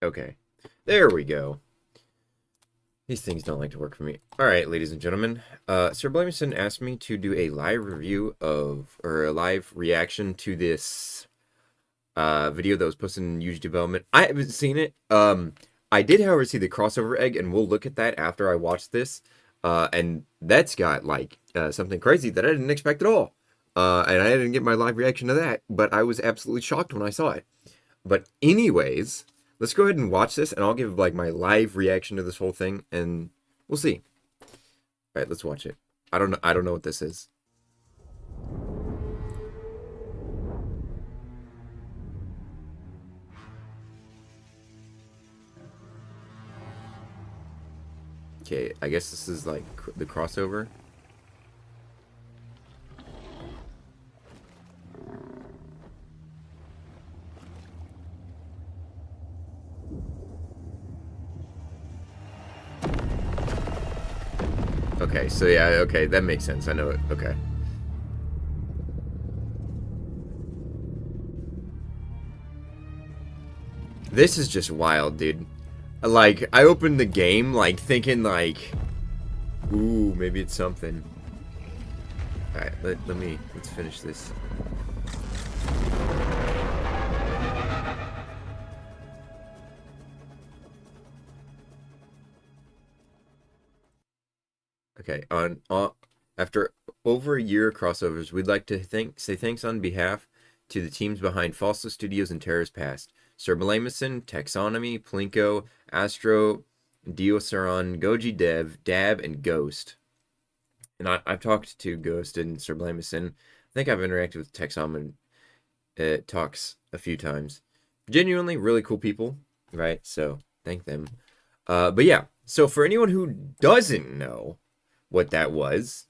Okay. There we go. These things don't like to work for me. Alright, ladies and gentlemen. Sir Blamison asked me to do a live review of, or a live reaction to this video that was posted in huge development. I haven't seen it. I did, however, see the crossover egg, and we'll look at that after I watch this. And that's got, like, something crazy that I didn't expect at all. And I didn't get my live reaction to that, but I was absolutely shocked when I saw it. But anyways, let's go ahead and watch this, and I'll give like my live reaction to this whole thing, and we'll see. All right, let's watch it. I don't know what this is. Okay, I guess this is like the crossover. Okay, so yeah, okay, that makes sense. I know it. Okay. This is just wild, dude. Like, I opened the game, like, thinking, like, ooh, maybe it's something. Alright, let's finish this. Okay, after over a year of crossovers, we'd like to say thanks on behalf to the teams behind Fossil Studios and Terra's Past. Sir Blamison, Taxonomy, Plinko, Astro, Diosaron, Goji Dev, Dab, and Ghost. And I've talked to Ghost and Sir Blamison. I think I've interacted with Taxonomy talks a few times. Genuinely really cool people, right? So thank them. But yeah, so for anyone who doesn't know what that was,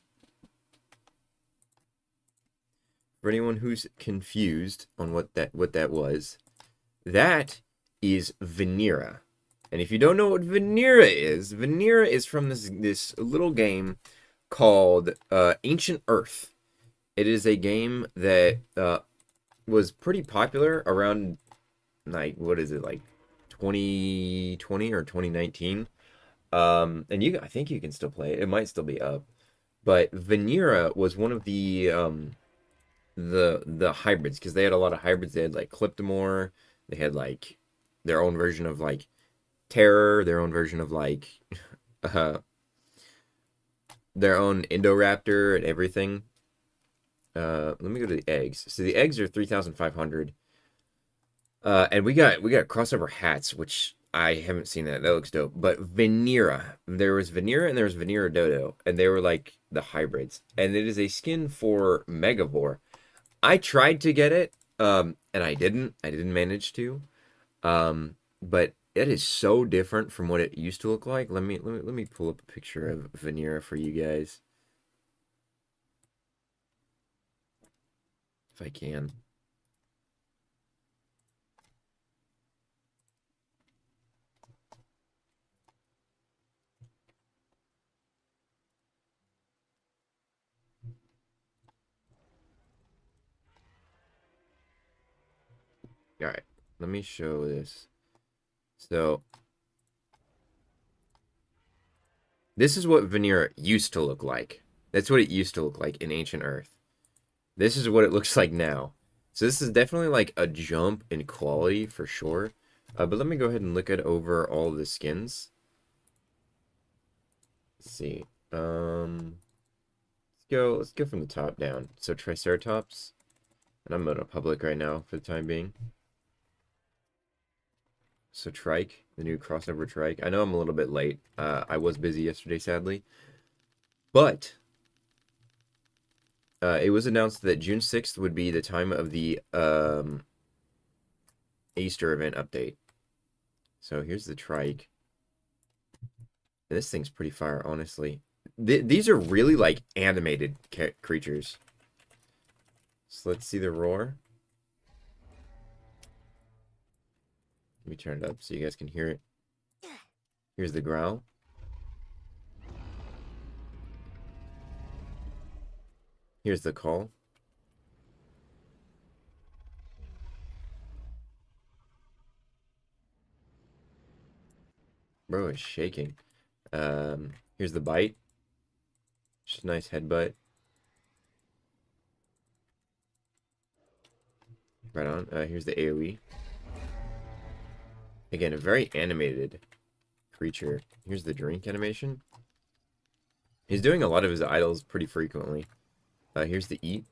for anyone who's confused on what that was, that is VINERA. And if you don't know what VINERA is from this little game called Ancient Earth. It is a game that was pretty popular around, like, what is it, like 2020 or 2019. And I think you can still play it. It might still be up. But VINERA was one of the hybrids, because they had a lot of hybrids. They had like Cliptomore. They had like their own version of like Terror, their own version of like uh their own Indoraptor and everything. Let me go to the eggs. So the eggs are 3,500. And we got crossover hats, which I haven't seen that. That looks dope. But VINERA. There was VINERA and there was VINERA Dodo. And they were like the hybrids. And it is a skin for Megavore. I tried to get it, and I didn't. I didn't manage to. But it is so different from what it used to look like. Let me pull up a picture of VINERA for you guys, if I can. All right, let me show this. So this is what VINERA used to look like. That's what it used to look like in Ancient Earth. This is what it looks like now. So this is definitely like a jump in quality for sure. But let me go ahead and look at over all the skins. Let's see. Let's go from the top down. So Triceratops. And I'm on a public right now for the time being. So Trike, the new crossover Trike. I know I'm a little bit late. I was busy yesterday, sadly. But it was announced that June 6th would be the time of the Easter event update. So here's the Trike. This thing's pretty fire, honestly. These are really like animated creatures. So let's see the roar. Let me turn it up so you guys can hear it. Here's the growl. Here's the call. Bro is shaking. Here's the bite. Just a nice headbutt. Right on. Here's the AoE. Again, a very animated creature. Here's the drink animation. He's doing a lot of his idols pretty frequently. Here's the eat.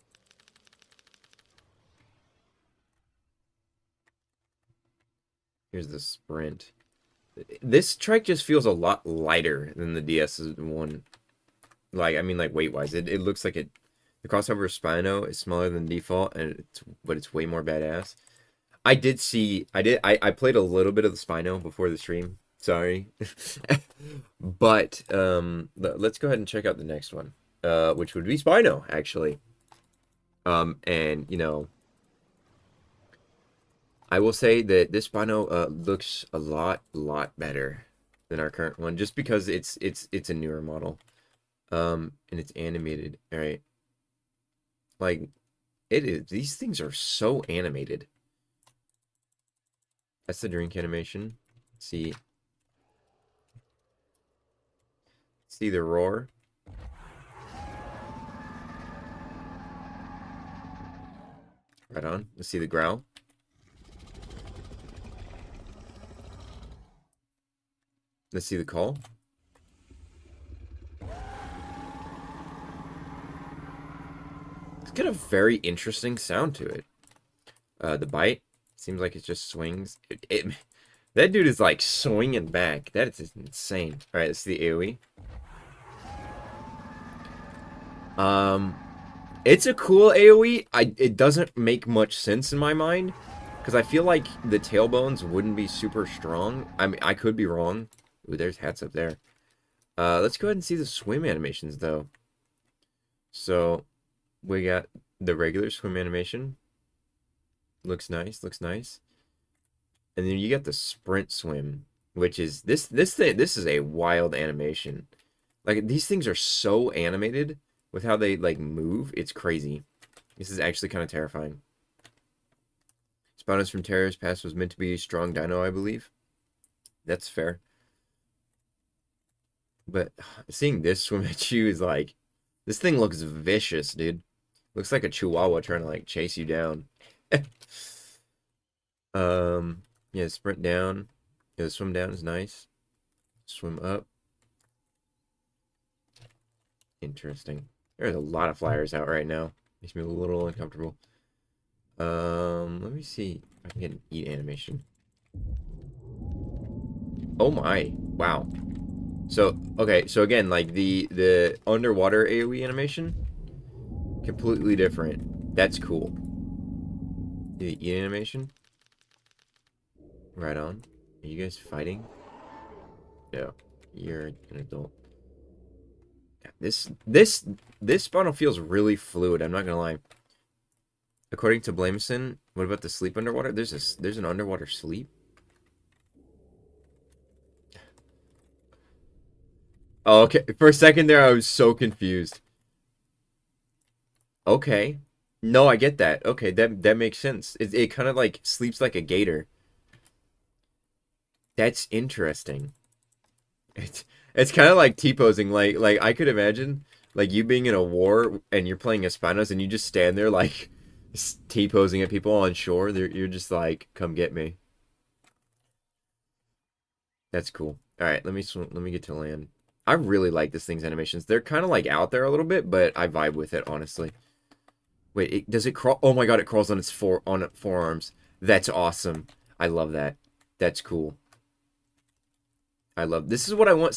Here's the sprint. This trike just feels a lot lighter than the DS one. Like, I mean, like weight-wise. It looks like it. The crossover Spino is smaller than default, but it's way more badass. I played a little bit of the Spino before the stream. Sorry. But let's go ahead and check out the next one. Which would be Spino, actually. And you know, I will say that this Spino looks a lot better than our current one, just because it's a newer model. And it's animated. All right. Like, it is. These things are so animated. That's the drink animation. See the roar. Right on. Let's see the growl. Let's see the call. It's got a very interesting sound to it. The bite seems like it just swings. That dude is like swinging back. That is insane. All right, let's see the AoE. It's a cool AoE. It doesn't make much sense in my mind because I feel like the tailbones wouldn't be super strong. I mean, I could be wrong. Ooh, there's hats up there. Let's go ahead and see the swim animations though. So we got the regular swim animation. Looks nice, looks nice. And then you got the sprint swim, which is this is a wild animation. Like, these things are so animated with how they like move. It's crazy. This is actually kind of terrifying. Spinosaurus from Terror's Past was meant to be a strong dino, I believe. That's fair. But seeing this swim at you is like, this thing looks vicious, dude. Looks like a chihuahua trying to like chase you down. Yeah, sprint down. Yeah, the swim down is nice. Swim up. Interesting. There's a lot of flyers out right now. Makes me a little uncomfortable. Let me see if I can get an eat animation. Oh my. Wow. So, okay, so again, like the underwater AoE animation, completely different. That's cool. The eat animation. Right on. Are you guys fighting? No. You're an adult. This Spinal feels really fluid, I'm not gonna lie. According to Blameson, what about the sleep underwater? There's an underwater sleep? Oh, okay. For a second there, I was so confused. Okay. No, I get that. Okay, that makes sense. It kind of like sleeps like a gator. That's interesting. It's kind of like T-posing. Like I could imagine like you being in a war and you're playing a Spinos and you just stand there like T-posing at people on shore. You're just like, come get me. That's cool. All right, let me get to land. I really like this thing's animations. They're kind of like out there a little bit, but I vibe with it, honestly. Wait, does it crawl? Oh my god, it crawls on its forearms. That's awesome. I love that. That's cool. I love this is what I want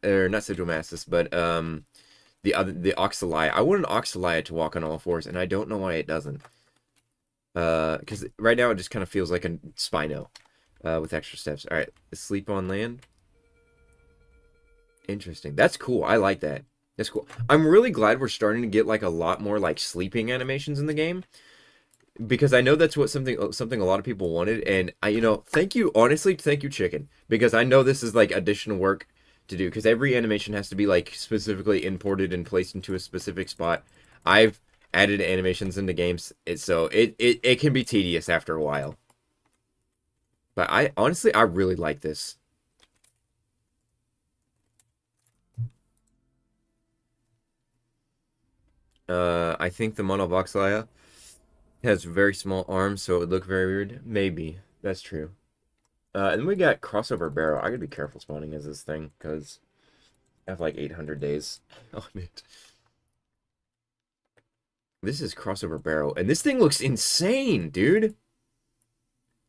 or not Sigil Mastis, but the Oxalia. I want an Oxalia to walk on all fours, and I don't know why it doesn't. Because right now it just kind of feels like a Spino with extra steps. All right, sleep on land. Interesting. That's cool. I like that. That's cool. I'm really glad we're starting to get like a lot more like sleeping animations in the game, because I know that's what something a lot of people wanted, and thank you, honestly, thank you, Chicken, because I know this is like additional work to do, because every animation has to be like specifically imported and placed into a specific spot. I've added animations into games, so it can be tedious after a while. But I honestly, I really like this. I think the Monovoxelia has very small arms, so it would look very weird. Maybe. That's true. And we got crossover Barrow. I gotta be careful spawning as this thing, because I have like 800 days on it. This is crossover Barrow, and this thing looks insane, dude.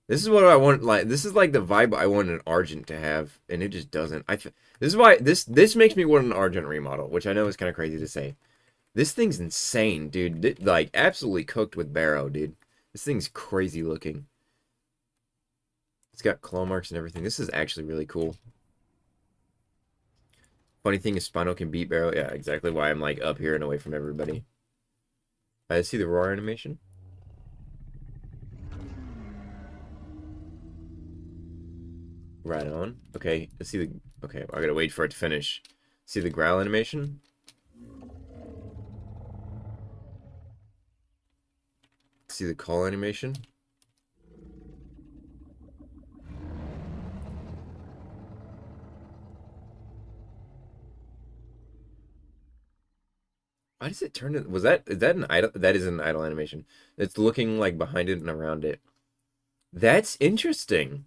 This is what I want. Like, this is like the vibe I want an Argent to have, and it just doesn't. This is why this makes me want an Argent remodel, which I know is kind of crazy to say. This thing's insane, dude. Like, absolutely cooked with Barrow, dude. This thing's crazy looking. It's got claw marks and everything. This is actually really cool. Funny thing is, Spino can beat Barrow. Yeah, exactly why I'm like up here and away from everybody. I see the roar animation. Right on. Okay, let's see the... Okay, I gotta wait for it to finish. See the growl animation? See the call animation? Why does it turn it? Is that an idle? That is an idle animation. It's looking like behind it and around it. That's interesting.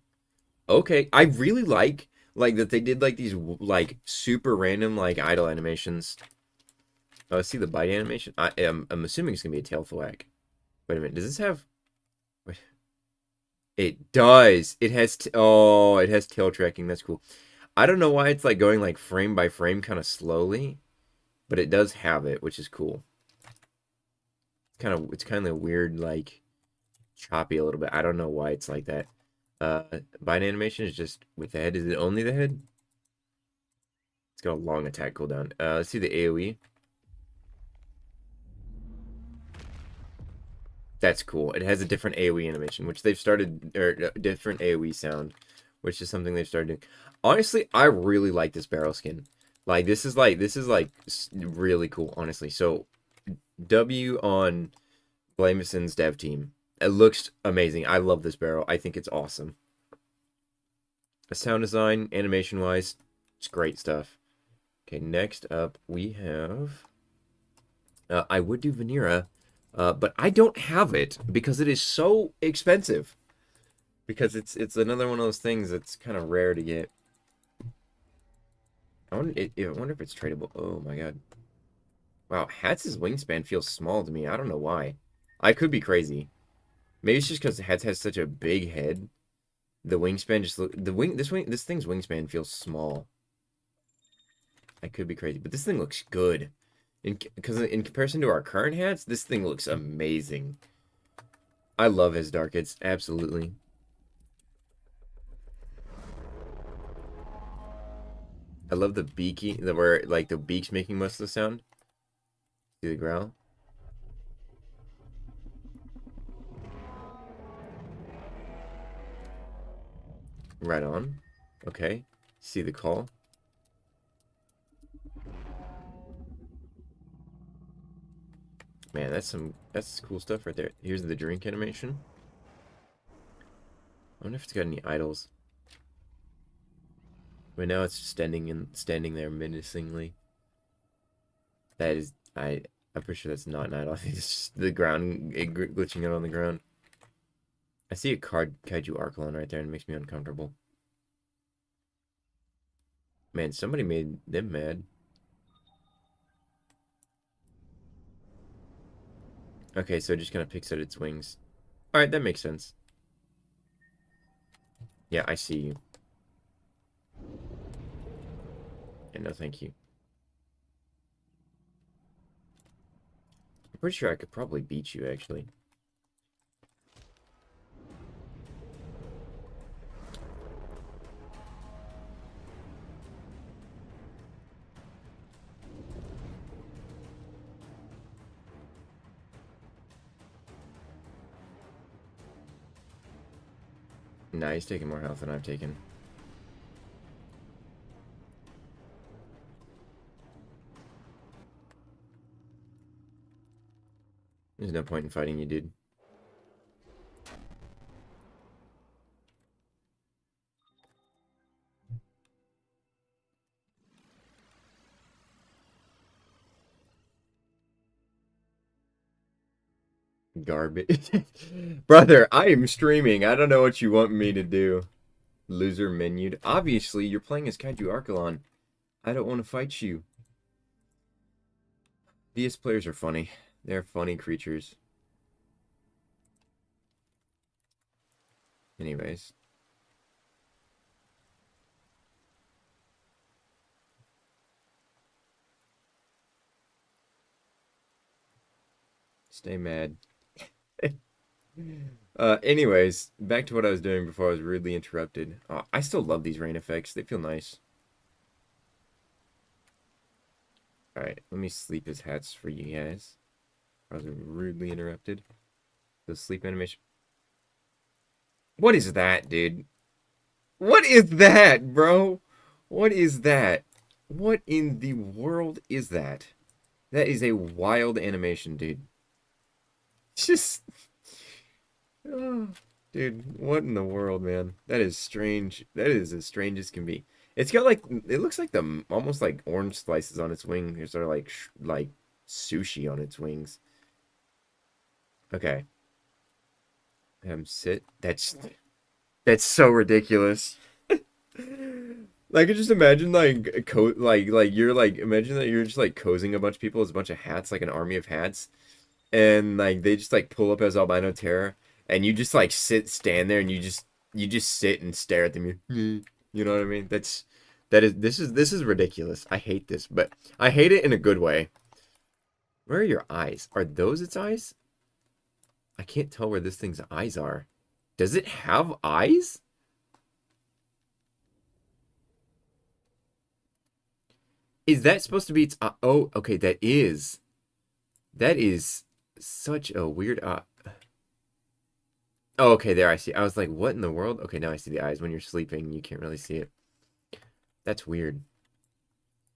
Okay, I really like that they did like these like super random like idle animations. Oh, see the bite animation? I'm assuming it's gonna be a tail thwack. Wait a minute, does this have? Wait, it does. It has. Oh, it has tail tracking. That's cool. I don't know why it's like going like frame by frame kind of slowly, but it does have it, which is cool. It's kind of weird, like choppy a little bit. I don't know why it's like that. Bite animation is just with the head. Is it only the head? It's got a long attack cooldown. Let's see the AoE. That's cool. It has a different AoE animation, which they've started, or different AoE sound, which is something they've started doing. Honestly, I really like this barrel skin. Like this is like really cool, honestly. So W on Blameson's dev team. It looks amazing. I love this barrel. I think it's awesome. The sound design, animation wise, it's great stuff. Okay, next up we have. I would do Vanira, but I don't have it because it is so expensive. Because it's another one of those things that's kind of rare to get. I wonder if it's tradable. Oh my god. Wow, Hatz's wingspan feels small to me. I don't know why. I could be crazy. Maybe it's just because Hatz has such a big head. The wingspan just look this thing's wingspan feels small. I could be crazy, but this thing looks good. Because in comparison to our current hats, this thing looks amazing. I love his dark hits, absolutely. I love the beaky, where like the beak's making most of the sound. See the growl? Right on. Okay. See the call? Man, that's cool stuff right there. Here's the drink animation. I wonder if it's got any idols. Right now it's just standing there menacingly. That is I'm pretty sure that's not an idol. I think it's just the ground glitching out on the ground. I see a kaiju Archelon right there and it makes me uncomfortable. Man, somebody made them mad. Okay, so it just kind of picks at its wings. Alright, that makes sense. Yeah, I see you. Yeah, no thank you. I'm pretty sure I could probably beat you, actually. Nah, he's taking more health than I've taken. There's no point in fighting you, dude. Garbage. Brother, I am streaming. I don't know what you want me to do. Loser menued. Obviously, you're playing as Kaiju Archelon. I don't want to fight you. VS players are funny. They're funny creatures. Anyways. Stay mad. Anyways, back to what I was doing before I was rudely interrupted. I still love these rain effects. They feel nice. Alright, let me sleep his hats for you guys. I was rudely interrupted. The sleep animation. What is that, dude? What is that, bro? What is that? What in the world is that? That is a wild animation, dude. Just... Oh, dude, what in the world, man? That is strange. That is as strange as can be. It's got like... It looks like the... Almost like orange slices on its wing. There's sort of like sushi on its wings. Okay. Have him sit. That's so ridiculous. Like, I just imagine like you're like imagine that you're just like cozying a bunch of people as a bunch of hats, like an army of hats, and like they just like pull up as albino terror, and you just like stand there, and you just sit and stare at them. You know what I mean? This is ridiculous. I hate this, but I hate it in a good way. Where are your eyes? Are those its eyes? I can't tell where this thing's eyes are. Does it have eyes? Is that supposed to be its... oh, okay, that is. That is such a weird... oh, okay, there, I see. I was like, what in the world? Okay, now I see the eyes. When you're sleeping, you can't really see it. That's weird.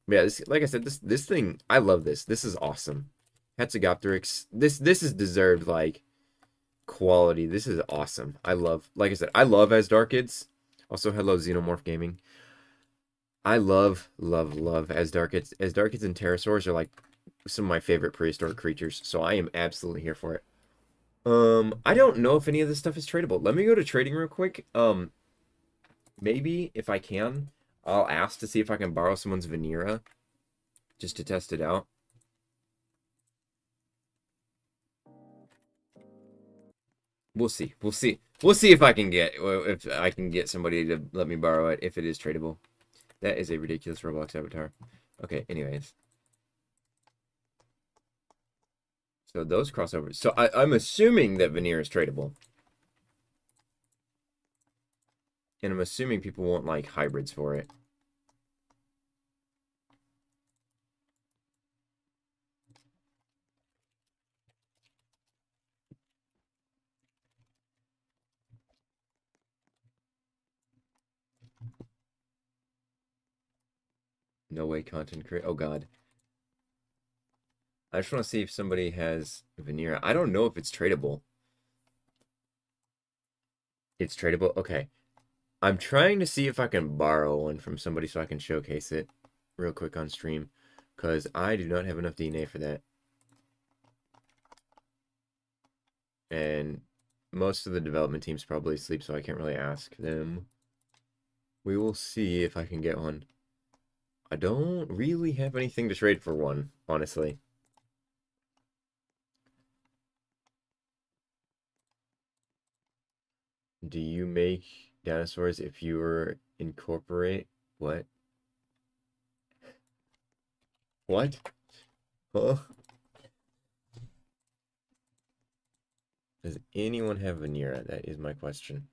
But yeah, like I said, this thing, I love this. This is awesome. Hatzegopteryx. This is deserved, like, quality. This is awesome. I love, like I said, I love As Dark Kids. Also, hello, Xenomorph Gaming. I love As Dark Kids. As Dark Kids and pterosaurs are like some of my favorite prehistoric creatures, so I am absolutely here for it. I don't know if any of this stuff is tradable. Let me go to trading real quick. Maybe if I can, I'll ask to see if I can borrow someone's VINERA just to test it out. We'll see. We'll see. We'll see if I can get somebody to let me borrow it if it is tradable. That is a ridiculous Roblox avatar. Okay, anyways. So those crossovers. So I'm assuming that VINERA is tradable. And I'm assuming people want, like, hybrids for it. No way content create. Oh, God. I just want to see if somebody has VINERA. I don't know if it's tradable. It's tradable? Okay. I'm trying to see if I can borrow one from somebody so I can showcase it real quick on stream. Because I do not have enough DNA for that. And most of the development teams probably sleep, so I can't really ask them. We will see if I can get one. I don't really have anything to trade for one, honestly. Do you make dinosaurs if you were incorporate? What? What? Huh? Does anyone have VINERA? That is my question.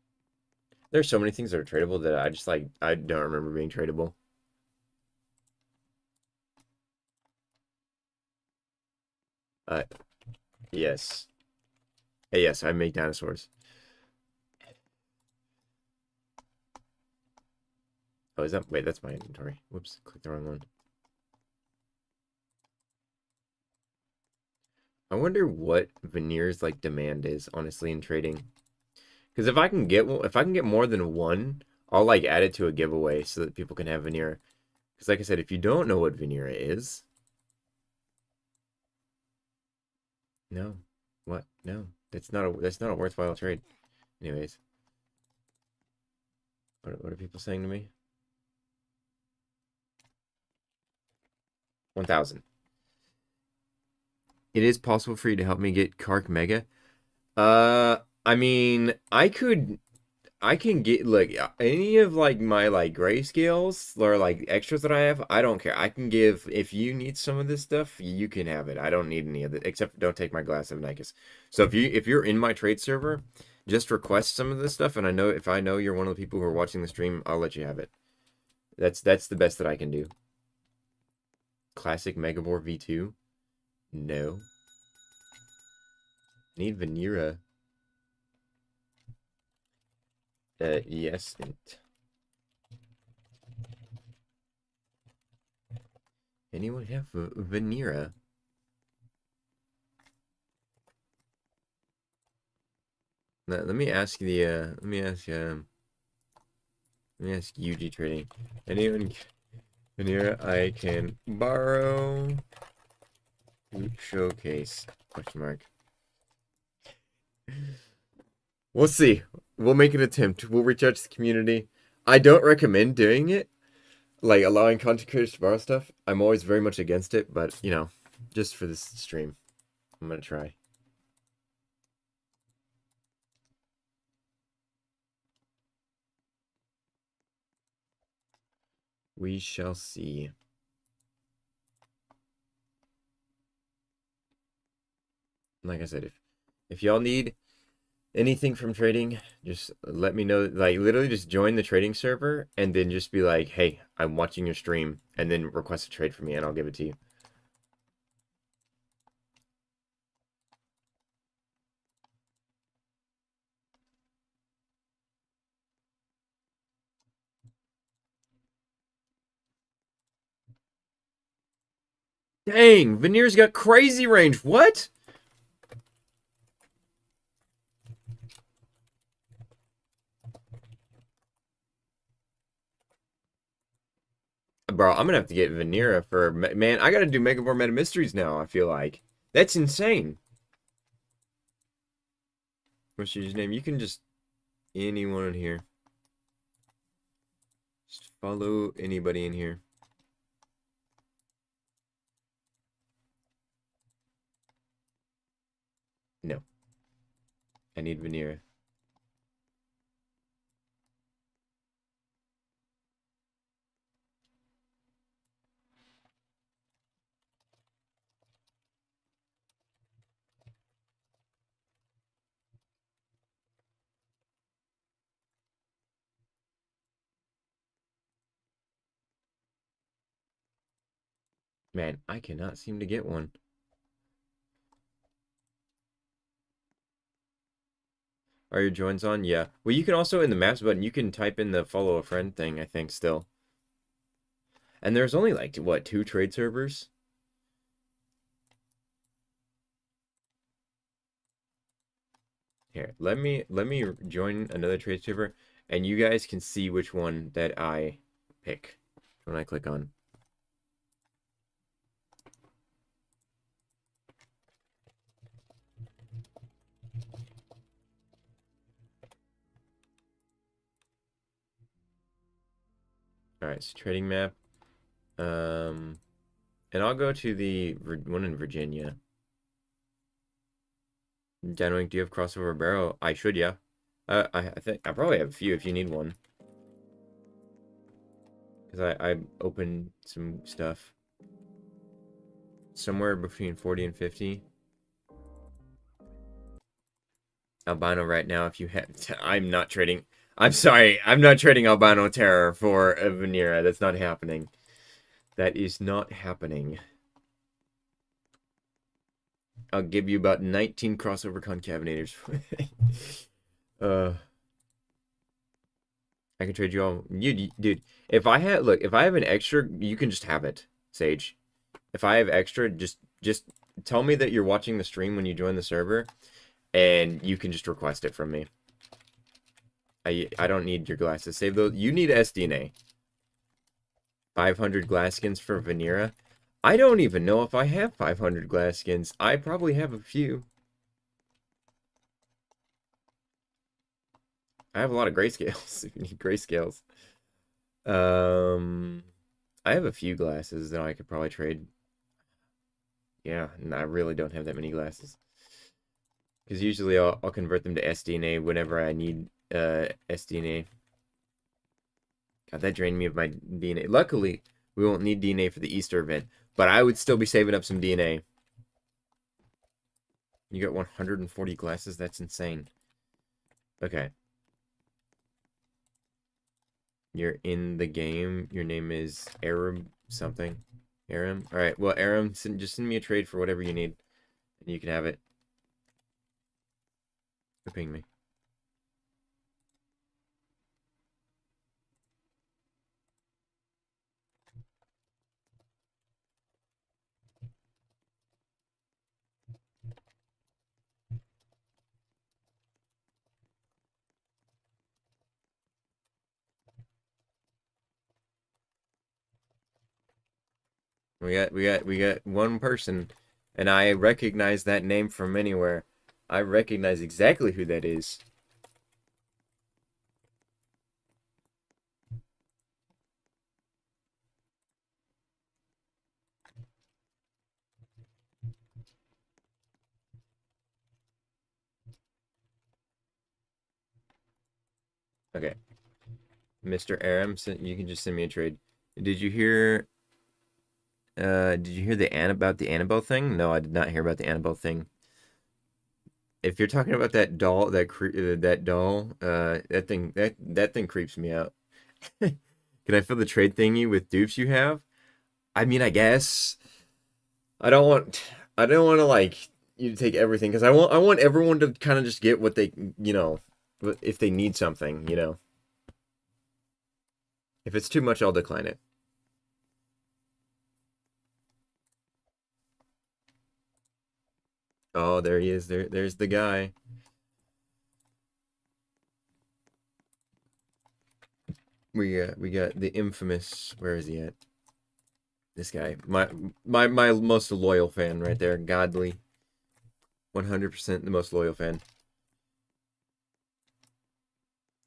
There's so many things that are tradable that I just like, I don't remember being tradable. Uh, yes. Hey, yes, I make dinosaurs. Oh, is that... Wait, that's my inventory. Whoops, clicked the wrong one. I wonder what VINERA's, like, demand is, honestly, in trading. Because if I can get more than one, I'll, like, add it to a giveaway so that people can have VINERA. Because, like I said, if you don't know what VINERA is... No. What? No, that's not a worthwhile trade. Anyways, what are people saying to me? 1,000. It is possible for you to help me get Kark Mega. I mean, I can get like any of like my like grayscales or like extras that I have. I don't care. I can give if you need some of this stuff, you can have it. I don't need any of it except don't take my glass of Nikes. So if you're in my trade server, just request some of this stuff, and if I know you're one of the people who are watching the stream, I'll let you have it. That's the best that I can do. Classic Megabore V2? No. Need Vanira. Yes. Anyone have Vanira? Let me ask UG Trading. Anyone Vanira I can borrow to showcase? Question mark. We'll see. We'll make an attempt. We'll reach out to the community. I don't recommend doing it, like allowing content creators to borrow stuff. I'm always very much against it, but you know, just for this stream, I'm gonna try. We shall see. Like I said, if y'all need anything from trading, just let me know. Like literally just join the trading server and then just be like, hey, I'm watching your stream, and then request a trade for me and I'll give it to you. Dang, Veneer's got crazy range. What? Bro, I'm gonna have to get Vanira for man. I gotta do Megabore Meta Mysteries now. I feel like that's insane. What's your name? You can just anyone in here. Just follow anybody in here. No, I need Vanira. Man, I cannot seem to get one. Are your joins on? Yeah. Well, you can also in the maps button, you can type in the follow a friend thing, I think, still. And there's only like what, 2 trade servers? Here, let me join another trade server, and you guys can see which one that I pick when I click on. All right, so trading map. And I'll go to the one in Virginia. Dinoink, do you have crossover Barrow? I should, yeah. I think I probably have a few if you need one. Because I opened some stuff. Somewhere between 40 and 50. Albino right now if you have... I'm not trading... I'm sorry, I'm not trading Albino Terror for a Vanira. That's not happening. That is not happening. I'll give you about 19 crossover concavenators. I can trade you all. Dude, if I have an extra, you can just have it, Sage. If I have extra, just tell me that you're watching the stream when you join the server, and you can just request it from me. I don't need your glasses. Save those. You need SDNA. 500 glass skins for Vanira. I don't even know if I have 500 glass skins. I probably have a few. I have a lot of grayscales if you need grayscales. Um, I have a few glasses that I could probably trade. Yeah, and I really don't have that many glasses. Because usually I'll convert them to SDNA whenever I need SDNA. God, that drained me of my DNA. Luckily, we won't need DNA for the Easter event, but I would still be saving up some DNA. You got 140 glasses? That's insane. Okay. You're in the game. Your name is Aram something. Aram? Alright, well, Aram, just send me a trade for whatever you need. And you can have it. Go ping me. We got one person, and I recognize that name from anywhere. I recognize exactly who that is. Okay. Mr. Aram, you can just send me a trade. Did you hear did you hear about the Annabelle thing? No, I did not hear about the Annabelle thing. If you're talking about that doll, that doll, that thing creeps me out. Can I fill the trade thingy with dupes you have? I mean, I guess. I don't want I don't want to like you to take everything because I want everyone to kind of just get what they, if they need something, If it's too much, I'll decline it. Oh, there he is. There's the guy. We got the infamous. Where is he at? This guy. My most loyal fan right there. Godly. 100% the most loyal fan.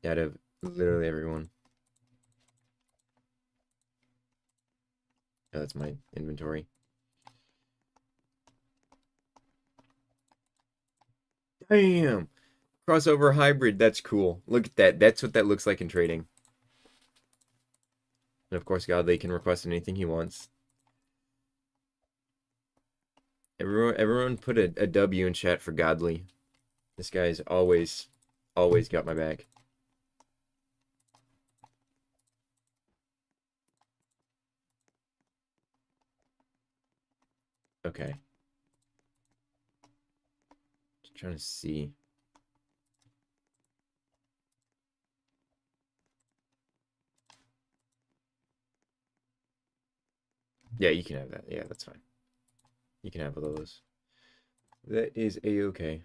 Out of literally everyone. Oh, that's my inventory. Damn. Crossover hybrid. That's cool. Look at that. That's what that looks like in trading. And of course, Godly can request anything he wants. Everyone put a W in chat for Godly. This guy's always got my back. Okay. Just trying to see. Yeah, you can have that. Yeah, that's fine. You can have those. That is a-okay.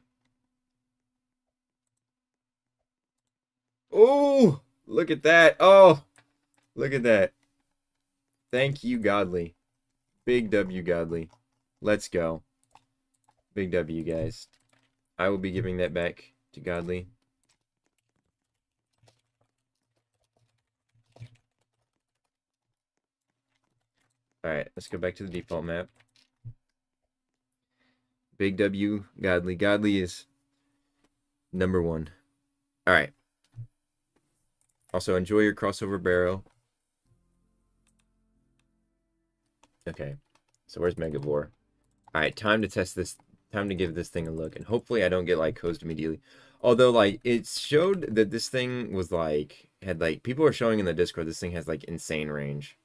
Oh, look at that. Oh, look at that. Thank you, Godly. Big W, Godly. Let's go. Big W, guys. I will be giving that back to Godly. Alright, let's go back to the default map. Big W, Godly. Godly is number one. Alright. Also, enjoy your crossover Barrow. Okay. So where's Megavore? Alright, time to test this. Time to give this thing a look. And hopefully I don't get, like, hosed immediately. Although, like, it showed that this thing was, like, had, like, people are showing in the Discord this thing has, like, insane range.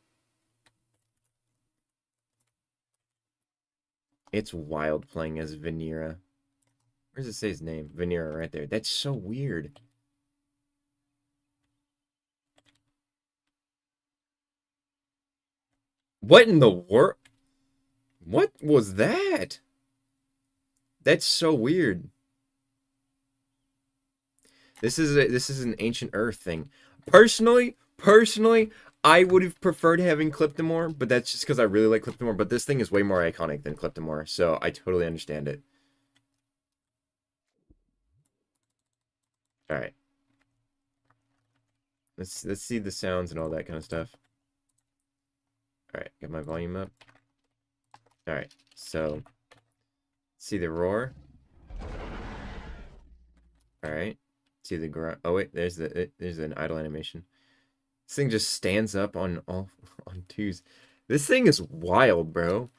It's wild playing as VINERA. Where does it say his name? VINERA right there. That's so weird. What in the world? What was that? That's so weird. This is an ancient Earth thing. Personally, I would have preferred having Cliptomore, but that's just because I really like Cliptomore. But this thing is way more iconic than Cliptomore, so I totally understand it. All right. Let's see the sounds and all that kind of stuff. All right, got my volume up. All right, so see the roar. All right, see the growl. Oh wait, there's an idle animation. This thing just stands up on all on twos. This thing is wild, bro.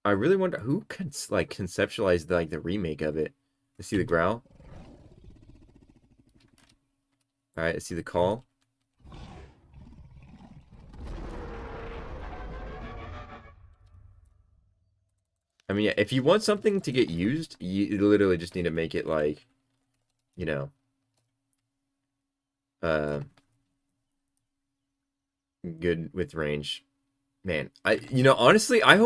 I really wonder who could like conceptualize like the remake of it. Let's see the growl. All right, let's see the call. I mean, yeah, if you want something to get used, you literally just need to make it like, you know, uh, good with range. Man, honestly, I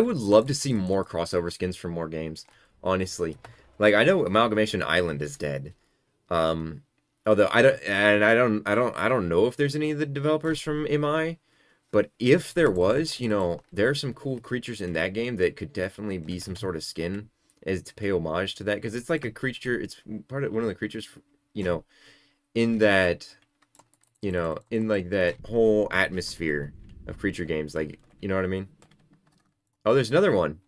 would love to see more crossover skins from more games. Honestly, like I know Amalgamation Island is dead. Um, although I don't know if there's any of the developers from MI. But if there was, there are some cool creatures in that game that could definitely be some sort of skin as to pay homage to that because it's like a creature. It's part of one of the creatures, you know, in that, in like that whole atmosphere of creature games. Like, you know what I mean? Oh, there's another one.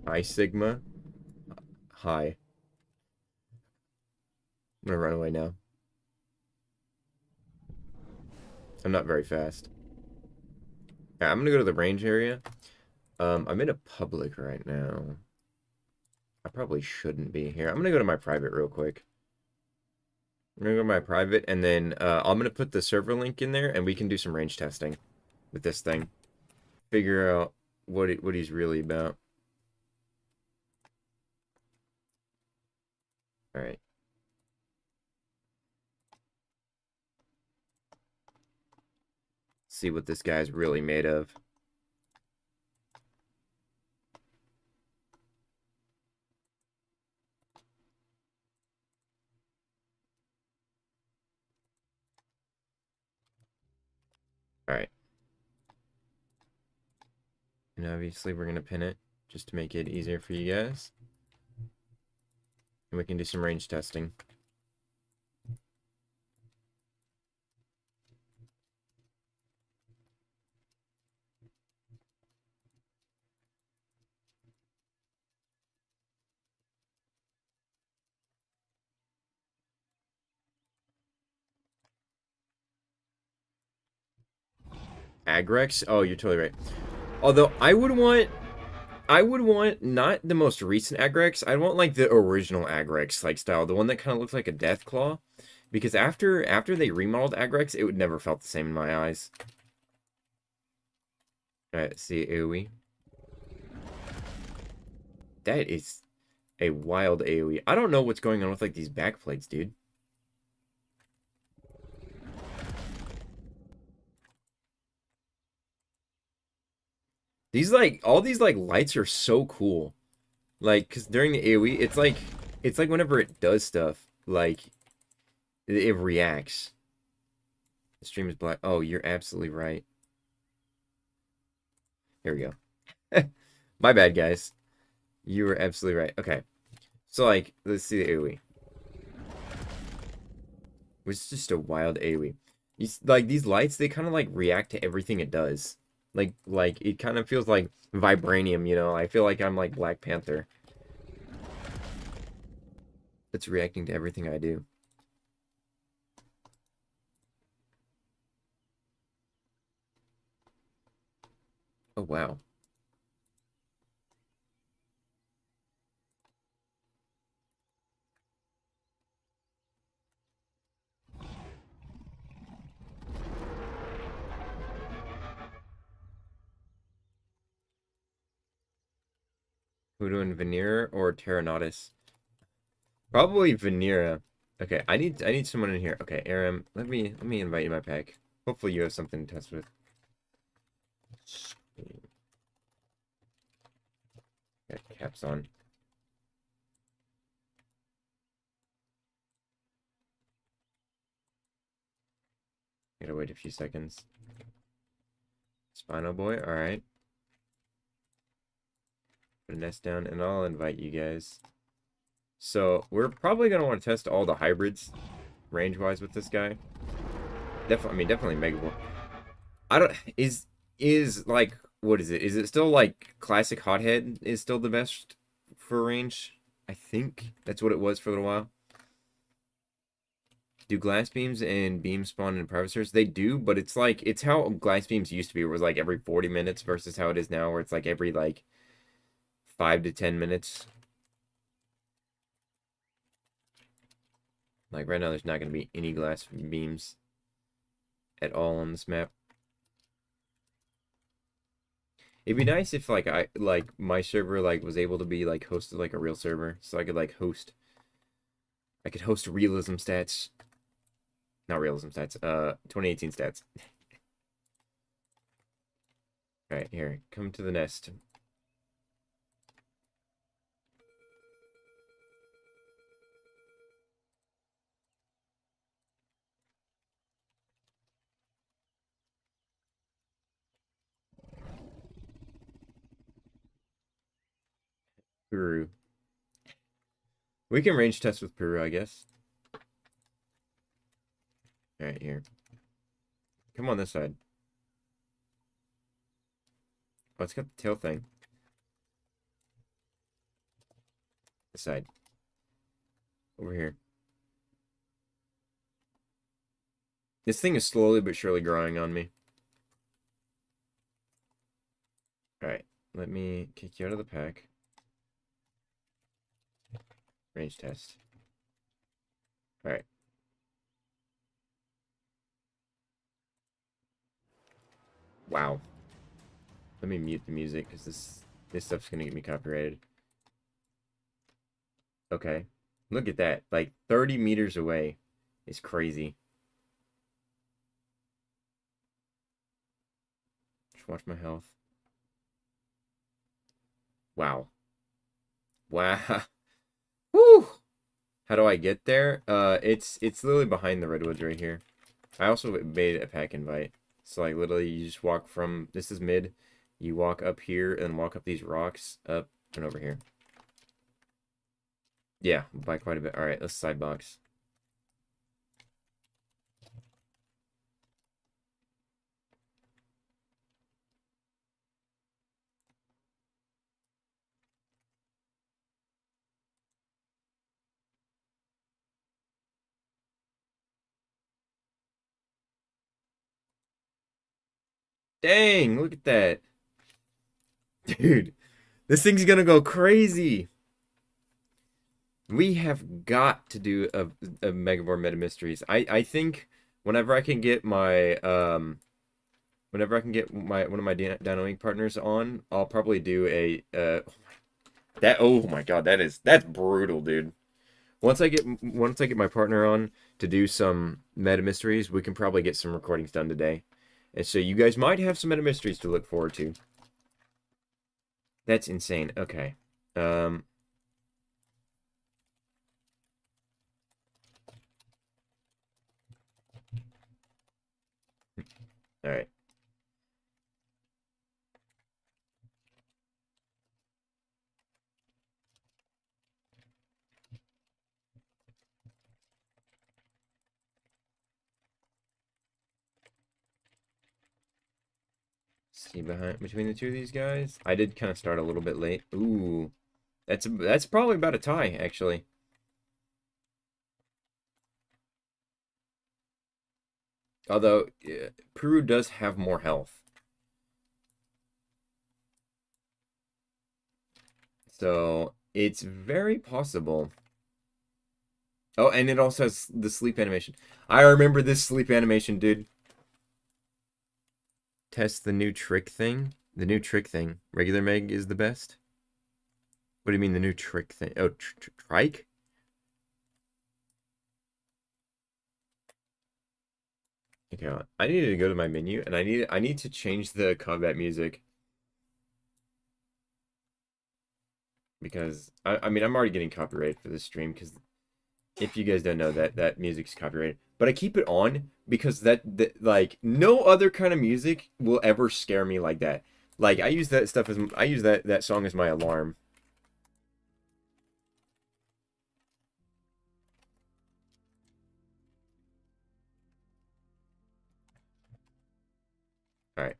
Hi, Sigma. Hi. I'm gonna run away now. I'm not very fast. Yeah, I'm gonna go to the range area. I'm in a public right now. I probably shouldn't be here. I'm gonna go to my private real quick. I'm gonna go to my private, and then I'm gonna put the server link in there, and we can do some range testing with this thing. Figure out what he's really about. All right. See what this guy's really made of. All right. And obviously we're gonna pin it just to make it easier for you guys. And we can do some range testing. Agrex? Oh, you're totally right. Although I would want not the most recent Agrex. I want like the original Agrex like style, the one that kind of looks like a death claw. Because after they remodeled Agrex, it would never felt the same in my eyes. Alright, see AoE. That is a wild AoE. I don't know what's going on with like these backplates, dude. These like all these like lights are so cool. Like, cause during the AoE, it's like whenever it does stuff, like it reacts. The stream is black. Oh, you're absolutely right. Here we go. My bad, guys. You were absolutely right. Okay. So like, let's see the AoE. It's just a wild AoE. Like these lights, they kind of like react to everything it does. Like it kind of feels like vibranium, you know? I feel like I'm like Black Panther. It's reacting to everything I do. Oh, wow. Voodoo and Vanira or Pteranodus? Probably Vanira. Okay, I need someone in here. Okay, Aram, let me invite you to my pack. Hopefully you have something to test with. Got caps on. Gotta wait a few seconds. Spino boy, alright. Put a nest down, and I'll invite you guys. So, we're probably gonna want to test all the hybrids, range-wise, with this guy. Definitely, I mean, definitely Megabore. I don't, is, like, what is it? Is it still, like, classic Hothead is still the best for range? I think that's what it was for a little while. Do glass beams and beams spawn in privateers? They do, but it's like, it's how glass beams used to be, where it was like every 40 minutes versus how it is now, where it's like every like 5 to 10 minutes. Like right now, there's not going to be any glass beams at all on this map. It'd be nice if like my server like was able to be like hosted like a real server, so I could like host. I could host realism stats. Not realism stats. 2018 stats. All right, here, come to the nest. Peru. We can range test with Peru, I guess. All right, here. Come on this side. Oh, it's got the tail thing. This side. Over here. This thing is slowly but surely growing on me. Alright, let me kick you out of the pack. Range test. Alright. Wow. Let me mute the music, because this stuff's gonna get me copyrighted. Okay. Look at that. Like, 30 meters away is crazy. Just watch my health. Wow. Wow. Woo! How do I get there? It's literally behind the redwoods right here. I also made a pack invite. So like literally you just walk from, this is mid, you walk up here and walk up these rocks, up and over here. Yeah, by quite a bit. Alright, let's side box. Dang, look at that. Dude, this thing's gonna go crazy. We have got to do a Megavore Meta Mysteries. I think whenever I can get my whenever I can get my one of my Dino Inc. partners on, I'll probably do a that, oh my god, that's brutal, dude. Once I get my partner on to do some Meta Mysteries, we can probably get some recordings done today. And so you guys might have some Meta Mysteries to look forward to. That's insane. Okay. All right. See between the two of these guys. I did kind of start a little bit late. Ooh, that's probably about a tie actually. Although Peru does have more health, so it's very possible. Oh, and it also has the sleep animation. I remember this sleep animation, dude. Test the new trick thing. The new trick thing. Regular Meg is the best. What do you mean the new trick thing? Oh, trike? Okay, I need to go to my menu and I need to change the combat music. Because I mean I'm already getting copyrighted for this stream because if you guys don't know that music's copyrighted. but I keep it on because that like no other kind of music will ever scare me like that. Like I use that song as my alarm. All right.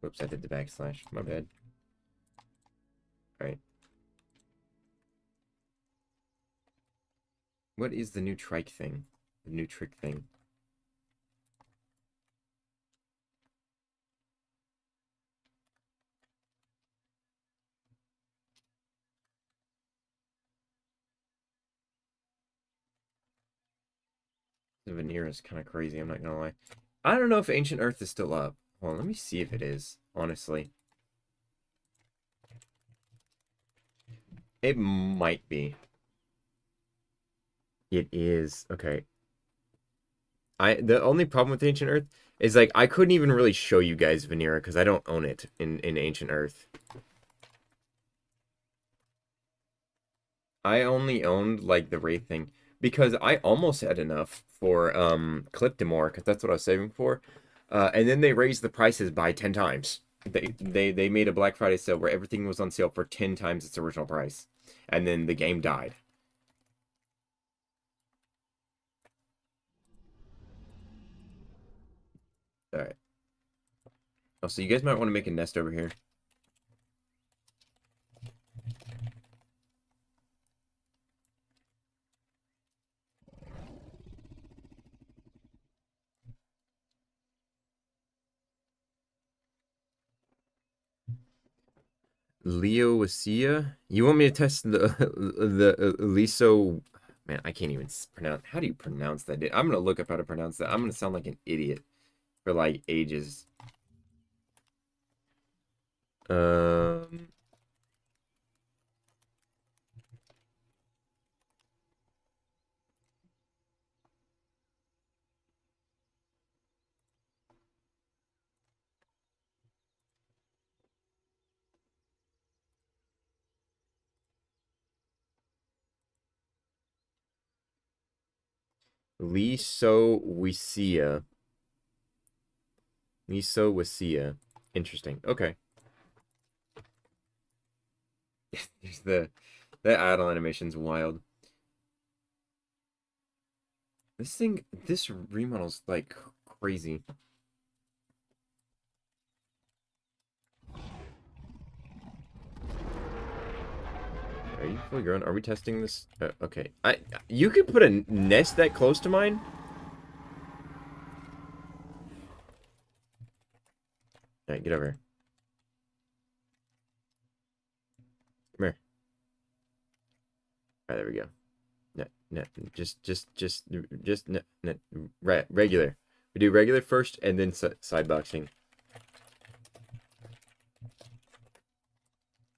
Whoops, I did the backslash. My bad. All right. What is the new trike thing? The new trick thing. The VINERA is kind of crazy, I'm not gonna lie. I don't know if Ancient Earth is still up. Hold on, let me see if it is, honestly. It might be. It is. Okay. The only problem with Ancient Earth is like I couldn't even really show you guys VINERA because I don't own it in Ancient Earth. I only owned like the Wraith thing because I almost had enough for Cliptimore because that's what I was saving for. And then they raised the prices by 10 times. They made a Black Friday sale where everything was on sale for 10 times its original price. And then the game died. All right. Oh, so you guys might want to make a nest over here. Leoacia? You want me to test the Liso? Man, I can't even pronounce. How do you pronounce that? I'm gonna look up how to pronounce that. I'm gonna sound like an idiot for like ages. Um, Lisoacia. Lisoacia. Interesting. Okay. There's that idle animation's wild. This remodel's like crazy. Are you fully grown? Are we testing this? Okay. You could put a nest that close to mine? Alright, get over here. Come here. Alright, there we go. No, no, just no, no, right, regular. We do regular first and then side boxing.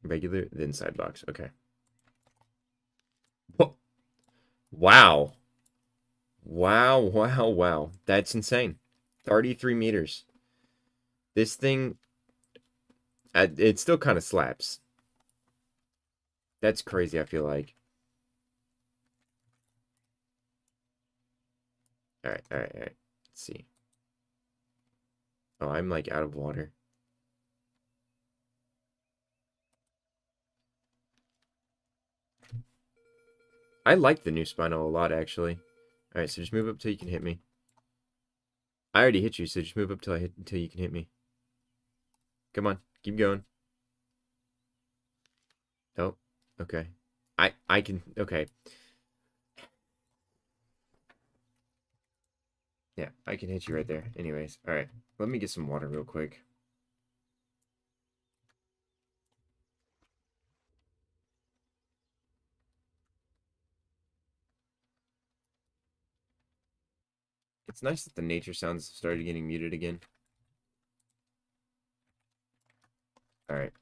Regular, then side box. Okay. Wow. Wow, wow, wow. That's insane. 33 meters. This thing, it still kind of slaps. That's crazy, I feel like. Alright, alright, alright. Let's see. Oh, I'm like out of water. I like the new Spino a lot, actually. Alright, so just move up till you can hit me. I already hit you, so just move up till you can hit me. Come on, keep going. Oh, okay. I can, okay. Yeah, I can hit you right there. Anyways, alright. Let me get some water real quick. It's nice that the nature sounds started getting muted again. Alright.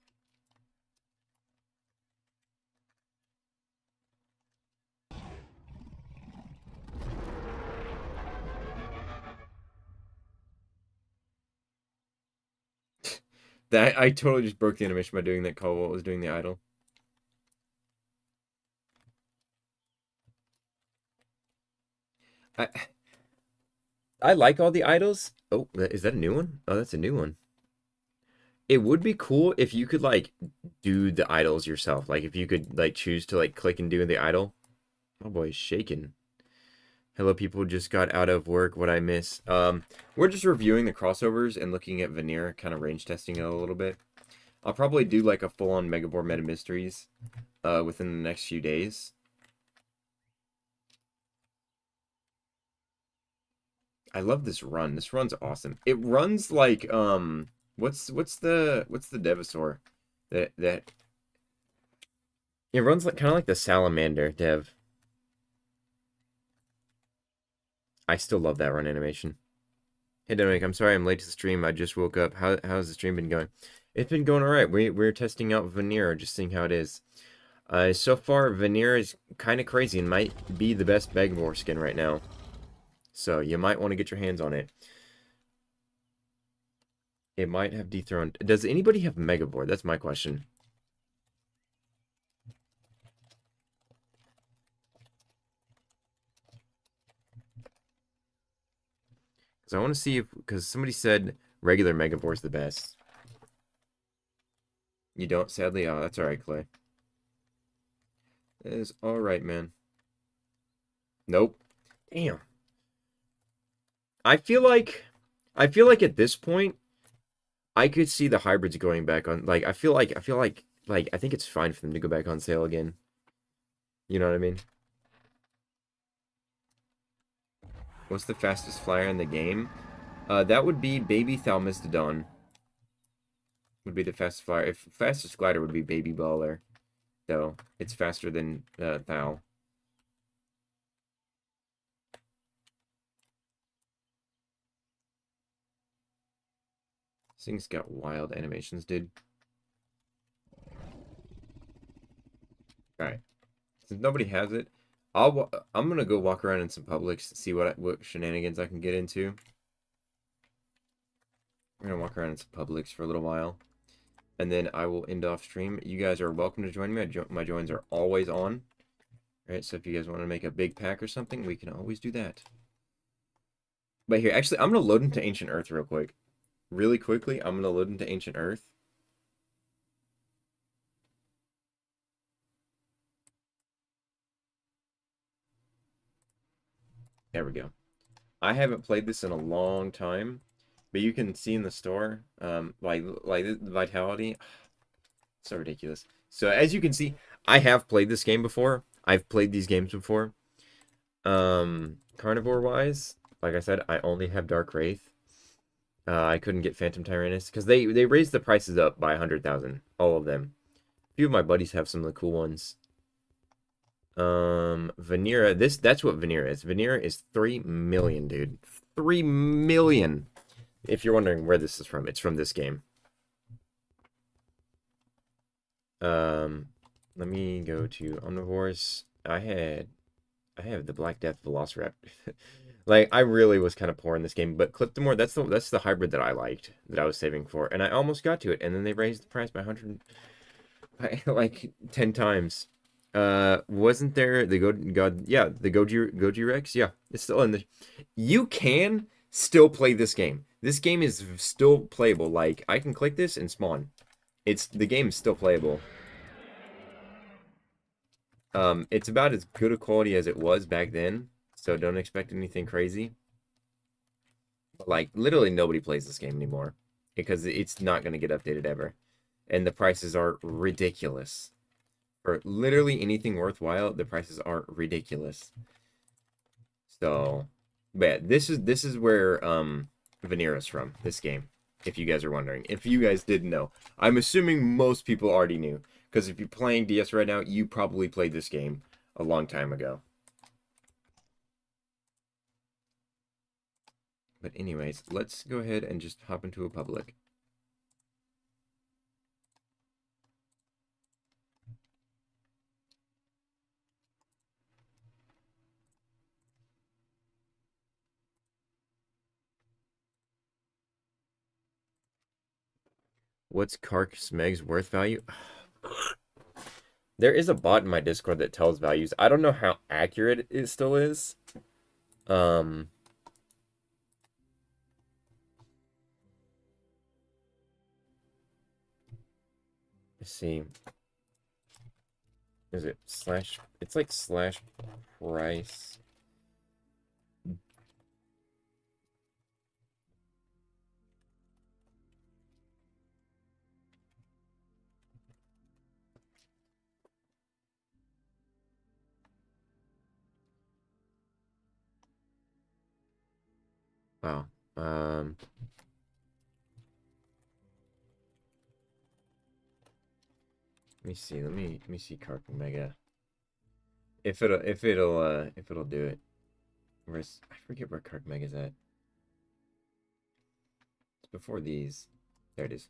I totally just broke the animation by doing that call while I was doing the idle. I I like all the idols. Oh, is that a new one? Oh, that's a new one. It would be cool if you could like do the idols yourself. Like if you could like choose to like click and do the idol. My boy's shaking. Hello, people just got out of work. What I miss? We're just reviewing the crossovers and looking at VINERA, kind of range testing it a little bit. I'll probably do like a full-on Megabore Meta Mysteries within the next few days. I love this run. This run's awesome. It runs like what's the Devasaur? That it runs like kind of like the Salamander Dev. I still love that run animation. Hey Dominic, I'm sorry I'm late to the stream. I just woke up. How's the stream been going? It's been going all right. We're testing out Vanira, just seeing how it is. So far Vanira is kind of crazy and might be the best Megabore skin right now. So you might want to get your hands on it. It might have dethroned. Does anybody have Megabore? That's my question. Because I want to see if, because somebody said regular Megabore is the best. You don't, sadly? Oh, that's alright, Clay. That is alright, man. Nope. Damn. I feel like at this point, I could see the hybrids going back on. Like, I feel like, I think it's fine for them to go back on sale again. You know what I mean? What's the fastest flyer in the game? That would be Baby Thalmistodon. Would be the fastest flyer. If fastest glider would be Baby Baller, though it's faster than Thal. This thing's got wild animations, dude. All right, since nobody has it, I'm gonna go walk around in some Publix to see what shenanigans I can get into. We're gonna walk around in some Publix for a little while, and then I will end off stream. You guys are welcome to join me. My joins are always on. All right, so if you guys want to make a big pack or something, we can always do that. But here, actually, I'm gonna load into Ancient Earth real quick. Really quickly, I'm gonna load into Ancient Earth. There we go. I haven't played this in a long time, but you can see in the store, like the vitality, so ridiculous. So as you can see, I have played this game before. I've played these games before. Carnivore wise, like I said, I only have Dark Wraith. I couldn't get Phantom Tyrannus because they raised the prices up by 100,000, all of them. A few of my buddies have some of the cool ones. VINERA, that's what VINERA is. VINERA is 3 million, dude. 3 million. If you're wondering where this is from, it's from this game. Let me go to Omnivores. I have the Black Death Velociraptor. Like I really was kind of poor in this game, but Cliptomore, that's the hybrid that I liked, that I was saving for, and I almost got to it, and then they raised the price by 100, by like 10 times. Wasn't there the Goji Rex? Yeah, it's still in the. You can still play this game. This game is still playable. Like I can click this and spawn. The game is still playable. It's about as good a quality as it was back then, so don't expect anything crazy. But like literally nobody plays this game anymore because it's not going to get updated ever, and the prices are ridiculous. For literally anything worthwhile, the prices are ridiculous. So, but yeah, this is where VINERA's from, this game. If you guys are wondering, if you guys didn't know, I'm assuming most people already knew, because if you're playing DS right now, you probably played this game a long time ago. But anyways, let's go ahead and just hop into a public. What's Kark Smeg's worth value? There is a bot in my Discord that tells values. I don't know how accurate it still is. Um, let's see. Is it slash? It's like slash price. Wow. Let me see. Let me see Carpet Mega. If it'll do it. Where's I forget where Carpet Mega's at. It's before these. There it is.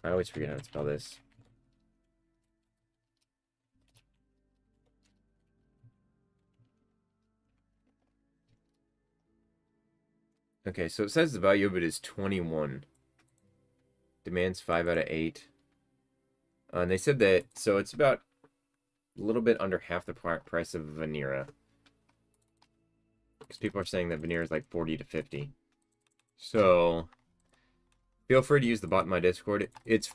I always forget how to spell this. Okay, so it says the value of it is 21. Demands 5 out of 8. And they said that, so it's about a little bit under half the price of Vanira. Because people are saying that Vanira is like 40 to 50. So, feel free to use the bot in my Discord. It's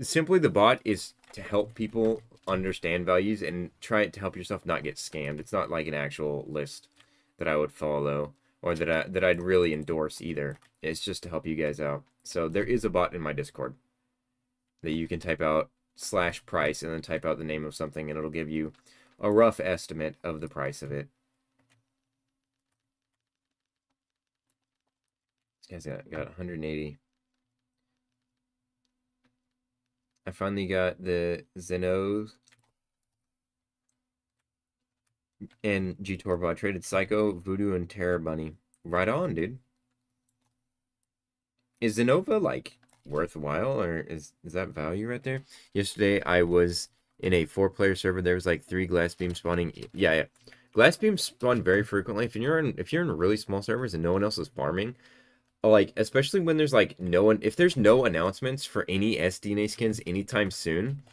simply the bot is to help people understand values and try to help yourself not get scammed. It's not like an actual list that I would follow or that I'd really endorse either. It's just to help you guys out. So there is a bot in my Discord that you can type out /price and then type out the name of something and it'll give you a rough estimate of the price of it. This guy's got 180. I finally got the Zenos and G-Torvo. I traded Psycho, Voodoo, and Terror Bunny. Right on, dude. Is Zenova, like, worthwhile, or is that value right there? Yesterday, I was in a 4-player server. There was, like, 3 glass beams spawning. Yeah. Glass beams spawn very frequently. If you're in really small servers and no one else is farming, like, especially when there's, like, if there's no announcements for any SDNA skins anytime soon,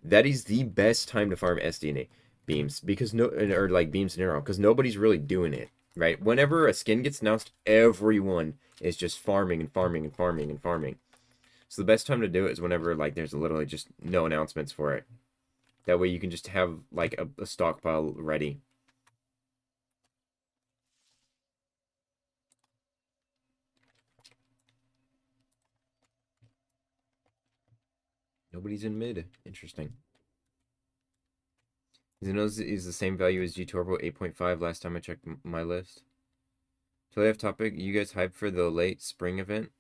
that is the best time to farm SDNA beams because or like beams in arrow because nobody's really doing it, right? Whenever a skin gets announced, everyone is just farming and farming and farming and farming. So the best time to do it is whenever like there's literally just no announcements for it. That way you can just have like a stockpile ready. Nobody's in mid. Interesting. Xenos is the same value as G-Turbo 8.5 last time I checked my list. Totally off topic. You guys hyped for the late spring event?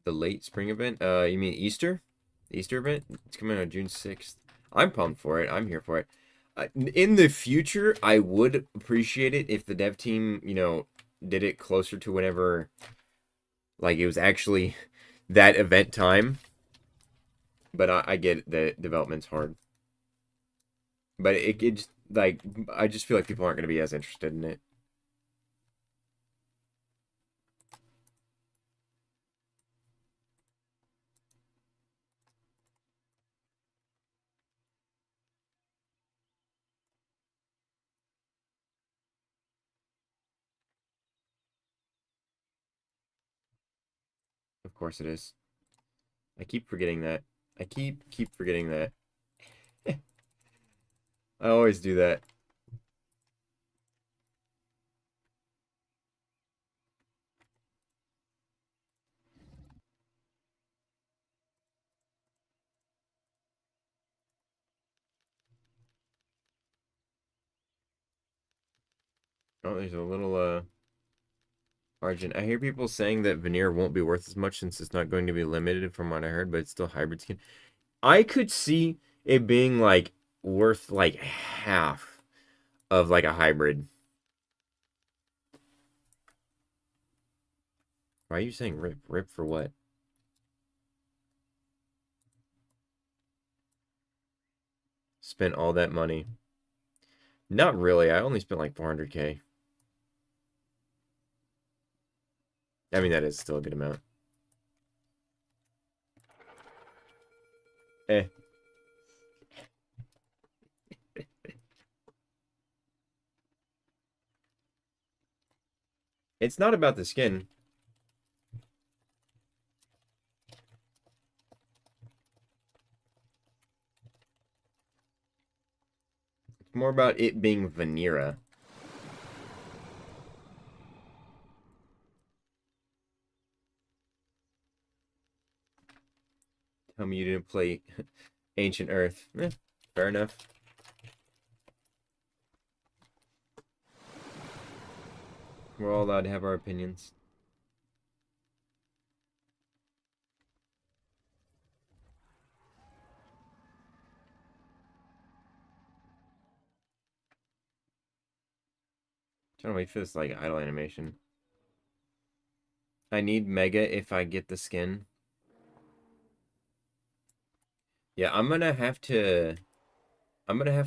The late spring event? You mean Easter? The Easter event? It's coming on June 6th. I'm pumped for it. I'm here for it. In the future, I would appreciate it if the dev team, did it closer to whenever, like, it was actually that event time. But I get it, the development's hard. But it just, like, I just feel like people aren't going to be as interested in it. Of course it is. I keep forgetting that. I keep forgetting that. I always do that. Oh, there's a little Argent. I hear people saying that Veneer won't be worth as much since it's not going to be limited from what I heard, but it's still hybrid skin. I could see it being like worth like half of like a hybrid. Why are you saying rip? Rip for what? Spent all that money. Not really. I only spent like 400K. I mean, that is still a good amount. Eh. It's not about the skin. It's more about it being Vanira. Tell me you didn't play Ancient Earth. Fair enough. We're all allowed to have our opinions. Trying to wait for this like idle animation. I need Mega if I get the skin. Yeah, I'm gonna have to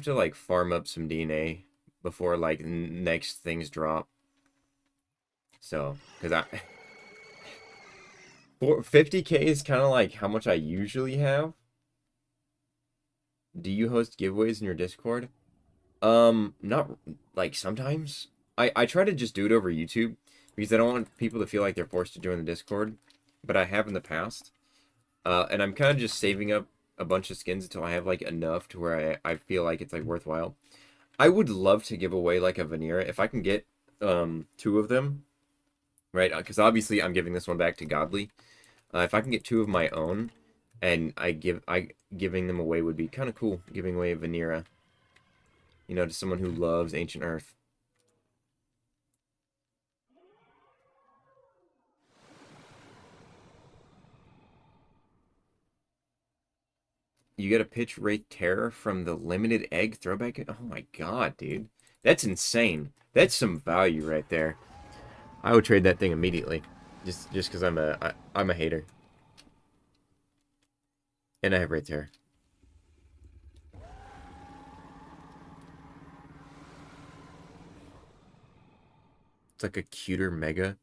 like farm up some DNA before like next things drop. So, because I 50K is kind of like how much I usually have. Do you host giveaways in your Discord? Not like sometimes. I try to just do it over YouTube because I don't want people to feel like they're forced to join the Discord, but I have in the past. And I'm kind of just saving up a bunch of skins until I have like enough to where I feel like it's like worthwhile. I would love to give away like a Vanira if I can get two of them, right? Because obviously I'm giving this one back to Godly. If I can get two of my own, and giving them away would be kind of cool. Giving away a Vanira, you know, to someone who loves Ancient Earth. You get a pitch rate terror from the limited egg throwback. Oh my god, dude, that's insane. That's some value right there. I would trade that thing immediately, just because I'm a hater, and I have rate terror. It's like a cuter mega.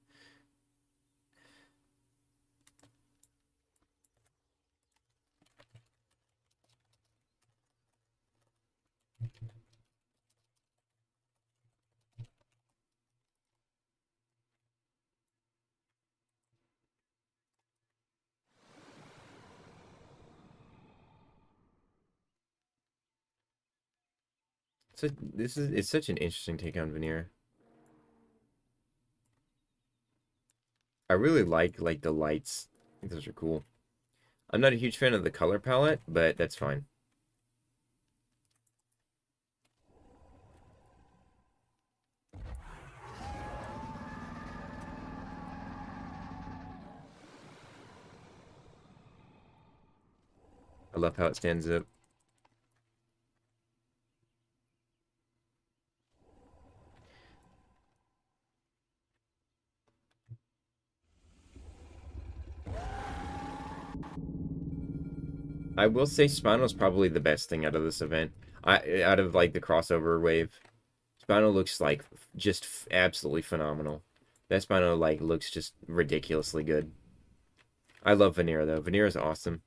So it's such an interesting take on Veneer. I really like the lights. I think those are cool. I'm not a huge fan of the color palette, but that's fine. I love how it stands up. I will say Spino's probably the best thing out of this event. Out of like the crossover wave. Spino looks like just absolutely phenomenal. That Spino like looks just ridiculously good. I love Vanira though. Vanira's awesome.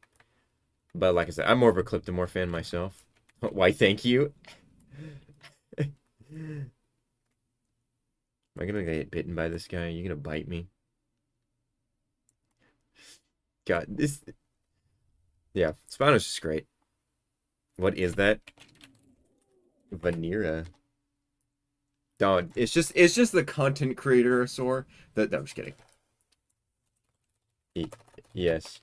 But like I said, I'm more of a Cliptomore fan myself. Why, thank you. Am I gonna get bitten by this guy? Are you gonna bite me? God, this. Yeah, Spino's just great. What is that? Vanira. Dog, it's just the content creator sore. That no, I'm just kidding. E yes.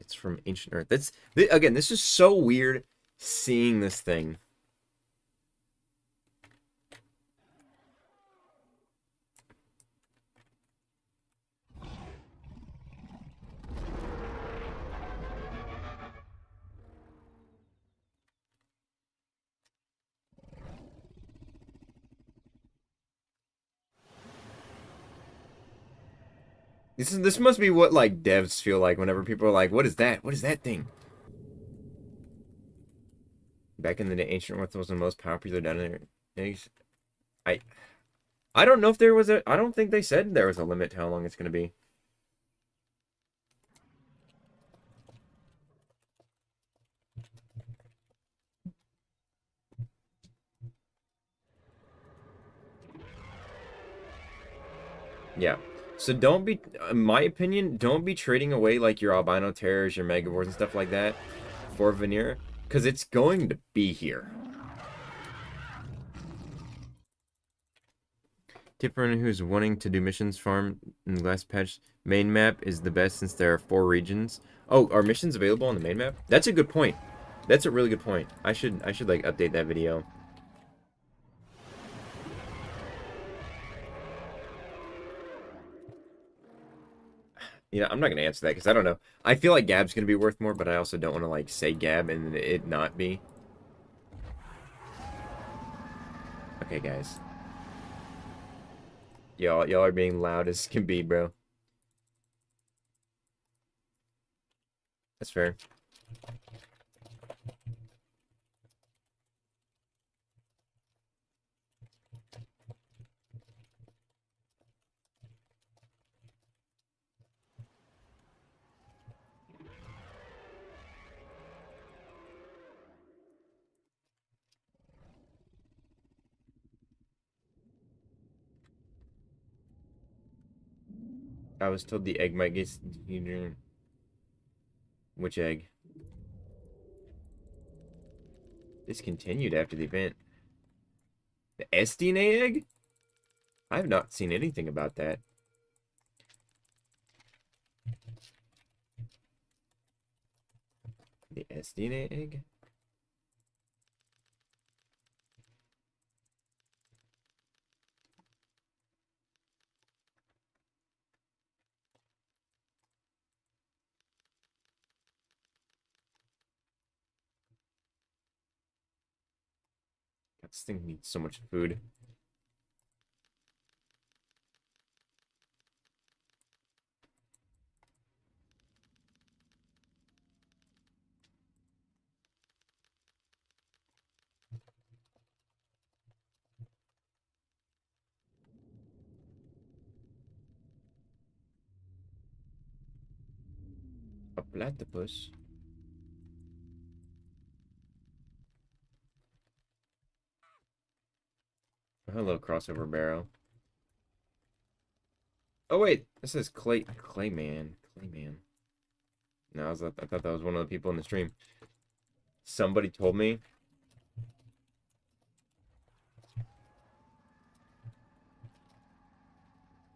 It's from Ancient Earth. Again, this is so weird seeing this thing. This must be what like devs feel like whenever people are like, "What is that? What is that thing?" Back in the day, ancient North was the most popular dinosaur eggs. I I don't know if there was a. I don't think they said there was a limit to how long it's gonna be. Yeah. So don't be, in my opinion, don't be trading away like your albino terrors, your megavores and stuff like that for Vanira, because it's going to be here. Tip for anyone who's wanting to do missions farm in the last patch, main map is the best since there are 4 regions. Oh, are missions available on the main map? That's a good point. That's a really good point. I should like update that video. You know, I'm not gonna answer that because I don't know. I feel like Gab's gonna be worth more, but I also don't want to like say Gab and it not be. Okay, guys. Y'all are being loud as can be, bro. That's fair. I was told the egg might get. Which egg? Discontinued after the event. The SDNA egg? I have not seen anything about that. The SDNA egg? God, this thing needs so much food. A platypus? Oh, hello, crossover barrow. Oh wait, this says Clayman. Clayman. No, I thought that was one of the people in the stream. Somebody told me.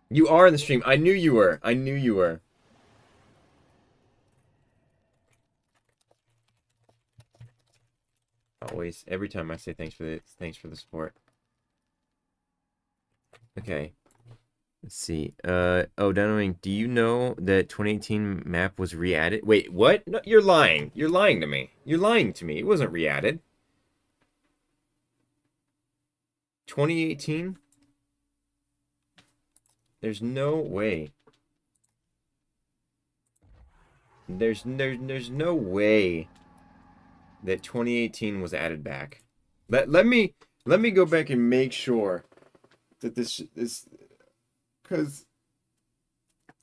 You are in the stream. I knew you were. I knew you were. Always. Every time I say thanks for the support. Okay. Let's see. Oh, Dynamite, do you know that 2018 map was re-added? Wait, what? No, you're lying. You're lying to me. You're lying to me. It wasn't re-added. 2018? There's no way. There's no way that 2018 was added back. Let me go back and make sure that this because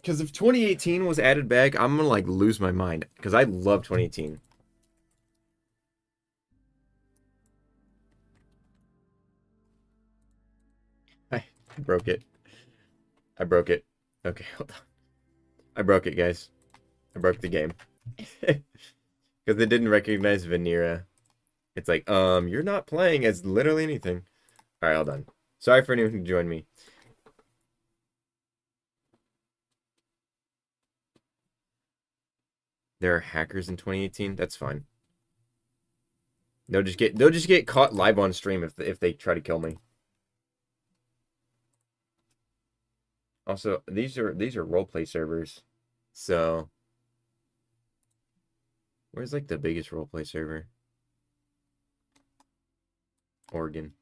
if 2018 was added back, I'm gonna like lose my mind because I love 2018. I broke it. I broke it. Okay, hold on. I broke it, guys. I broke the game. Because it didn't recognize Vanira. It's like, you're not playing as literally anything. Alright, hold on. Sorry for anyone who joined me. There are hackers in 2018. That's fine. They'll just get caught live on stream if they try to kill me. Also, these are roleplay servers. So where's like the biggest roleplay server? Oregon.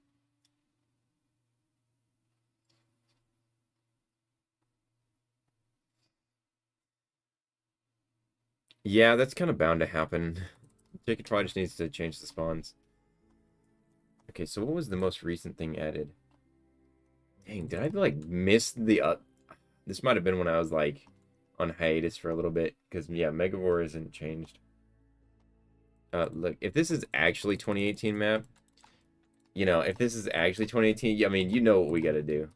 Yeah, that's kind of bound to happen. Jake probably just needs to change the spawns. Okay, so what was the most recent thing added? Dang, did I like miss the this might have been when I was like on hiatus for a little bit because yeah, Megavore isn't changed. Look, if this is actually 2018 map, if this is actually 2018, I mean, you know what we gotta do.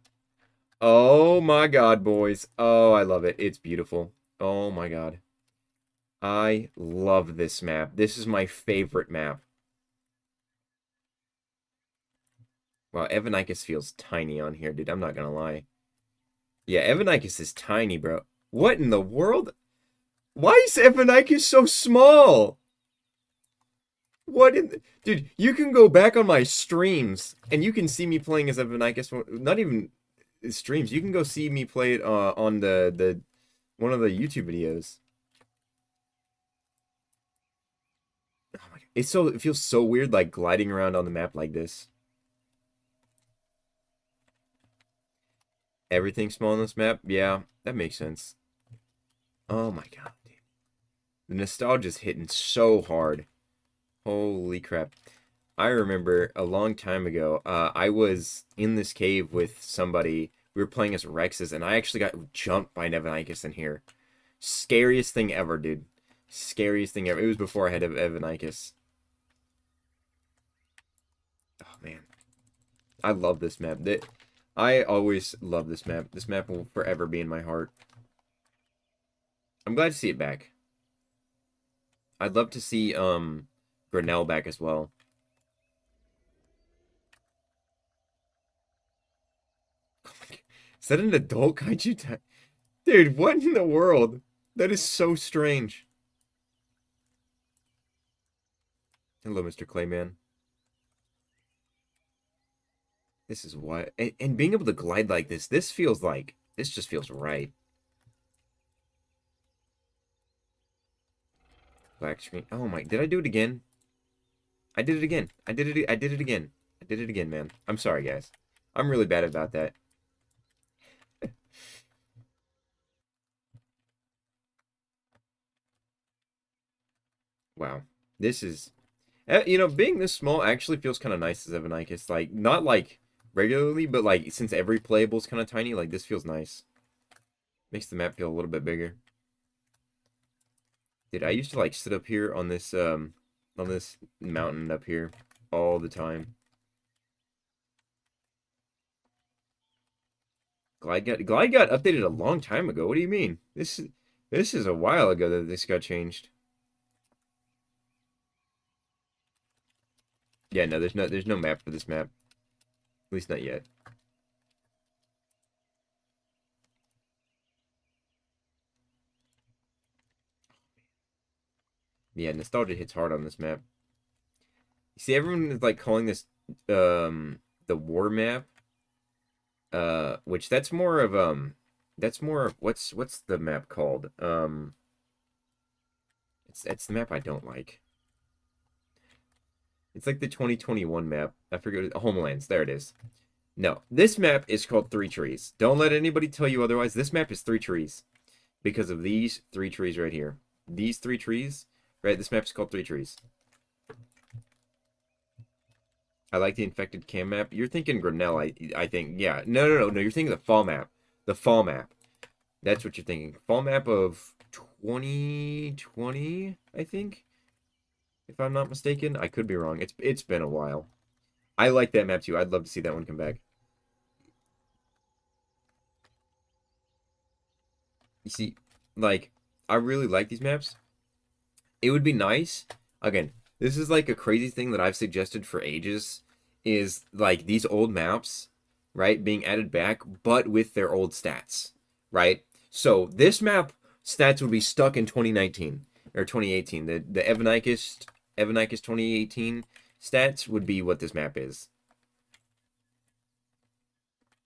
Oh my God, boys. Oh, I love it. It's beautiful. Oh my God. I love this map. This is my favorite map. Wow, Evanicus feels tiny on here, dude. I'm not gonna lie. Yeah, Evanicus is tiny, bro. What in the world? Why is Evanicus so small? What in the... Dude, you can go back on my streams and you can see me playing as Evanicus. Not even streams. You can go see me play it on the one of the YouTube videos. Oh my God. It feels so weird like gliding around on the map like this. Everything small on this map? Yeah, that makes sense. Oh my God, dude. The nostalgia's hitting so hard. Holy crap. I remember a long time ago, I was in this cave with somebody. We were playing as Rexes, and I actually got jumped by Nevanicus in here. Scariest thing ever, dude. Scariest thing ever. It was before I had Evanicus. Oh, man. I love this map. I always love this map. This map will forever be in my heart. I'm glad to see it back. I'd love to see, Grinnell back as well. Oh my God. Is that an adult kaiju type? Dude, what in the world? That is so strange. Hello, Mr. Clayman. This is what... And being able to glide like this feels like... This just feels right. Black screen. Oh my... Did I do it again? I did it again. I did it again. I did it again, man. I'm sorry, guys. I'm really bad about that. Wow. This is... being this small actually feels kind of nice as Evanicus. Like, not like regularly, but like since every playable is kind of tiny, like this feels nice. Makes the map feel a little bit bigger. Dude, I used to like sit up here on this mountain up here all the time. Glide got updated a long time ago. What do you mean? This is a while ago that this got changed. Yeah, no, there's no map for this map. At least not yet. Yeah, nostalgia hits hard on this map. You see, everyone is like calling this the war map. Which that's more of what's the map called? It's the map I don't like. It's like the 2021 map. I forget Homelands. There it is. No, this map is called Three Trees. Don't let anybody tell you otherwise. This map is Three Trees because of these three trees right here. These three trees, right? This map is called Three Trees. I like the infected cam map. You're thinking Grinnell, I think. Yeah. No. You're thinking the fall map. The fall map. That's what you're thinking. Fall map of 2020, I think. If I'm not mistaken. I could be wrong. It's been a while. I like that map too. I'd love to see that one come back. You see, like, I really like these maps. It would be nice. Again, this is like a crazy thing that I've suggested for ages. Is like these old maps, right, being added back, but with their old stats, right? So this map stats would be stuck in 2019 or 2018. The Evanicus 2018 stats would be what this map is.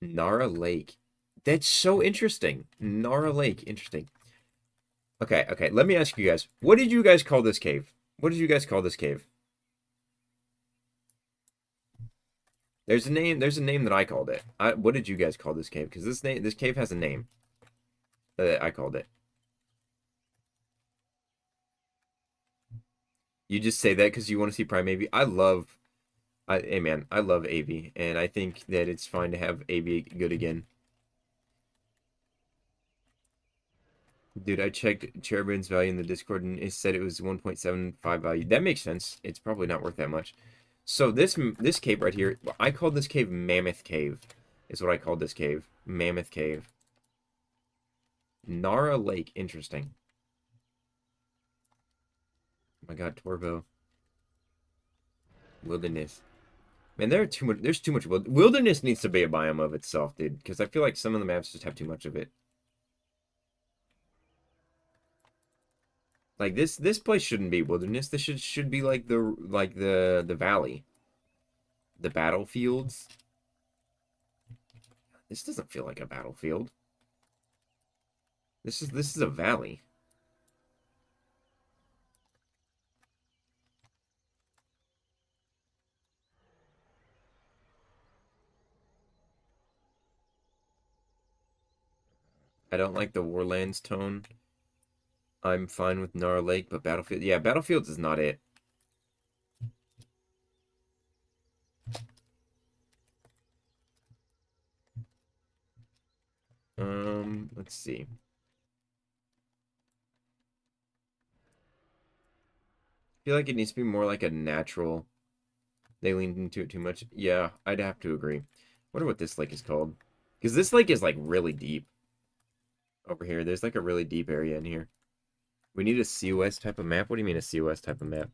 Nara Lake. That's so interesting. Nara Lake, interesting. Okay. Let me ask you guys. What did you guys call this cave? What did you guys call this cave? There's a name. There's a name that I called it. What did you guys call this cave? Because this cave has a name that I called it. You just say that because you want to see Prime Maybe. I love Hey man, I love AV, and I think that it's fine to have AV good again. Dude, I checked Cherubin's value in the Discord and it said it was 1.75 value. That makes sense. It's probably not worth that much. So this cave right here, I called this cave Mammoth Cave. Is what I called this cave. Mammoth Cave. Nara Lake, interesting. Oh my god, Torvo. Wilderness. Man, there's too much wilderness needs to be a biome of itself, dude. Because I feel like some of the maps just have too much of it. Like this place shouldn't be wilderness. This should be like the valley. The battlefields. This doesn't feel like a battlefield. This is a valley. I don't like the Warlands tone. I'm fine with Nara Lake, but Battlefield, yeah, Battlefields is not it. Let's see. I feel like it needs to be more like a natural. They leaned into it too much. Yeah, I'd have to agree. Wonder what this lake is called. Because this lake is like really deep. Over here, there's like a really deep area in here. We need a COS type of map. What do you mean a COS type of map?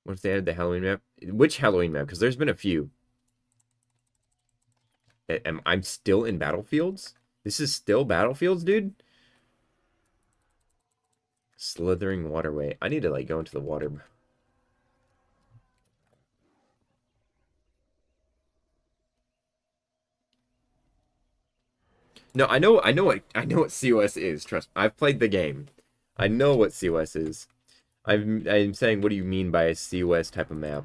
Once they added the Halloween map? Which Halloween map? Because there's been a few. I'm still in Battlefields? This is still Battlefields, dude? Slithering Waterway. I need to, like, go into the water. No, I know what COS is. Trust me. I've played the game. I know what COS is. I'm saying, what do you mean by a COS type of map?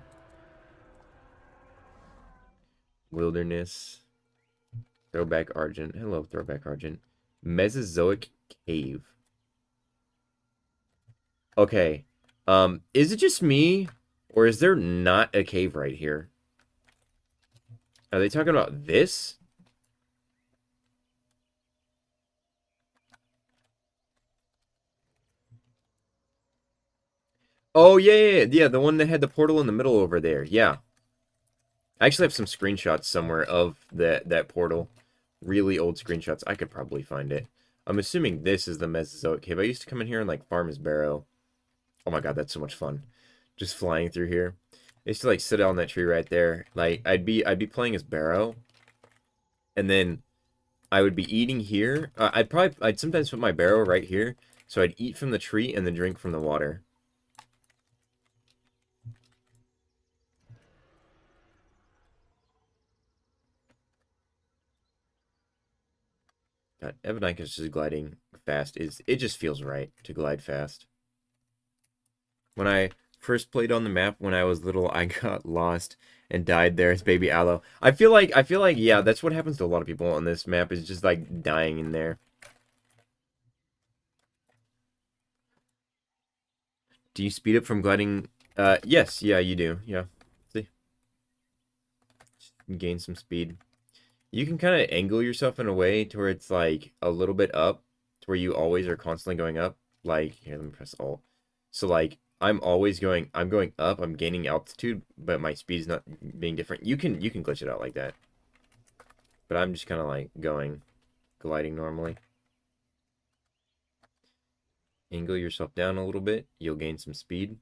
Wilderness. Throwback Argent. Hello, Throwback Argent. Mesozoic Cave. Okay. Is it just me? Or is there not a cave right here? Are they talking about this? Oh, yeah, the one that had the portal in the middle over there. Yeah. I actually have some screenshots somewhere of that portal. Really old screenshots. I could probably find it. I'm assuming this is the Mesozoic cave. I used to come in here and, like, farm as Barrow. Oh my god, that's so much fun. Just flying through here. I used to, like, sit on that tree right there. Like, I'd be playing as Barrow. And then I would be eating here. I'd sometimes put my Barrow right here. So I'd eat from the tree and then drink from the water. God, Evanicus just gliding fast it just feels right to glide fast. When I first played on the map when I was little, I got lost and died there as baby Aloe. I feel like yeah, that's what happens to a lot of people on this map is just like dying in there. Do you speed up from gliding? Yes, yeah, you do. Yeah. See? Gain some speed. You can kind of angle yourself in a way to where it's like a little bit up, to where you always are constantly going up. Like, here, let me press Alt. So, like, I'm going up, I'm gaining altitude, but my speed's not being different. You can glitch it out like that. But I'm just kind of like gliding normally. Angle yourself down a little bit, you'll gain some speed.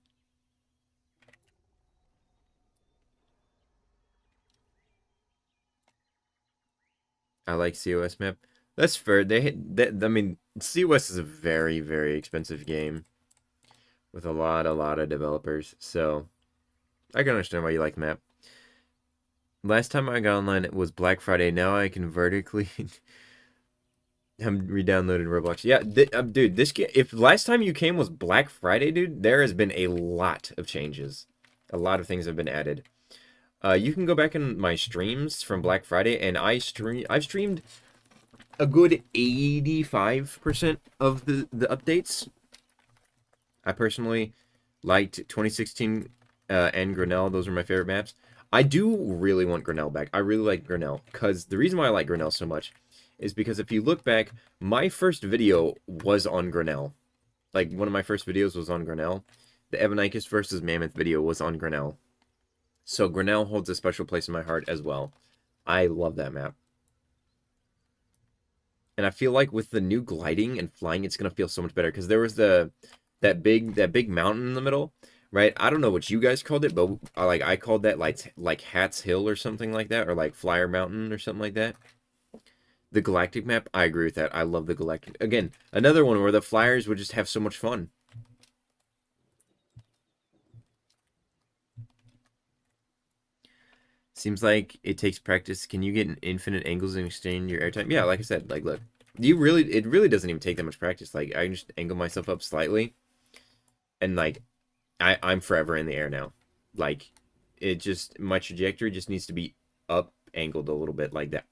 I like COS map. That's fair. I mean, COS is a very, very expensive game with a lot of developers. So I can understand why you like the map. Last time I got online, it was Black Friday. Now I can vertically. I'm re-downloading Roblox. Yeah, dude, this game. If last time you came was Black Friday, dude, there has been a lot of changes. A lot of things have been added. You can go back in my streams from Black Friday, and I've streamed a good 85% of the updates. I personally liked 2016 and Grinnell. Those are my favorite maps. I do really want Grinnell back. I really like Grinnell because the reason why I like Grinnell so much is because if you look back, my first video was on Grinnell. Like one of my first videos was on Grinnell. The Evanicus versus Mammoth video was on Grinnell. So Grinnell holds a special place in my heart as well. I love that map. And I feel like with the new gliding and flying, it's gonna feel so much better because there was that big mountain in the middle, right? I don't know what you guys called it, but I called that like Hat's Hill or something like that, or like Flyer Mountain or something like that. The Galactic map, I agree with that. I love the Galactic. Again, another one where the Flyers would just have so much fun. Seems like it takes practice. Can you get an infinite angles and extend your airtime? Yeah, like I said, like look, it really doesn't even take that much practice. Like I just angle myself up slightly, and like I'm forever in the air now. Like it just my trajectory just needs to be up angled a little bit like that.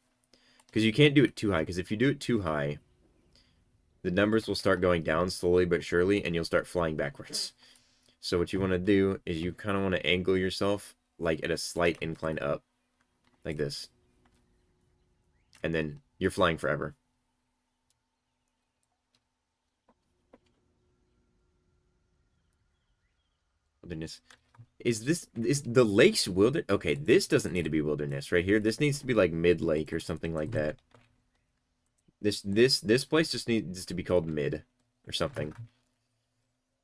Because you can't do it too high. Because if you do it too high, the numbers will start going down slowly but surely, and you'll start flying backwards. So what you want to do is you kind of want to angle yourself like at a slight incline up, like this. And then you're flying forever. Wilderness. Is the lake's wilderness? Okay, this doesn't need to be wilderness right here. This needs to be like mid-lake or something like that. This place just needs to be called mid or something.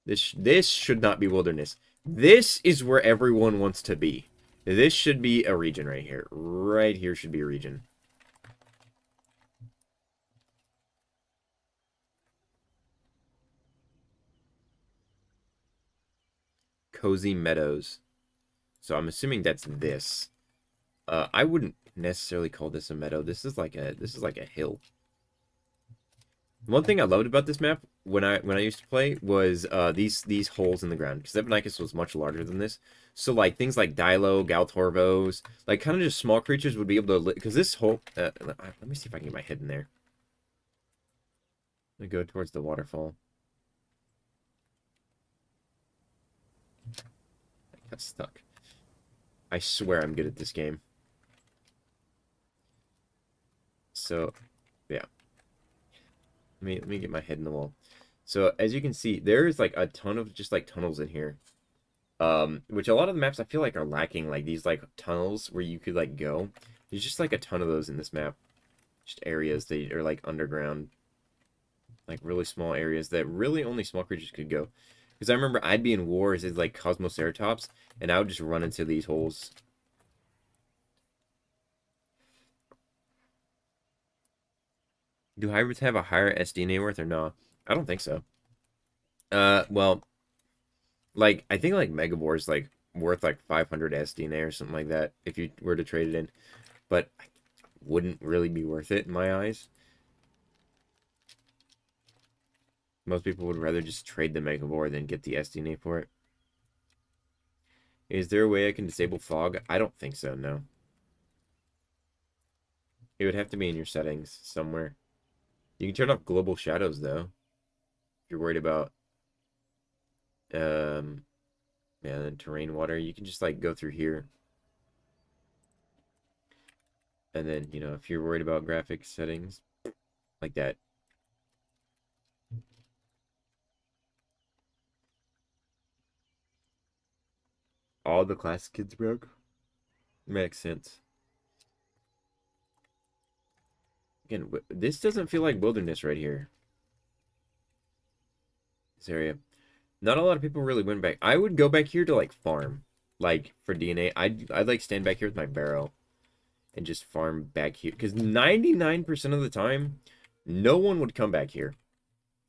This should not be wilderness. This is where everyone wants to be. This should be a region right here. Right here should be a region. Cozy Meadows. So I'm assuming that's this. I wouldn't necessarily call this a meadow. This is like a hill. One thing I loved about this map when I used to play was these holes in the ground because Evanicus was much larger than this. So like things like Dilo, Galtorvos, like kind of just small creatures would be able to because this hole. Let me see if I can get my head in there. Let me go towards the waterfall. I got stuck. I swear I'm good at this game. So, yeah. Let me get my head in the wall. So as you can see, there is like a ton of just like tunnels in here. Which a lot of the maps I feel like are lacking like these like tunnels where you could like go. There's just like a ton of those in this map. Just areas that are like underground. Like really small areas that really only small creatures could go. Because I remember I'd be in wars as like Cosmoceratops and I would just run into these holes. Do hybrids have a higher SDNA worth or no? I don't think so. Well, like I think like Megavore is like worth like 500 SDNA or something like that if you were to trade it in, but wouldn't really be worth it in my eyes. Most people would rather just trade the Megavore than get the SDNA for it. Is there a way I can disable fog? I don't think so, no. It would have to be in your settings somewhere. You can turn off global shadows though. If you're worried about yeah, then terrain water, you can just like go through here. And then, you know, if you're worried about graphics settings, like that. All the class kids broke? Makes sense. Again, this doesn't feel like wilderness right here. This area. Not a lot of people really went back. I would go back here to like farm. Like for DNA. I'd like stand back here with my barrel and just farm back here. Because 99% of the time, no one would come back here.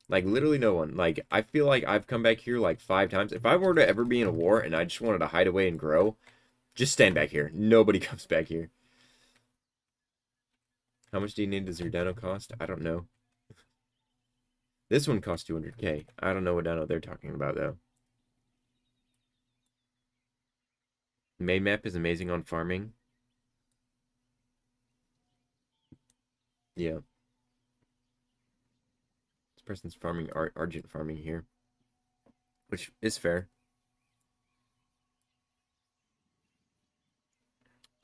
Like literally no one. Like I feel like I've come back here like 5 times. If I were to ever be in a war and I just wanted to hide away and grow, just stand back here. Nobody comes back here. How much DNA does your dino cost? I don't know. This one costs 200k. I don't know what dino they're talking about though. Main map is amazing on farming. Yeah. This person's farming Argent farming here. Which is fair.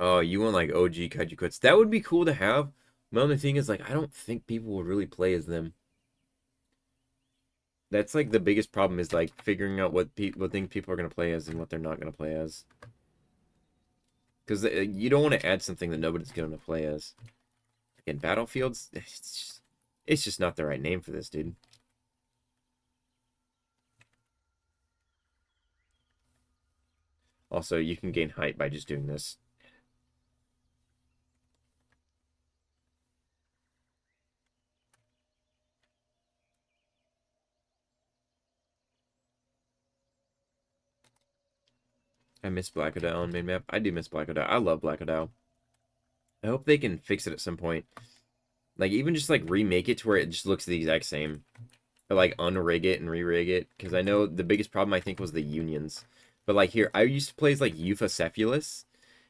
Oh, you want like OG Kaiju Quits. That would be cool to have. My only thing is like I don't think people will really play as them. That's like the biggest problem is like figuring out what things people are gonna play as and what they're not gonna play as. Because you don't want to add something that nobody's gonna play as. In Battlefields, it's just not the right name for this, dude. Also, you can gain height by just doing this. I miss Black Odow on main map. I do miss Black Odow. I love Black Odow. I hope they can fix it at some point. Like, even just, like, remake it to where it just looks the exact same. Or, like, unrig it and re-rig it. Because I know the biggest problem, I think, was the unions. But, like, here, I used to play as, like, Euphocephalus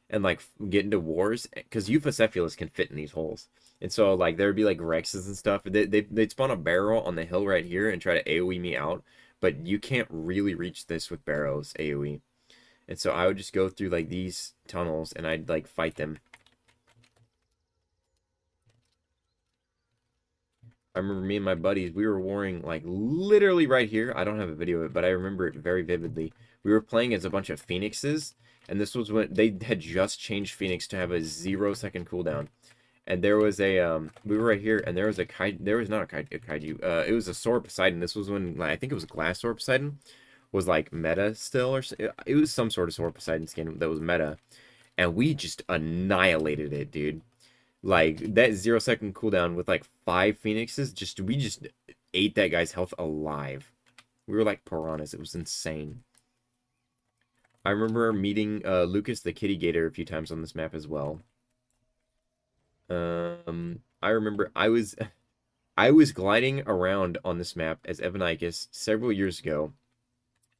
and, like, get into wars. Because Euphocephalus can fit in these holes. And so, like, there would be, like, Rexes and stuff. They'd spawn a Barrow on the hill right here and try to AoE me out. But you can't really reach this with Barrows AoE. And so I would just go through, like, these tunnels and I'd, like, fight them. I remember me and my buddies, we were warring like literally right here. I don't have a video of it, but I remember it very vividly. We were playing as a bunch of Phoenixes, and this was when they had just changed Phoenix to have a 0-second cooldown. And there was a we were right here, and there was a there was not a kaiju, it was a Sword Poseidon. This was when like, I think it was Glass Sword Poseidon was like meta still, or it was some sort of Sword Poseidon skin that was meta, and we just annihilated it, dude. Like that 0-second cooldown with like 5 Phoenixes, we just ate that guy's health alive. We were like piranhas. It was insane. I remember meeting Lucas the Kitty Gator a few times on this map as well. I remember I was gliding around on this map as Evanicus several years ago,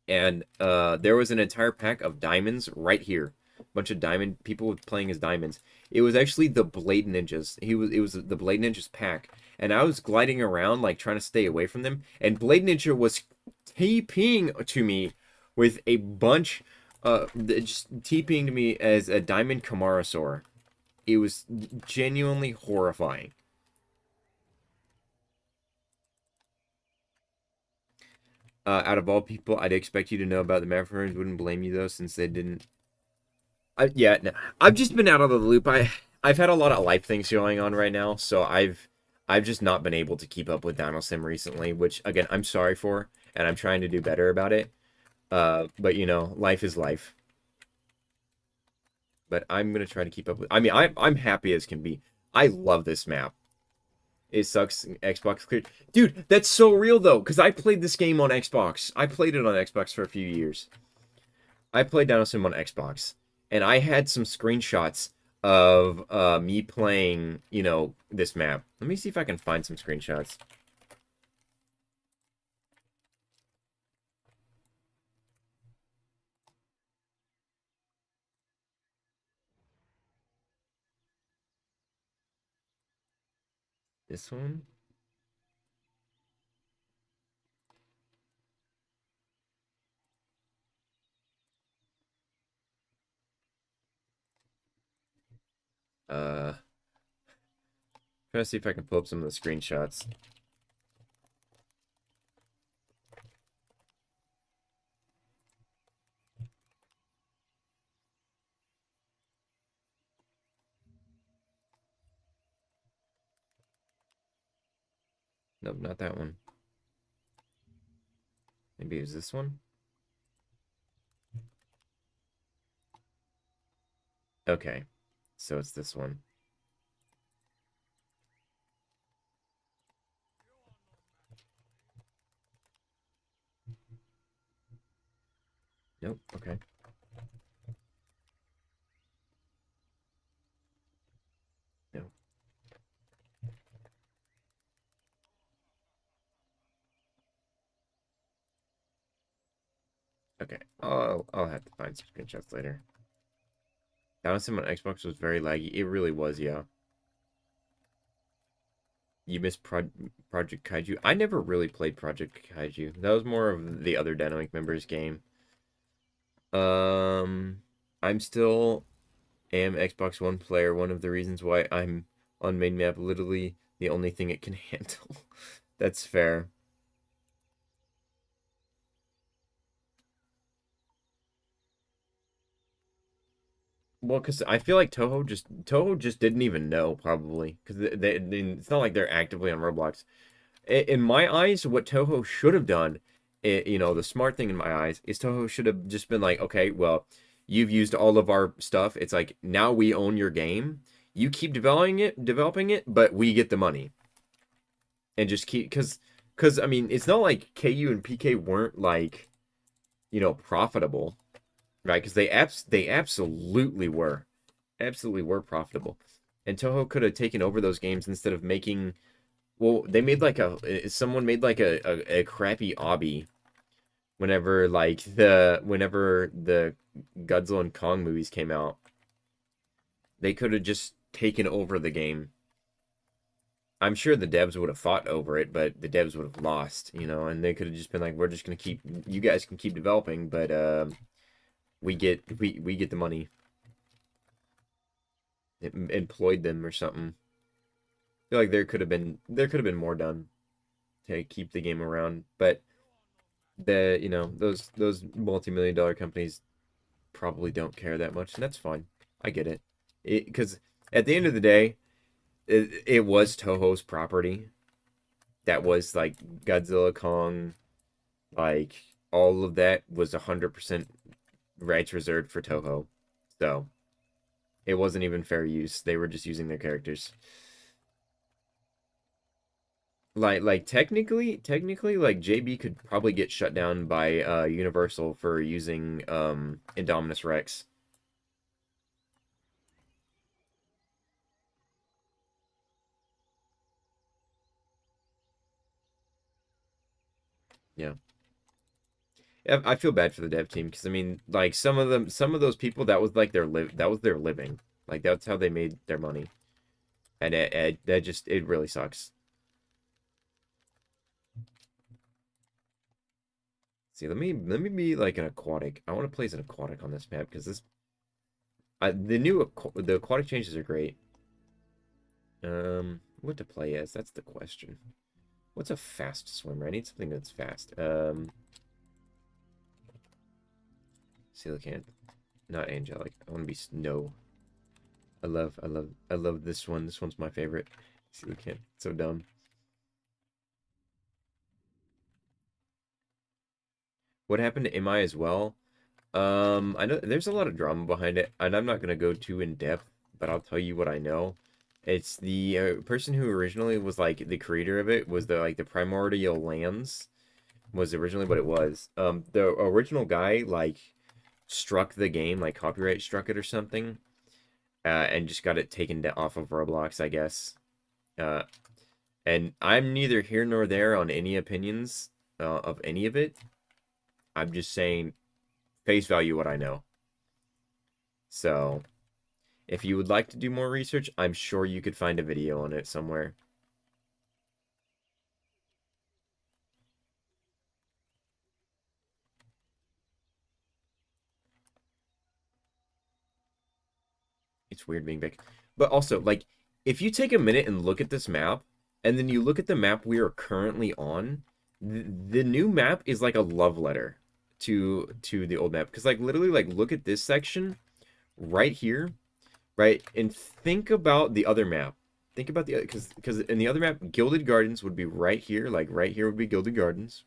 and there was an entire pack of diamonds right here. A bunch of diamond people playing as diamonds. It was actually the Blade Ninjas. It was the Blade Ninjas pack, and I was gliding around like trying to stay away from them. And Blade Ninja was TPing to me with a bunch, just TPing to me as a Diamond Camarasaur. It was genuinely horrifying. Out of all people, I'd expect you to know about the Maverick. Wouldn't blame you though, since they didn't. Yeah, no, I've just been out of the loop. I've had a lot of life things going on right now, so I've just not been able to keep up with Dino Sim recently, which again I'm sorry for, and I'm trying to do better about it. But you know, life is life. But I'm gonna try to keep up with. I mean, I'm happy as can be. I love this map. It sucks Xbox clear. Dude, that's so real though, because I played this game on Xbox. I played it on Xbox for a few years. I played Dino Sim on Xbox, and I had some screenshots of me playing, you know, this map. Let me see if I can find some screenshots. This one? Uh, trying to see if I can pull up some of the screenshots. Nope, not that one. Maybe it was this one? Okay, so it's this one. Nope, okay. No. Okay, I'll have to find some screenshots later. Dinosaur on Xbox was very laggy. It really was, yeah. You missed Project Kaiju. I never really played Project Kaiju. That was more of the other Dynamic members game. Um, I'm still am Xbox One player. One of the reasons why I'm on main map, literally the only thing it can handle. That's fair. Well, because I feel like Toho just didn't even know probably because it's not like they're actively on Roblox. In my eyes, what Toho should have done, the smart thing in my eyes is Toho should have just been like, okay, well, you've used all of our stuff. It's like now we own your game. You keep developing it, but we get the money and just keep because I mean, it's not like KU and PK weren't like profitable, right? Because they absolutely were profitable, and Toho could have taken over those games instead of making. Well, they made like someone made like a crappy obby whenever the Godzilla and Kong movies came out. They could have just taken over the game. I'm sure the devs would have fought over it, but the devs would have lost, and they could have just been like, we're just gonna keep you guys can keep developing, but we get the money. It employed them or something. I feel like there could have been more done to keep the game around, but those multi-million dollar companies probably don't care that much, and that's fine. I get it. Because at the end of the day, it was Toho's property. That was like Godzilla, Kong, like all of that was 100% rights reserved for Toho. So it wasn't even fair use. They were just using their characters. Like technically, like JB could probably get shut down by Universal for using Indominus Rex. Yeah. I feel bad for the dev team because I mean, like some of those people that was like that was their living. Like that's how they made their money, and it really sucks. See, let me be like an aquatic. I want to play as an aquatic on this map because the aquatic changes are great. What to play as? That's the question. What's a fast swimmer? I need something that's fast. Coelacanth, not angelic. I want to be snow. I love this one. This one's my favorite. Coelacanth, so dumb. What happened to MI as well? I know there's a lot of drama behind it, and I'm not gonna go too in depth, but I'll tell you what I know. It's the person who originally was like the creator of it was the primordial lands was originally what it was. The original guy like struck the game, like copyright struck it or something, and just got it taken off of Roblox, I guess. Uh, and I'm neither here nor there on any opinions of any of it. I'm just saying face value what I know. So, if you would like to do more research, I'm sure you could find a video on it somewhere. It's weird being big. But also, like, if you take a minute and look at this map, and then you look at the map we are currently on, the new map is like a love letter to the old map. Because, like, literally, like, look at this section right here, right? And think about the other map. Think about the because in the other map, Gilded Gardens would be right here. Like, right here would be Gilded Gardens,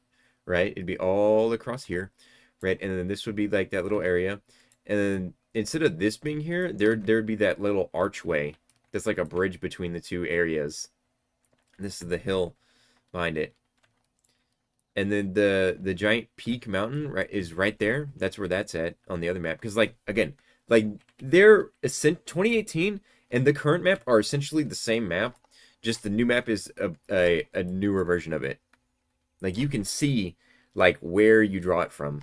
right? It'd be all across here, right? And then this would be like that little area. And then instead of this being here, there'd be that little archway that's like a bridge between the two areas. This is the hill behind it. And then the giant peak mountain right is right there. That's where that's at on the other map. Because like again, like they're 2018 and the current map are essentially the same map. Just the new map is a newer version of it. Like you can see like where you draw it from.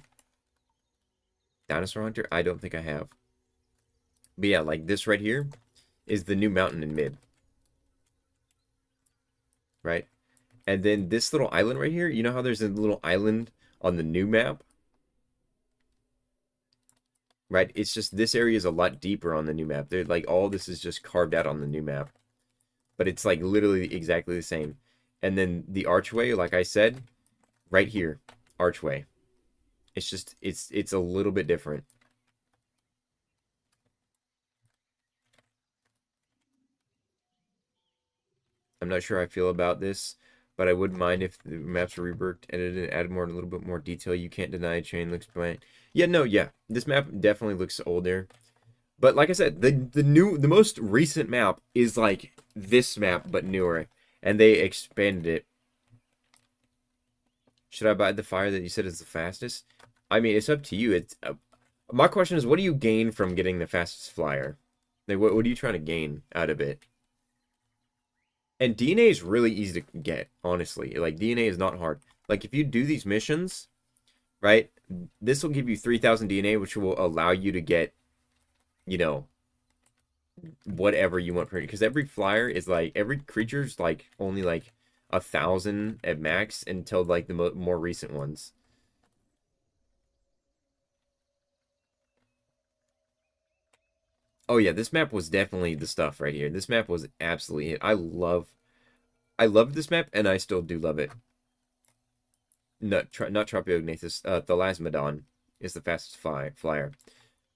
Dinosaur Hunter? I don't think I have. But yeah, like this right here is the new mountain in mid. Right? And then this little island right here, you know how there's a little island on the new map? right? It's just this area is a lot deeper on the new map. They're like all this is just carved out on the new map, but it's like literally exactly the same. And then the archway, like I said, right here, archway. It's just it's a little bit different. I'm not sure how I feel about this, but I wouldn't mind if the maps were reworked, edited, and added more, a little bit more detail. You can't deny chain looks blank. Yeah, no, yeah. This map definitely looks older. But like I said, the most recent map is like this map but newer, and they expanded it. Should I buy the fire that you said is the fastest? I mean, it's up to you. It's my question is, what do you gain from getting the fastest flyer? Like, what are you trying to gain out of it? And DNA is really easy to get, honestly. Like, DNA is not hard. Like, if you do these missions, right, this will give you 3,000 DNA, which will allow you to get, you know, whatever you want. Because every flyer is like, every creature's like only like 1,000 at max until like the more recent ones. Oh yeah, this map was definitely the stuff right here. This map was absolutely it. I love this map, and I still do love it. Not Tropiognathus. Thalasmodon is the fastest flyer.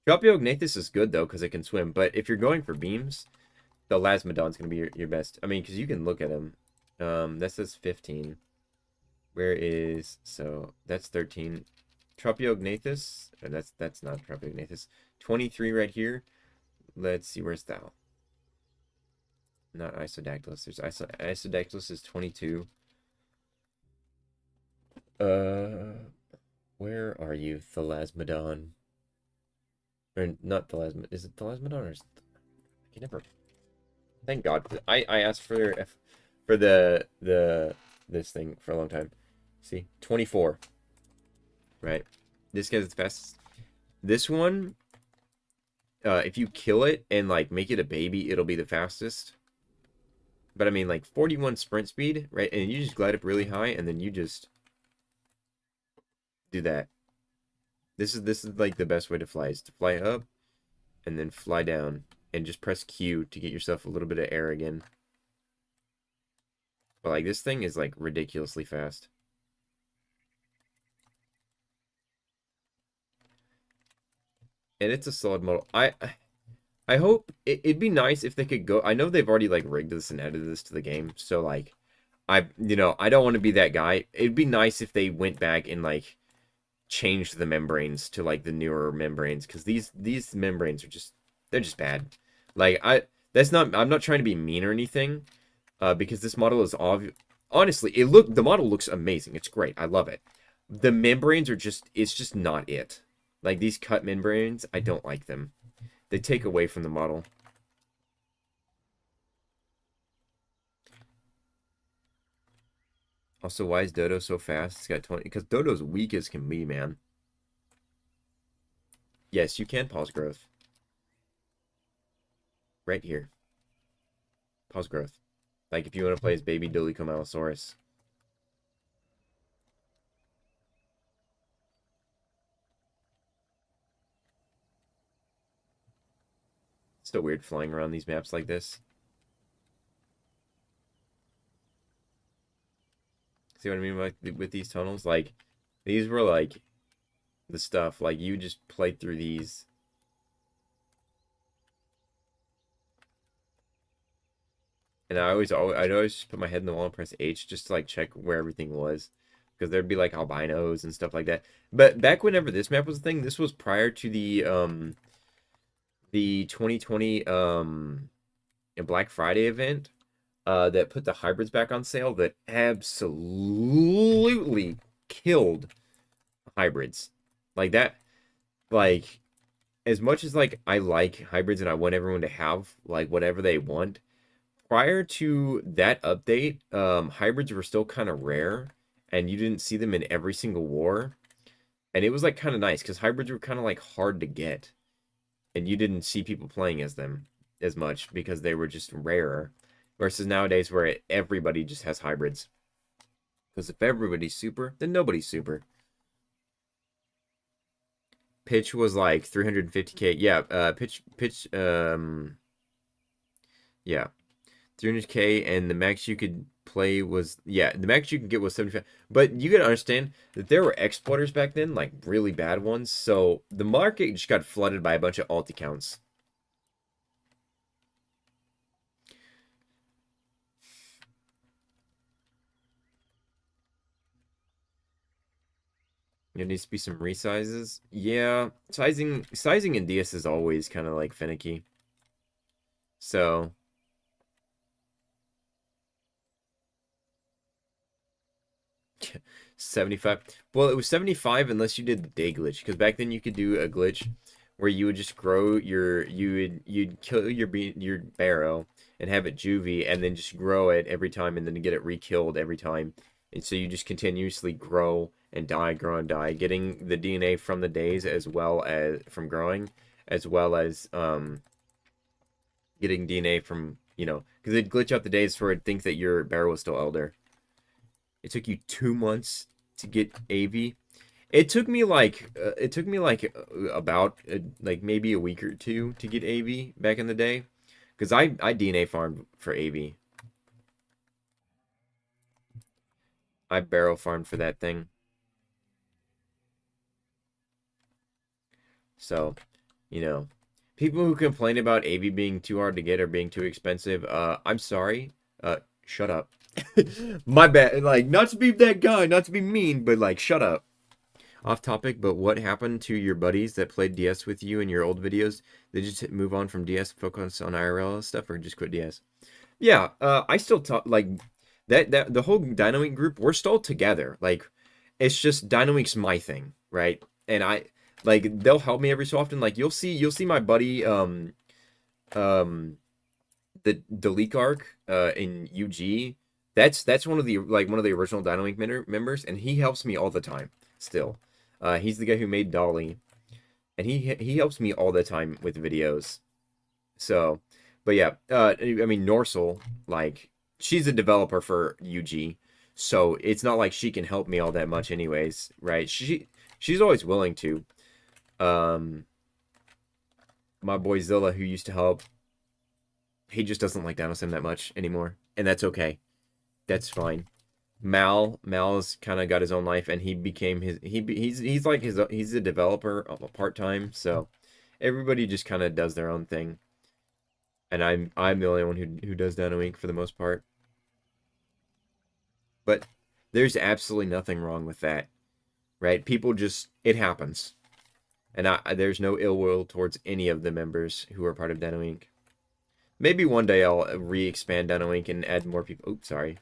Tropiognathus is good though because it can swim. But if you're going for beams, Thalasmodon's gonna be your best. I mean, because you can look at him. That says 15. Where is that's 13. Tropiognathus. That's not Tropiognathus. 23 right here. Let's see, where's thou? Not Isodactylus. There's Isodactylus is 22. Where are you, Thalasmodon? Or not Thalasmodon? Is it Thalasmodon or is it... I can never. Thank God. I asked for the this thing for a long time. See, 24. Right. This guy's the fastest. This one, if you kill it and like make it a baby, it'll be the fastest. But I mean, like 41 sprint speed, right? And you just glide up really high, and then you just do that. This is like the best way to fly, is to fly up and then fly down and just press Q to get yourself a little bit of air again. But like this thing is like ridiculously fast. And it's a solid model. I hope it'd be nice if they could go. I know they've already like rigged this and added this to the game, so like I don't want to be that guy. It'd be nice if they went back and like changed the membranes to like the newer membranes, because these membranes are just, they're just bad. Like I'm not trying to be mean or anything, because this model is obvious. Honestly, the model looks amazing. It's great. I love it. The membranes are just, it's just not it. Like these cut membranes, I don't like them. They take away from the model. Also, why is Dodo so fast? It's got 20. Because Dodo's weak as can be, man. Yes, you can pause growth. Right here. Pause growth. Like if you want to play as baby Dolichomalosaurus. It's still weird flying around these maps like this. See what I mean with these tunnels? Like, these were like the stuff. Like, you just played through these. And I'd always just put my head in the wall and press H just to like check where everything was. Because there'd be like albinos and stuff like that. But back whenever this map was a thing, this was prior to the 2020 Black Friday event that put the hybrids back on sale, that absolutely killed hybrids. Like that, like as much as like I like hybrids and I want everyone to have like whatever they want, prior to that update, hybrids were still kind of rare and you didn't see them in every single war. And it was like kind of nice because hybrids were kind of like hard to get and you didn't see people playing as them as much because they were just rarer. Versus nowadays where everybody just has hybrids. Because if everybody's super, then nobody's super. Pitch was like 350k. Yeah, yeah, 300k, and the max you could play was, yeah, the max you could get was 75. But you gotta understand that there were exploiters back then, like really bad ones. So the market just got flooded by a bunch of alt accounts. There needs to be some resizes. Yeah, sizing in DS is always kind of like finicky. So 75. Well, it was 75 unless you did the day glitch, because back then you could do a glitch where you would just grow you'd kill your Barrow and have it juvie and then just grow it every time and then get it re-killed every time. And so you just continuously grow and die, grow and die, getting the DNA from the days as well as from growing, as well as getting DNA from, because it'd glitch out the days for it to think that your Barrow was still elder. It took you 2 months to get AV. It took me like about like maybe a week or two to get AV back in the day, because I DNA farmed for AV. I barrel farmed for that thing. So, you know, people who complain about AV being too hard to get or being too expensive, I'm sorry. Shut up. My bad. Like, not to be that guy, not to be mean, but like, shut up. Off topic, but what happened to your buddies that played DS with you in your old videos? They just move on from DS, focus on IRL stuff, or just quit DS? Yeah, I still talk like that the whole Dynamic group, we're still together. Like, it's just Dynamic's my thing, right? And I like they'll help me every so often. Like you'll see my buddy um the leak arc in UG. That's one of the original Dynamic members, and he helps me all the time still. He's the guy who made Dolly, and he helps me all the time with videos. So, but yeah, I mean Norsel, like she's a developer for UG, so it's not like she can help me all that much, anyways, right? She's always willing to. Um, my boy Zilla, who used to help, he just doesn't like Dino Sim that much anymore, and that's okay. That's fine. Mal's kind of got his own life, and he became he's like he's a developer part time, so everybody just kind of does their own thing, and I'm the only one who does Dino Inc. for the most part. But there's absolutely nothing wrong with that, right? People just it happens, and there's no ill will towards any of the members who are part of Dino Inc. Maybe one day I'll re-expand Dino Inc. and add more people. Oops, sorry.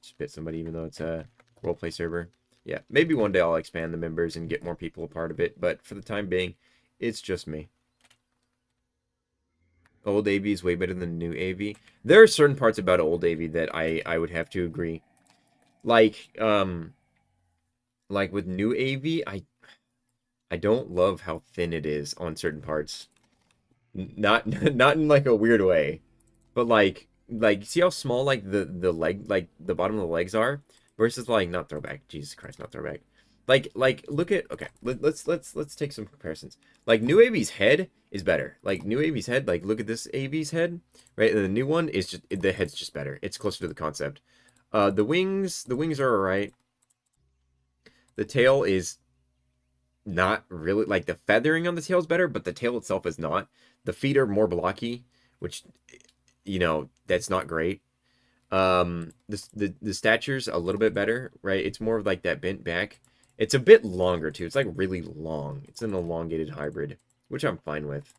Spit somebody even though it's a roleplay server. Yeah, maybe one day I'll expand the members and get more people a part of it, but for the time being, it's just me. Old AV is way better than new AV. There are certain parts about old AV that I would have to agree. Like with new AV, I don't love how thin it is on certain parts. Not not in like a weird way, but like see how small like the leg, like the bottom of the legs are, versus like, not throwback, Jesus Christ, not throwback, like look at, okay, let's take some comparisons. Like new AV's head is better. Like new AV's head, like look at this AV's head, right? And the new one is just, the head's just better. It's closer to the concept. The wings are alright. The tail is not really, like the feathering on the tail is better, but the tail itself is not. The feet are more blocky, which, that's not great. The stature's a little bit better, right? It's more of like that bent back. It's a bit longer too. It's like really long. It's an elongated hybrid, which I'm fine with.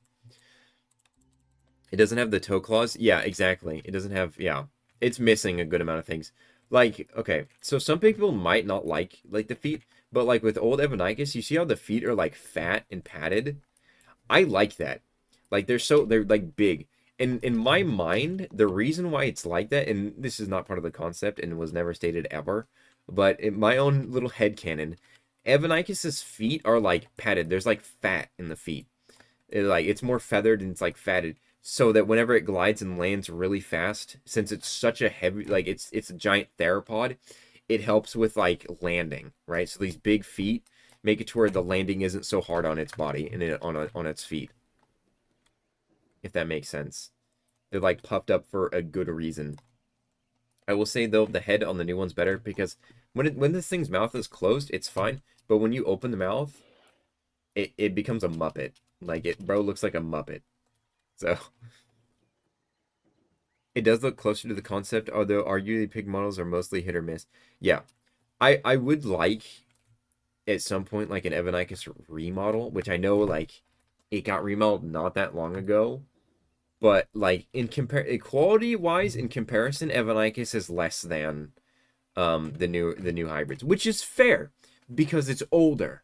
It doesn't have the toe claws. Yeah, exactly. It doesn't have, yeah. It's missing a good amount of things. Like, okay, so some people might not like the feet, but like with old Evanicus, you see how the feet are like fat and padded? I like that. Like they're like big. And in my mind, the reason why it's like that, and this is not part of the concept and was never stated ever, but in my own little headcanon, Evanicus's feet are like padded. There's like fat in the feet. It's more feathered and it's like fatted. So that whenever it glides and lands really fast, since it's such a heavy, like it's a giant theropod, it helps with like landing, right? So these big feet, make it to where the landing isn't so hard on its body and on its feet. If that makes sense. They're like puffed up for a good reason. I will say though, the head on the new one's better because when this thing's mouth is closed, it's fine. But when you open the mouth, it becomes a Muppet. Like bro looks like a Muppet. So it does look closer to the concept, although arguably pig models are mostly hit or miss. Yeah, I would like at some point like an Evanicus remodel, which I know like it got remodeled not that long ago, but like in quality wise in comparison, Evanicus is less than the new hybrids, which is fair because it's older.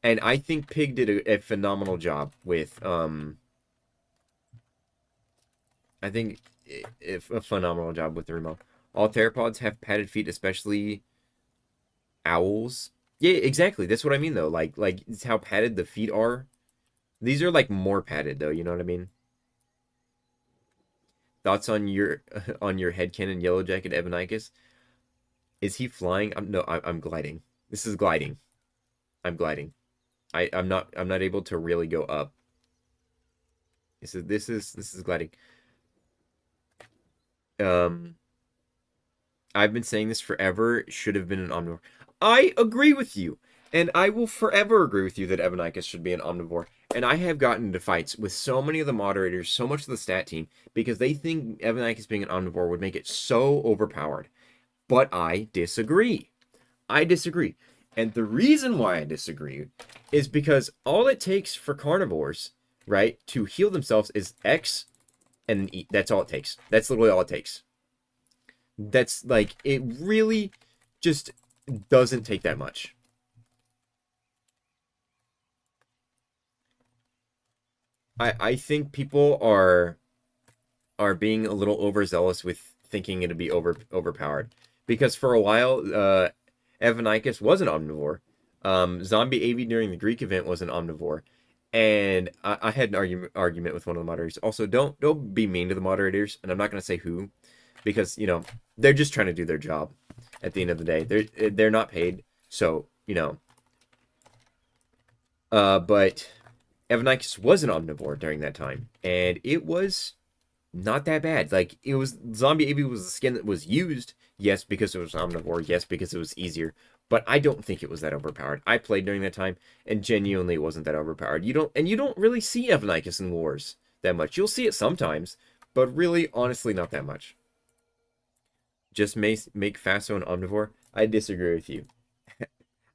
And I think Pig did a phenomenal job with I think a phenomenal job with the remodel. All theropods have padded feet, especially owls. Yeah, exactly. That's what I mean though. Like it's how padded the feet are. These are like more padded though, you know what I mean? Thoughts on your headcanon Yellow Jacket Evanicus? Is he flying? I'm gliding. This is gliding. I'm gliding. I'm not able to really go up. This is gliding. I've been saying this forever. Should have been an omnivore. I agree with you, and I will forever agree with you that Evanicus should be an omnivore. And I have gotten into fights with so many of the moderators, so much of the stat team, because they think Evanicus being an omnivore would make it so overpowered. But I disagree. I disagree. And the reason why I disagree is because all it takes for carnivores, right, to heal themselves is X and then eat. That's all it takes. That's literally all it takes. That's like, it really just doesn't take that much. I think people are being a little overzealous with thinking it'd be overpowered. Because for a while, Evanicus was an omnivore. Zombie AV during the Greek event was an omnivore. And I had an argument with one of the moderators. Also, don't be mean to the moderators, and I'm not going to say who, because, you know, they're just trying to do their job at the end of the day. They're not paid, so, you know. But Evanicus was an omnivore during that time, and it was not that bad. Like, it was, Zombie AV was the skin that was used, yes, because it was omnivore, yes, because it was easier, but I don't think it was that overpowered. I played during that time, and genuinely it wasn't that overpowered. You don't really see Evanicus in wars that much. You'll see it sometimes, but really, honestly, not that much. Just make Faso an omnivore? I disagree with you.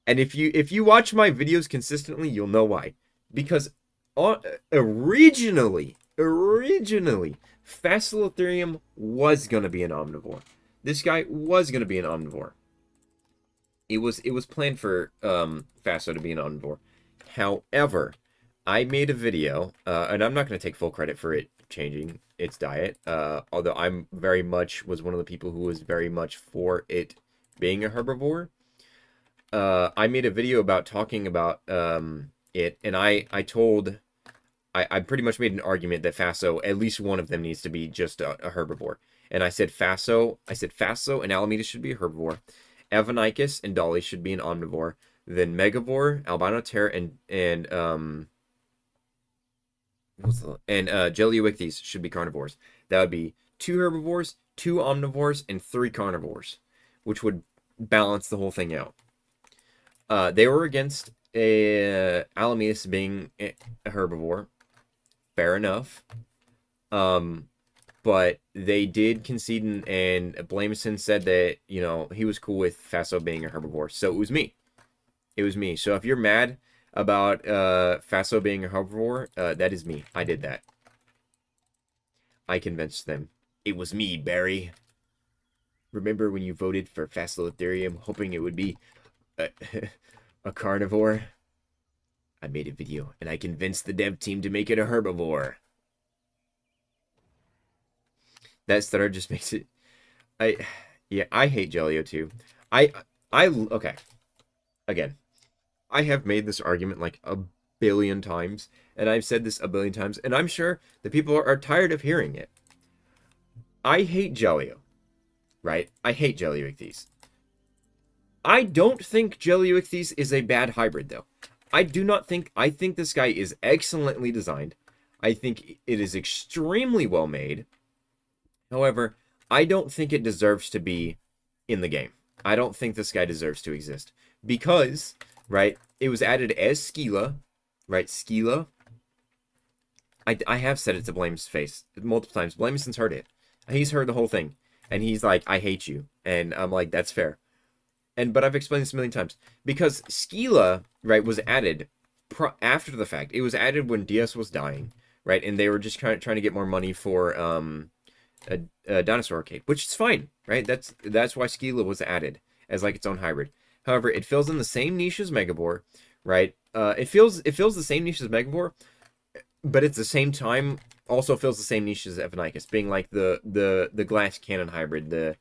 And if you watch my videos consistently, you'll know why. Because originally, Facilitherium was gonna be an omnivore. This guy was gonna be an omnivore. It was planned for Faso to be an omnivore. However, I made a video, and I'm not gonna take full credit for it changing its diet. Although I'm was one of the people who was very much for it being a herbivore. I made a video about talking about it, and I pretty much made an argument that Faso, at least one of them needs to be just a herbivore. And I said Faso and Alameda should be a herbivore. Evanicus and Dolly should be an omnivore. Then Megavore, Albino Terror, and Geliowictes should be carnivores. That would be 2 herbivores, 2 omnivores, and 3 carnivores, which would balance the whole thing out. They were against Alameus being a herbivore. Fair enough. But they did concede, and Blameson said that, you know, he was cool with Faso being a herbivore. So it was me. It was me. So if you're mad about Faso being a herbivore, that is me. I did that. I convinced them. It was me, Barry. Remember when you voted for Facilitherium, hoping it would be a carnivore? I made a video, and I convinced the dev team to make it a herbivore. That stutter just makes it... Yeah, I hate Jelio, too. Okay. Again, I have made this argument like a billion times, and I've said this a billion times, and I'm sure the people are tired of hearing it. I hate Jelio, right? I hate Geliowictes. I don't think Jellywichthyes is a bad hybrid, though. I do not think... I think this guy is excellently designed. I think it is extremely well made. However, I don't think it deserves to be in the game. I don't think this guy deserves to exist. Because, right, it was added as Skeela, right, Skeela. I have said it to Blame's face multiple times. Blame's heard it. He's heard the whole thing. And he's like, I hate you. And I'm like, that's fair. But I've explained this a million times. Because Skeela, right, was added after the fact. It was added when DS was dying, right? And they were just trying to get more money for a Dinosaur Arcade, which is fine, right? That's why Skeela was added as like its own hybrid. However, it fills in the same niche as Megabore, right? It fills the same niche as Megabore, but at the same time also fills the same niche as Evanicus, being like the glass cannon hybrid,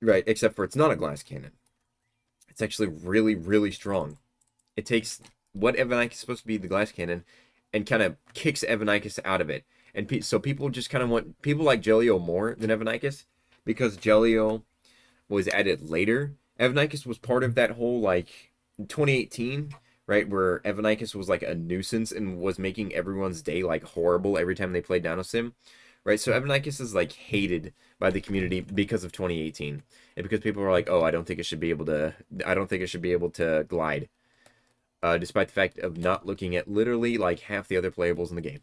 right, except for it's not a glass cannon. It's actually really, really strong. It takes what Evanicus is supposed to be, the glass cannon, and kind of kicks Evanicus out of it. And so people just kind of want... People like Jelio more than Evanicus, because Jelio was added later. Evanicus was part of that whole, like, 2018, right, where Evanicus was, like, a nuisance and was making everyone's day, like, horrible every time they played Dinosim. Right, so Evanicus is, like, hated by the community because of 2018. And because people were like, oh, I don't think it should be able to glide. Despite the fact of not looking at literally, like, half the other playables in the game.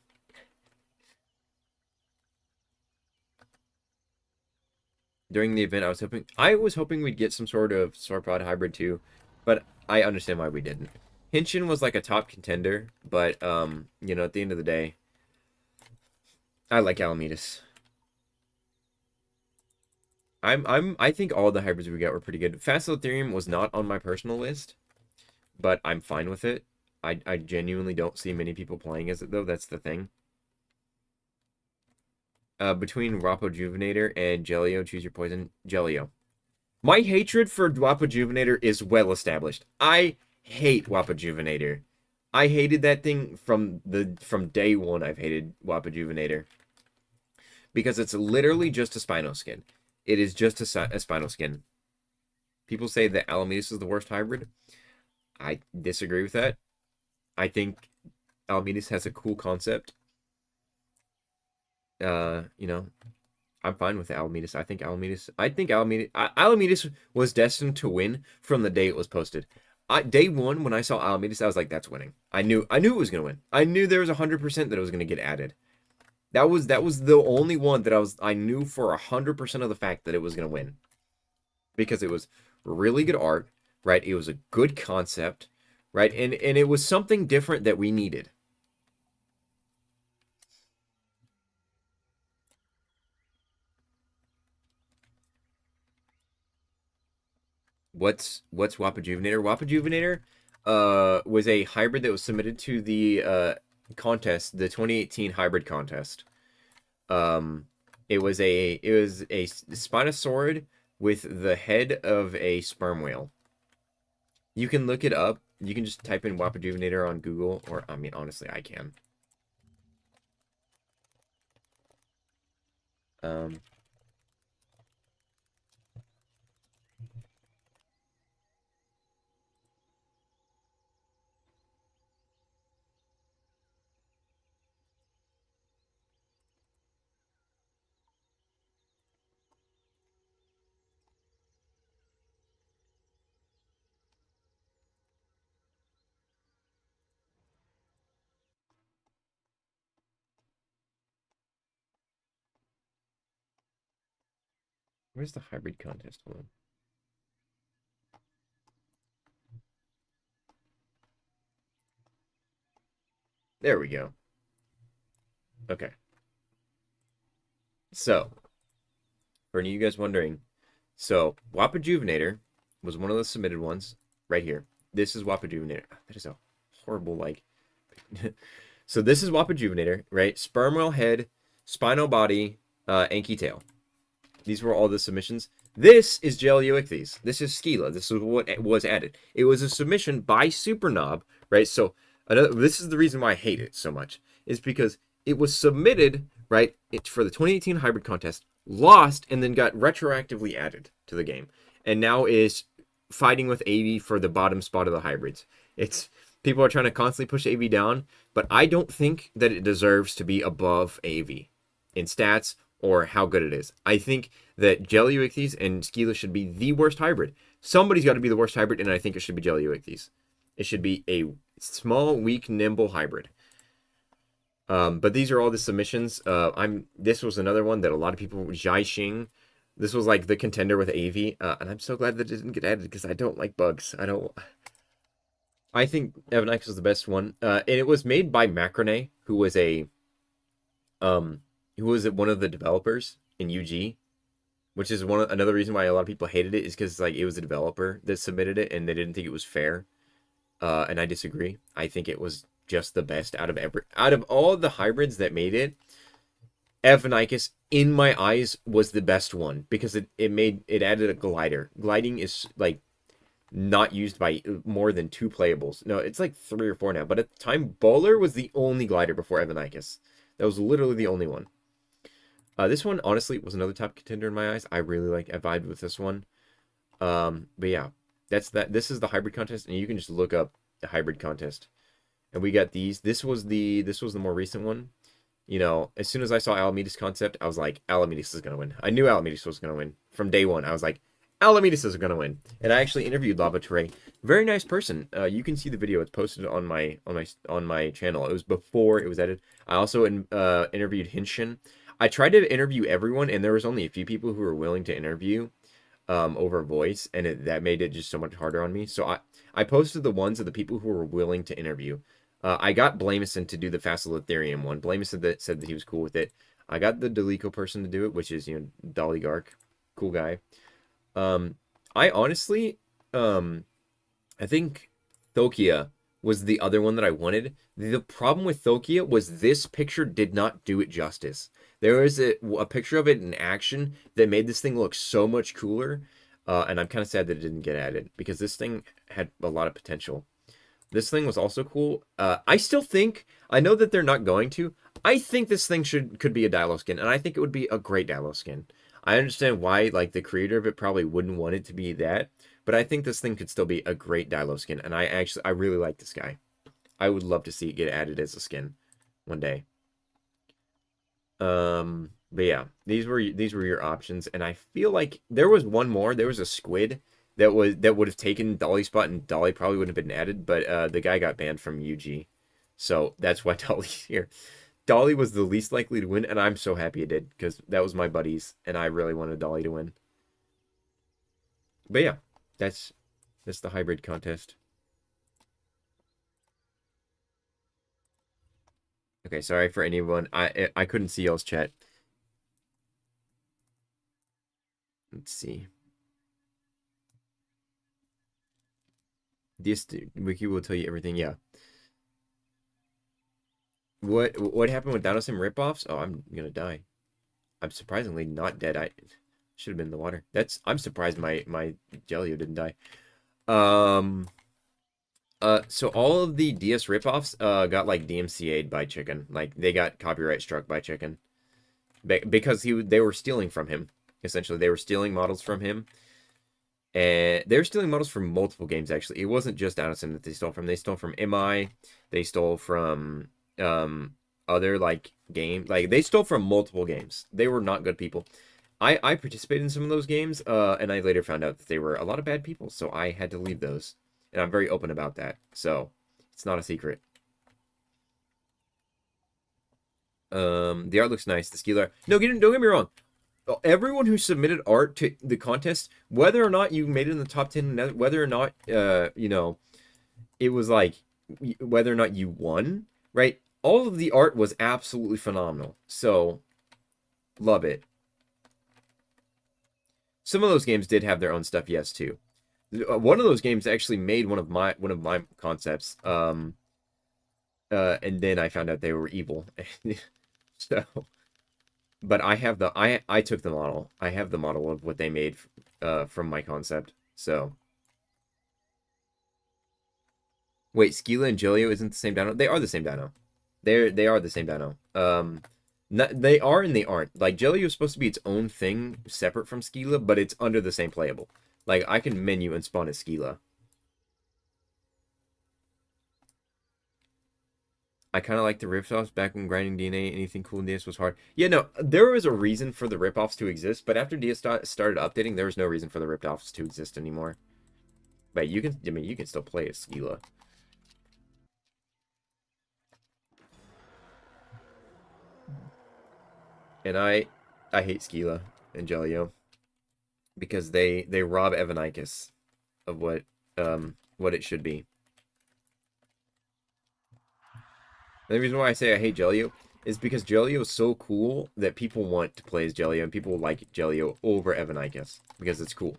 During the event, I was hoping we'd get some sort of Sauropod hybrid too, but I understand why we didn't. Hinchin was like a top contender, but, you know, at the end of the day, I like Alamedas. I think all the hybrids we got were pretty good. Facilitherium was not on my personal list, but I'm fine with it. I genuinely don't see many people playing as it, though. That's the thing. Between Wapojuvenator and Jelio, choose your poison. Jelio. My hatred for Wapojuvenator is well established. I hate Wapojuvenator. I hated that thing from day one. I've hated Wapojuvenator. Because it's literally just a Spino skin. It is just a Spino skin. People say that Alamedas is the worst hybrid. I disagree with that. I think Alamedas has a cool concept. You know, I'm fine with Alamedas. I think Alamedas was destined to win from the day it was posted. Day one, when I saw Alamedas, I was like, that's winning. I knew it was going to win. I knew there was 100% that it was going to get added. That was the only one that I knew for 100% of the fact that it was going to win. Because it was really good art, right? It was a good concept, right? And it was something different that we needed. What's Wapojuvenator? Wapojuvenator was a hybrid that was submitted to the contest, the 2018 hybrid contest. It was a Spinosaurid with the head of a sperm whale. You can look it up. You can just type in Wapojuvenator on Google, or I mean, honestly, I can. Where's the hybrid contest one? There we go. Okay. So, for any of you guys wondering, so Wapojuvenator was one of the submitted ones right here. This is Wapojuvenator. That is a horrible, like... So this is Wapojuvenator, right? Sperm whale head, spinal body, Anki tail. These were all the submissions. This is Jellywichthyes. This is Skeela. This is what was added. It was a submission by Superknob, right? So this is the reason why I hate it so much, is because it was submitted, right, for the 2018 hybrid contest, lost, and then got retroactively added to the game, and now is fighting with AV for the bottom spot of the hybrids. It's people are trying to constantly push AV down, but I don't think that it deserves to be above AV in stats or how good it is. I think that Jellywichthyes and Skeela should be the worst hybrid. Somebody's got to be the worst hybrid, and I think it should be Jellywichthyes. It should be a small, weak, nimble hybrid. But these are all the submissions. This was another one that a lot of people, Zhaixing. This was like the contender with AV, and I'm so glad that it didn't get added because I don't like bugs. I think Evanicus was the best one, and it was made by Macrone, who was one of the developers in UG, which is another reason why a lot of people hated it, is because like it was a developer that submitted it and they didn't think it was fair. And I disagree. I think it was just the best out of all the hybrids that made it. Evanicus, in my eyes, was the best one because it added a glider. Gliding is like not used by more than 2 playables. No, it's like 3 or 4 now. But at the time, Bowler was the only glider before Evanicus. That was literally the only one. This one, honestly, was another top contender in my eyes. I vibed with this one. But yeah, that's that. This is the hybrid contest, and you can just look up the hybrid contest. And we got these. This was the more recent one. You know, as soon as I saw Alamedes concept, I was like, Alamedes is gonna win. I knew Alamedes was gonna win from day one. I was like, Alamedes is gonna win. And I actually interviewed Lava Teray. Very nice person. You can see the video. It's posted on my channel. It was before it was edited. I also interviewed Hinshin. I tried to interview everyone, and there was only a few people who were willing to interview over voice, and that made it just so much harder on me. So I posted the ones of the people who were willing to interview. I got Blamison to do the Facilitherium one. Blamison said that he was cool with it. I got the Delico person to do it, which is, Dolly Gark. Cool guy. I honestly, I think Thokia was the other one that I wanted. The problem with Thokia was this picture did not do it justice. There was a picture of it in action that made this thing look so much cooler, and I'm kind of sad that it didn't get added, because this thing had a lot of potential. This thing was also cool. I still think, I know that they're not going to, I think this thing could be a Dilo skin, and I think it would be a great Dilo skin. I understand why, like, the creator of it probably wouldn't want it to be that, but I think this thing could still be a great Dilo skin, and I really like this guy. I would love to see it get added as a skin one day. But yeah, these were your options, and I feel like there was one more. There was a squid that would have taken Dolly's spot, and Dolly probably wouldn't have been added, but the guy got banned from UG, so that's why Dolly's here. Dolly was the least likely to win, and I'm so happy it did, because that was my buddies, and I really wanted Dolly to win. But yeah, that's the hybrid contest. Okay, sorry for anyone. I couldn't see y'all's chat. Let's see. This wiki will tell you everything. Yeah. What happened with Dinosaur Sim ripoffs? Oh, I'm gonna die. I'm surprisingly not dead. I should have been in the water. I'm surprised my Jellio didn't die. So all of the DS ripoffs got like DMCA'd by Chicken. Like they got copyright struck by Chicken. Because they were stealing from him. Essentially, they were stealing models from him. And they were stealing models from multiple games, actually. It wasn't just Dinosaur that they stole from. They stole from MI. They stole from other like game. Like they stole from multiple games. They were not good people. I participated in some of those games, and I later found out that they were a lot of bad people, so I had to leave those. And I'm very open about that, so it's not a secret. The art looks nice. The Skeeler. No, don't get me wrong. Everyone who submitted art to the contest, whether or not you made it in the top 10, whether or not, it was like, whether or not you won, right? All of the art was absolutely phenomenal. So, love it. Some of those games did have their own stuff, yes, too. One of those games actually made one of my concepts. And then I found out they were evil. So, but I have I took the model. I have the model of what they made from my concept. So, wait, Skeela and Jillio isn't the same dino? They are the same dino. They are the same dino. They are and they aren't. Like Jillio is supposed to be its own thing, separate from Skeela, but it's under the same playable. Like, I can menu and spawn a Skila. I kind of like the ripoffs back when grinding DNA. Anything cool in DS was hard. Yeah, no, there was a reason for the ripoffs to exist, but after DS started updating, there was no reason for the ripoffs to exist anymore. But you can, I mean, you can still play as Skila. And I hate Skila and Jelio because they rob Evanicus of what it should be. And the reason why I say I hate Jelio is because Jelio is so cool that people want to play as Jelio, and people like Jelio over Evanicus because it's cool.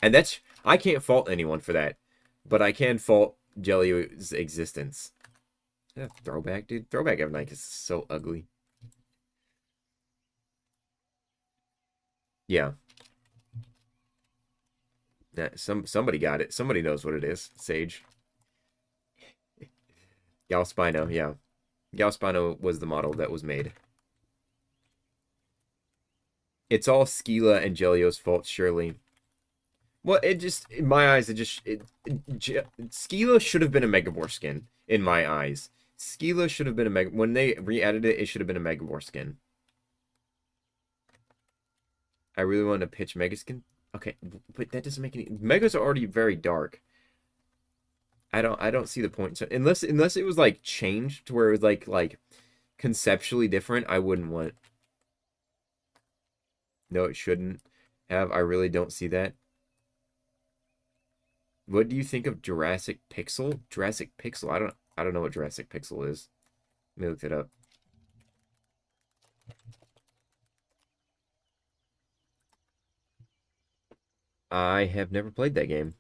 And that's, I can't fault anyone for that, but I can fault Jelio's existence. Yeah, throwback, dude. Throwback Evanicus is so ugly. Yeah. Yeah, somebody got it. Somebody knows what it is. Sage. Galspino, yeah. Galspino was the model that was made. It's all Skila and Jelio's fault, surely. Well, it just, in my eyes, Skila should have been a Megavore skin, in my eyes. Skila should have been a when they re-added it, it should have been a Megavore skin. I really wanted to pitch Megaskin. Okay, but that doesn't make any, Megas are already very dark. I don't see the point. So unless it was like changed to where it was like conceptually different, I wouldn't want. No, it shouldn't have. I really don't see that. What do you think of Jurassic Pixel? Jurassic Pixel. I don't know what Jurassic Pixel is. Let me look it up. I have never played that game.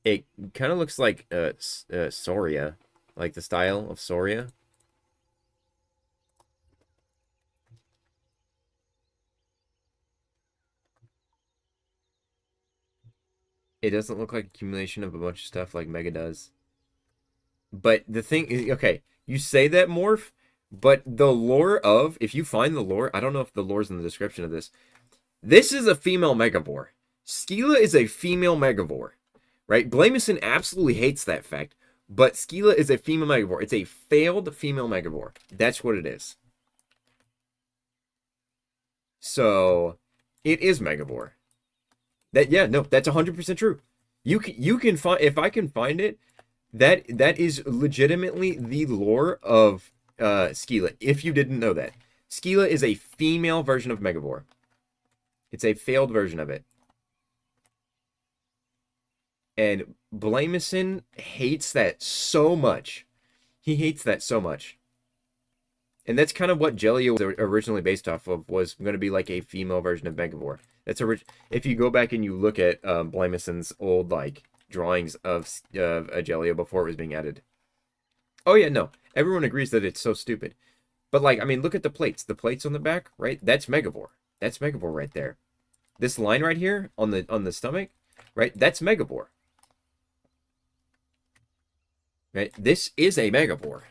It kind of looks like Soria, like the style of Soria. It doesn't look like accumulation of a bunch of stuff like Mega does. But the thing is, okay, you say that, Morph, but the lore of, if you find the lore, I don't know if the lore's in the description of this. This is a female Megavore. Skila is a female Megavore, right? Blamison absolutely hates that fact, but Skila is a female Megavore. It's a failed female Megavore. That's what it is. So, it is Megavore. That, yeah, no, that's 100% true. You can find, if I can find it, that is legitimately the lore of Skila, if you didn't know that. Skila is a female version of Megavore. It's a failed version of it. And Blamison hates that so much. He hates that so much. And that's kind of what Jelio was originally based off of, was going to be like a female version of Megavore. That's if you go back and you look at Blamison's old like drawings of Jelio before it was being added. Oh yeah, no. Everyone agrees that it's so stupid. But like, I mean, look at the plates. The plates on the back, right? That's Megavore. That's Megavore right there. This line right here on the stomach, right? That's Megavore. Right? This is a Megavore.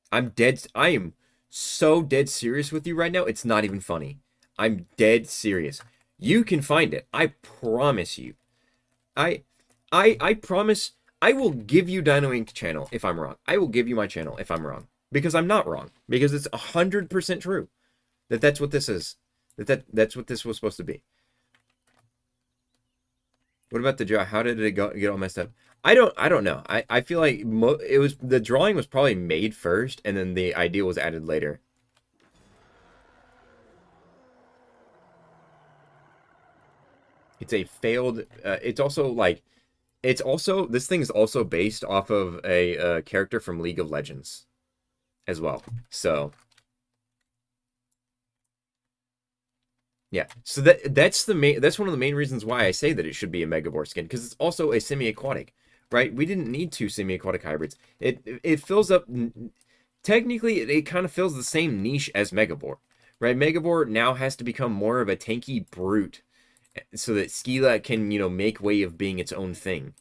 I am so dead serious with you right now. It's not even funny. I'm dead serious. You can find it. I promise you. I promise I will give you Dino Inc. channel if I'm wrong. I will give you my channel if I'm wrong. Because I'm not wrong. Because it's 100% true. That's what this is. That's what this was supposed to be. What about the draw? How did it get all messed up? I don't know. I feel like it was, the drawing was probably made first, and then the idea was added later. It's a failed. It's also like, this thing is also based off of a character from League of Legends, as well. So. Yeah, so that's one of the main reasons why I say that it should be a Megavore skin, because it's also a semi-aquatic, right? We didn't need two semi-aquatic hybrids. It fills up, technically it kind of fills the same niche as Megavore, right? Megavore now has to become more of a tanky brute, so that Skila can, make way of being its own thing.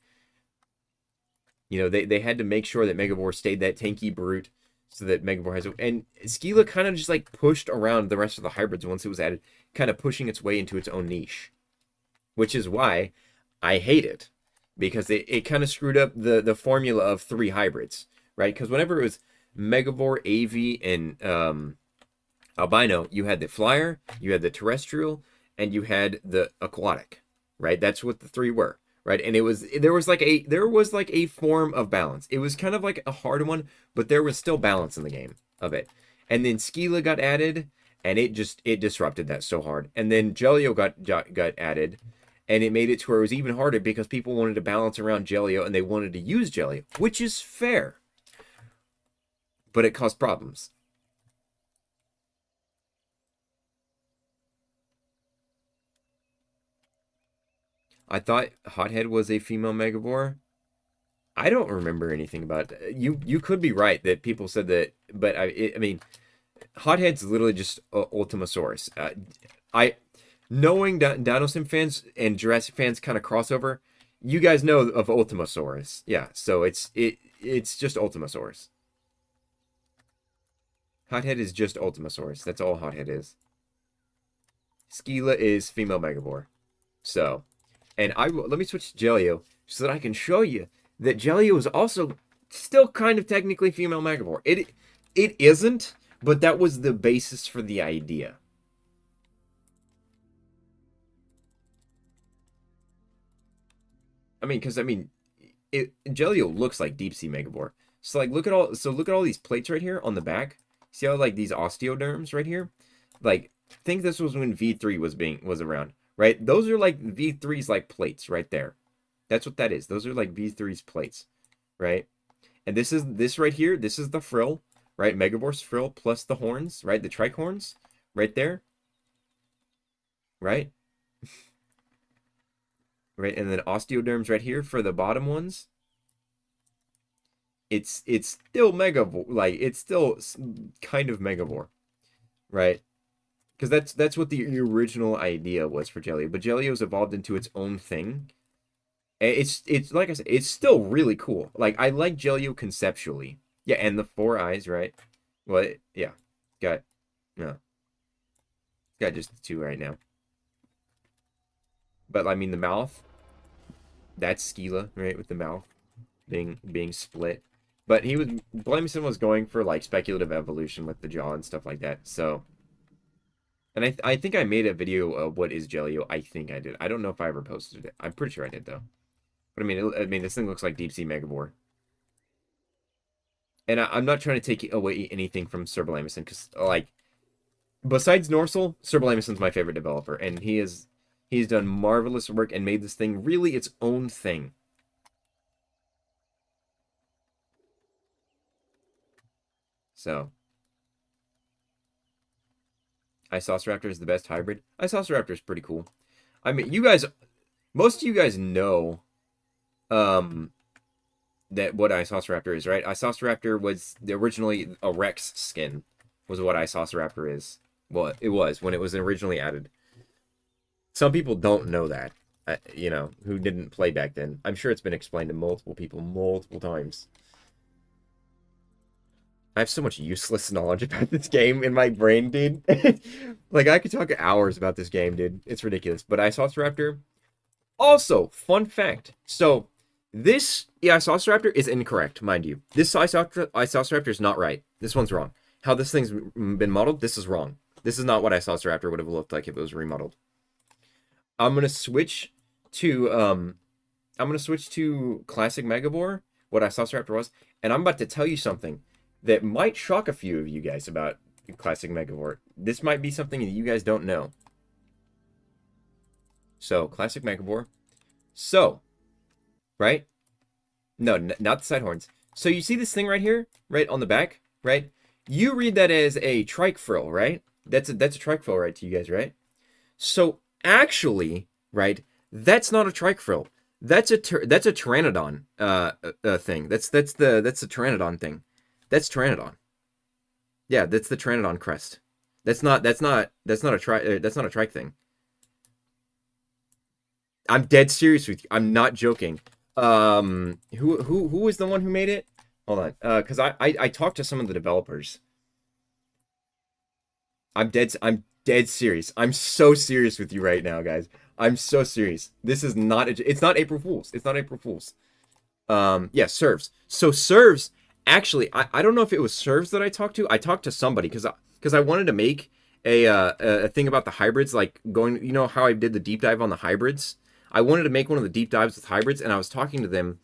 They had to make sure that Megavore stayed that tanky brute, so that Megavore has, and Skila kind of just like pushed around the rest of the hybrids once it was added, kind of pushing its way into its own niche, which is why I hate it, because it kind of screwed up the formula of 3 hybrids, right? Because whenever it was Megavore, AV, and Albino, you had the flyer, you had the terrestrial, and you had the aquatic, right? That's what the 3 were, right? And there was like a form of balance. It was kind of like a hard one, but there was still balance in the game of it. And then Skila got added, and it disrupted that so hard. And then Jelio got added, and it made it to where it was even harder because people wanted to balance around Jelio and they wanted to use Jelio, which is fair, but it caused problems. I thought Hothead was a female Megavore. I don't remember anything about it. You could be right that people said that, but I mean, Hothead's literally just Ultimasaurus. Knowing Dinosaur fans and Jurassic fans kind of crossover, you guys know of Ultimasaurus. Yeah, so it's just Ultimasaurus. Hothead is just Ultimasaurus. That's all Hothead is. Skila is female Megavore. So, and let me switch to Jelio so that I can show you that Jelio is also still kind of technically female Megavore. It isn't, but that was the basis for the idea. I mean, because Jelio looks like deep sea Megavore. So like, look at all these plates right here on the back. See how like these osteoderms right here? Like, think this was when V3 was around, right? Those are like V3's like plates right there. That's what that is. Those are like V3's plates, right? And this right here. This is the frill, right? Megavore's frill plus the horns, right? The trike horns, right there, right? Right, and then osteoderms right here for the bottom ones. It's still Megavore, like it's still kind of Megavore, right? Because that's what the original idea was for Jelio, but Jelio's evolved into its own thing. And it's like I said, it's still really cool. Like, I like Jelio conceptually. Yeah, and the 4 eyes, right? Well, yeah, got just the 2 right now. But I mean, the mouth, that's Skila, right? With the mouth being split. But Blamison was going for like speculative evolution with the jaw and stuff like that. So, and I think I made a video of what is Jelio. I think I did. I don't know if I ever posted it. I'm pretty sure I did though. But I mean, this thing looks like deep sea Megavore. And I'm not trying to take away anything from Sir Blamison, because like, besides Norsel, Sir Blamison's my favorite developer, and he's done marvelous work and made this thing really its own thing. So, Isosiraptor is the best hybrid. Isosiraptor is pretty cool. I mean, most of you guys know, that what Isosiraptor is, right? Isosiraptor was originally a Rex skin, was what Isosiraptor is. Well, it was when it was originally added. Some people don't know that, who didn't play back then. I'm sure it's been explained to multiple people multiple times. I have so much useless knowledge about this game in my brain, dude. Like, I could talk hours about this game, dude. It's ridiculous. But Isosiraptor, also, fun fact. So, this Isosiraptor is incorrect, mind you. This Isosiraptor is not right. This one's wrong. How this thing's been modeled, this is wrong. This is not what Isosiraptor would have looked like if it was remodeled. I'm gonna switch to classic Megavore, what Isosiraptor was, and I'm about to tell you something that might shock a few of you guys about classic Megavore. This might be something that you guys don't know. So, classic Megavore. So, right? No, not the side horns. So you see this thing right here, right on the back, right? You read that as a trike frill, right? That's a trike frill, right, to you guys, right? So actually, right, that's not a trike frill. That's a pteranodon thing. That's the pteranodon thing. That's pteranodon. Yeah, that's the pteranodon crest. That's not a trike thing. I'm dead serious with you. I'm not joking. Who was the one who made it? Hold on. Because I talked to some of the developers. I'm dead dead serious. I'm so serious with you right now, guys. I'm so serious. This is not it's not April Fools. It's not April Fools. Yeah, serves. So serves actually I don't know if it was serves that I talked to. I talked to somebody cuz I wanted to make a thing about the hybrids, like going, you know how I did the deep dive on the hybrids? I wanted to make one of the deep dives with hybrids, and I was talking to them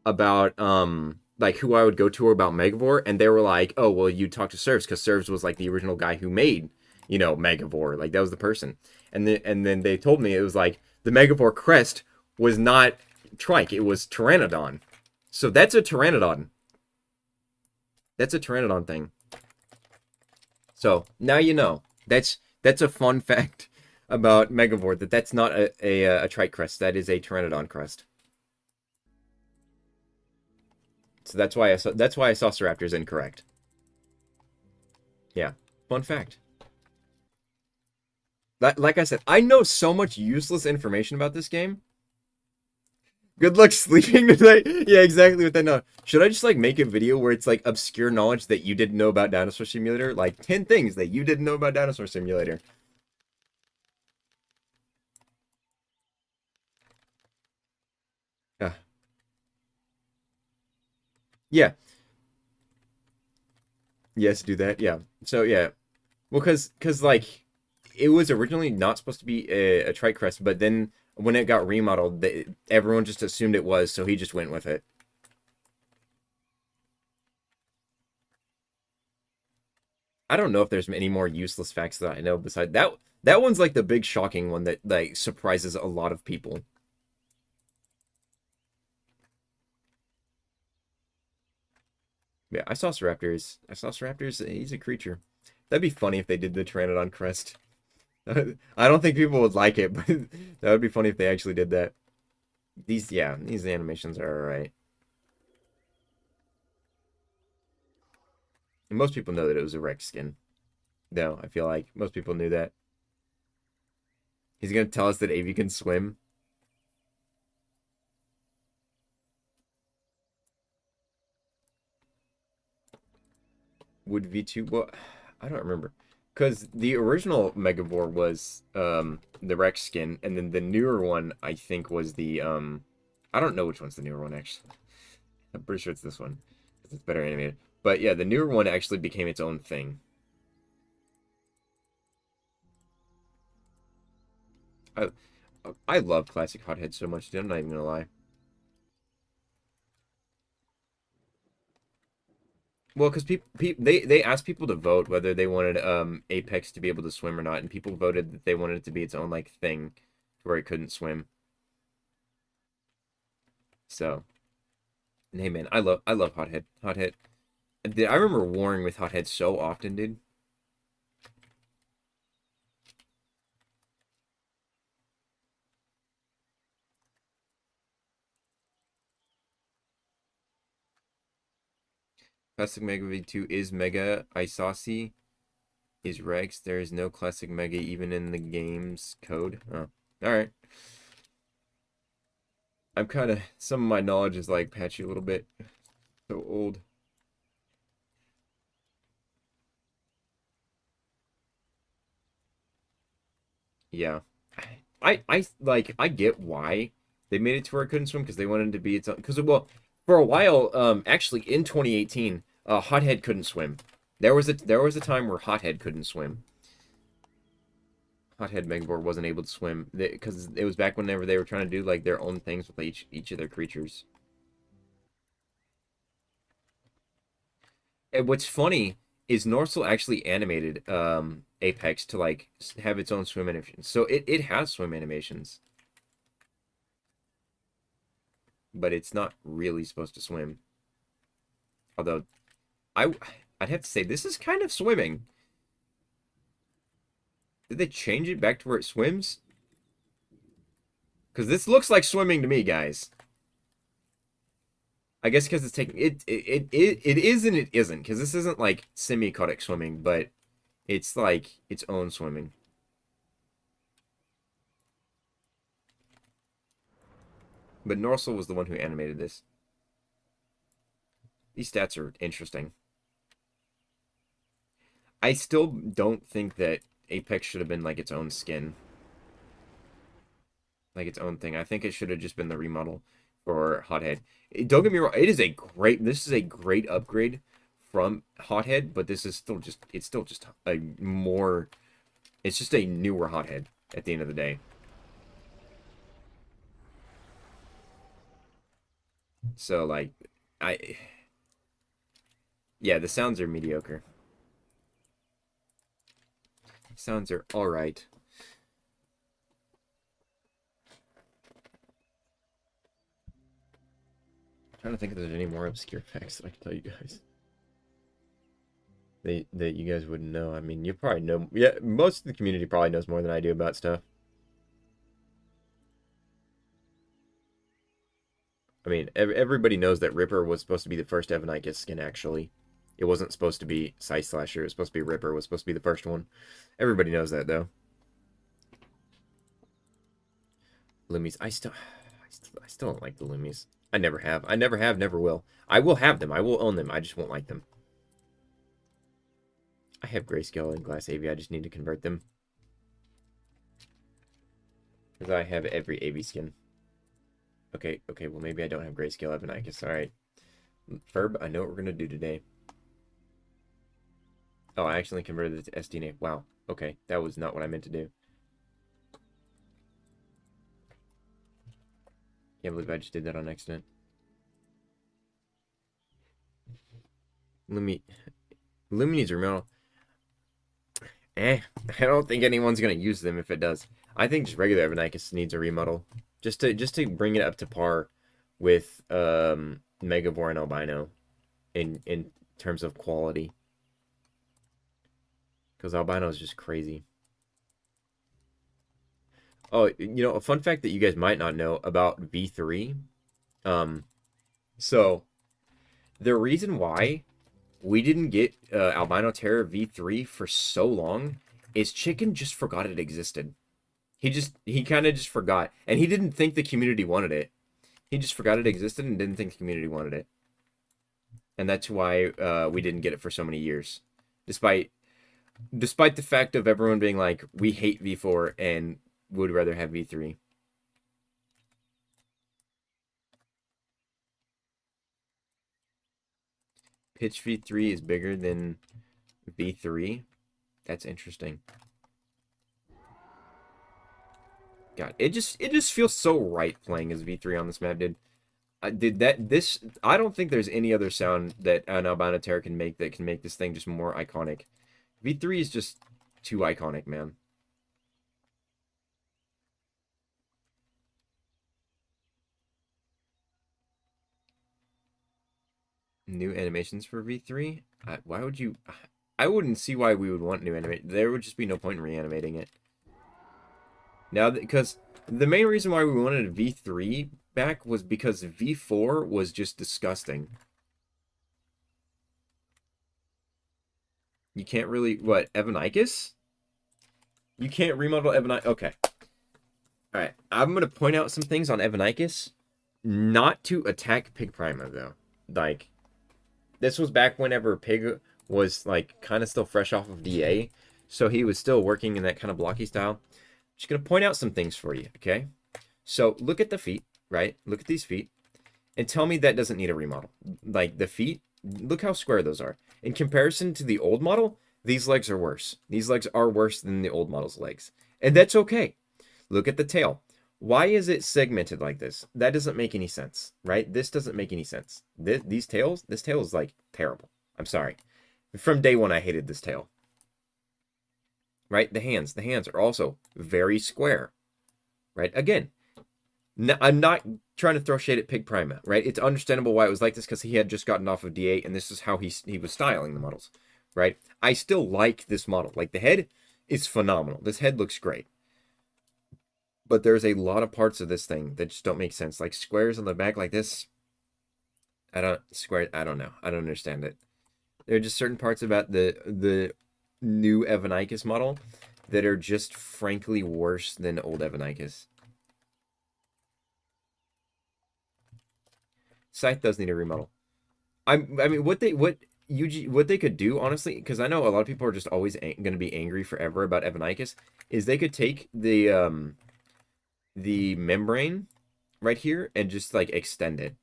about like who I would go to about Megavore, and they were like, "Oh, well, you talk to Serves because Serves was like the original guy who made, you know, Megavore. Like that was the person." And then they told me it was like the Megavore crest was not Trike, it was Pteranodon. So that's a Pteranodon. That's a Pteranodon thing. So now you know. That's a fun fact about Megavore, that's not a Trike crest. That is a Pteranodon crest. So that's why I saw Raptor's incorrect. Yeah, fun fact. Like I said, I know so much useless information about this game. Good luck sleeping tonight. Yeah, exactly what that know. Should I just like make a video where it's like obscure knowledge that you didn't know about Dinosaur Simulator? Like 10 things that you didn't know about Dinosaur Simulator. Uh, yeah. Yes, do that. Yeah. So yeah. Well, cause like it was originally not supposed to be a trike crest, but then when it got remodeled, everyone just assumed it was, so he just went with it. I don't know if there's any more useless facts that I know besides that. That one's like the big shocking one that like surprises a lot of people. Yeah, I saw Raptors. I saw Raptors. He's a creature. That'd be funny if they did the Pteranodon crest. I don't think people would like it, but that would be funny if they actually did that. These animations are alright. And most people know that it was a Rex skin. No, I feel like most people knew that. He's gonna tell us that Avi can swim. Would V2? Well, I don't remember. Because the original Megavore was the Rex skin, and then the newer one, I think, was the I don't know which one's the newer one, actually. I'm pretty sure it's this one. It's better animated. But yeah, the newer one actually became its own thing. I I love classic Hothead so much, dude. I'm not even gonna lie. Well, because they asked people to vote whether they wanted Apex to be able to swim or not, and people voted that they wanted it to be its own like thing, where it couldn't swim. So, and hey man, I love Hothead. Hothead. I remember warring with Hothead so often, dude. Classic Mega V2 is Mega. Isasi is Rex. There is no Classic Mega even in the game's code. Oh, all right. I'm kind of some of my knowledge is like patchy a little bit. So old. Yeah. I like I get why they made it to where it couldn't swim because they wanted to be its own. Because well, for a while, actually in 2018, Hothead couldn't swim. There was a time where Hothead couldn't swim. Hothead Megabore wasn't able to swim because it was back whenever they were trying to do like their own things with each of their creatures. And what's funny is Norsel actually animated Apex to like have its own swim animations. So it has swim animations, but it's not really supposed to swim. Although I I'd have to say this is kind of swimming. Did they change it back to where it swims? Because this looks like swimming to me, guys. I guess because it's taking it is and it isn't because this isn't like semi-aquatic swimming, but it's like its own swimming. But Norsel was the one who animated this. These stats are interesting. I still don't think that Apex should have been like its own skin. Like its own thing. I think it should have just been the remodel for Hothead. Don't get me wrong, this is a great upgrade from Hothead, but this is still just, it's still just a more, it's just a newer Hothead at the end of the day. So, like, yeah, the sounds are mediocre. Sounds are alright. Trying to think if there's any more obscure facts that I can tell you guys. That you guys wouldn't know. I mean, you probably know. Yeah, most of the community probably knows more than I do about stuff. I mean, everybody knows that Ripper was supposed to be the first Evanicus skin, actually. It wasn't supposed to be Scythe Slasher. It was supposed to be Ripper. It was supposed to be the first one. Everybody knows that, though. Loomies. I still don't like the Loomies. I never have. I never have, never will. I will have them. I will own them. I just won't like them. I have Grayscale and Glass AV. I just need to convert them. Because I have every AV skin. Okay, well, maybe I don't have Grayscale Evanicus. Alright. Ferb, I know what we're going to do today. Oh, I actually converted it to SDNA. Wow. Okay, that was not what I meant to do. Can't believe I just did that on accident. Lumi needs a remodel. I don't think anyone's gonna use them if it does. I think just regular Evanicus needs a remodel. Just to bring it up to par with Megavore and Albino in terms of quality. Because Albino is just crazy. Oh, you know, a fun fact that you guys might not know about V3. So the reason why we didn't get Albino Terror V3 for so long is Chicken just forgot it existed. He kind of just forgot. And he didn't think the community wanted it. He just forgot it existed and didn't think the community wanted it. And that's why we didn't get it for so many years. Despite the fact of everyone being like, we hate V4 and would rather have V3. Pitch V3 is bigger than V3. That's interesting. God, it just feels so right playing as V3 on this map, dude. I don't think there's any other sound that an Albino Terror can make that can make this thing just more iconic. V3 is just too iconic, man. New animations for V3? Why would you... I wouldn't see why we would want new animation. There would just be no point in reanimating it. Now, because the main reason why we wanted V3 back was because V4 was just disgusting. You can't really... What, Evanicus? You can't remodel Evanicus? Okay. Alright, I'm going to point out some things on Evanicus. Not to attack Pig Prima, though. Like, this was back whenever Pig was, like, kind of still fresh off of DA. So he was still working in that kind of blocky style. Just going to point out some things for you, okay? So, look at the feet, right? Look at these feet. And tell me that doesn't need a remodel. Like, the feet, look how square those are. In comparison to the old model, these legs are worse. These legs are worse than the old model's legs. And that's okay. Look at the tail. Why is it segmented like this? That doesn't make any sense, right? This doesn't make any sense. This tail is, like, terrible. I'm sorry. From day one, I hated this tail. Right? The hands are also very square. Right? Again, I'm not trying to throw shade at Pig Prima, right? It's understandable why it was like this because he had just gotten off of D8 and this is how he was styling the models, right? I still like this model. Like, the head is phenomenal. This head looks great. But there's a lot of parts of this thing that just don't make sense. Like, squares on the back like this. I don't know. I don't understand it. There are just certain parts about the new Evanicus model that are just frankly worse than old Evanicus. Scythe does need a remodel. I mean, what they could do, honestly, because I know a lot of people are just always going to be angry forever about Evanicus, is they could take the membrane right here and just like extend it.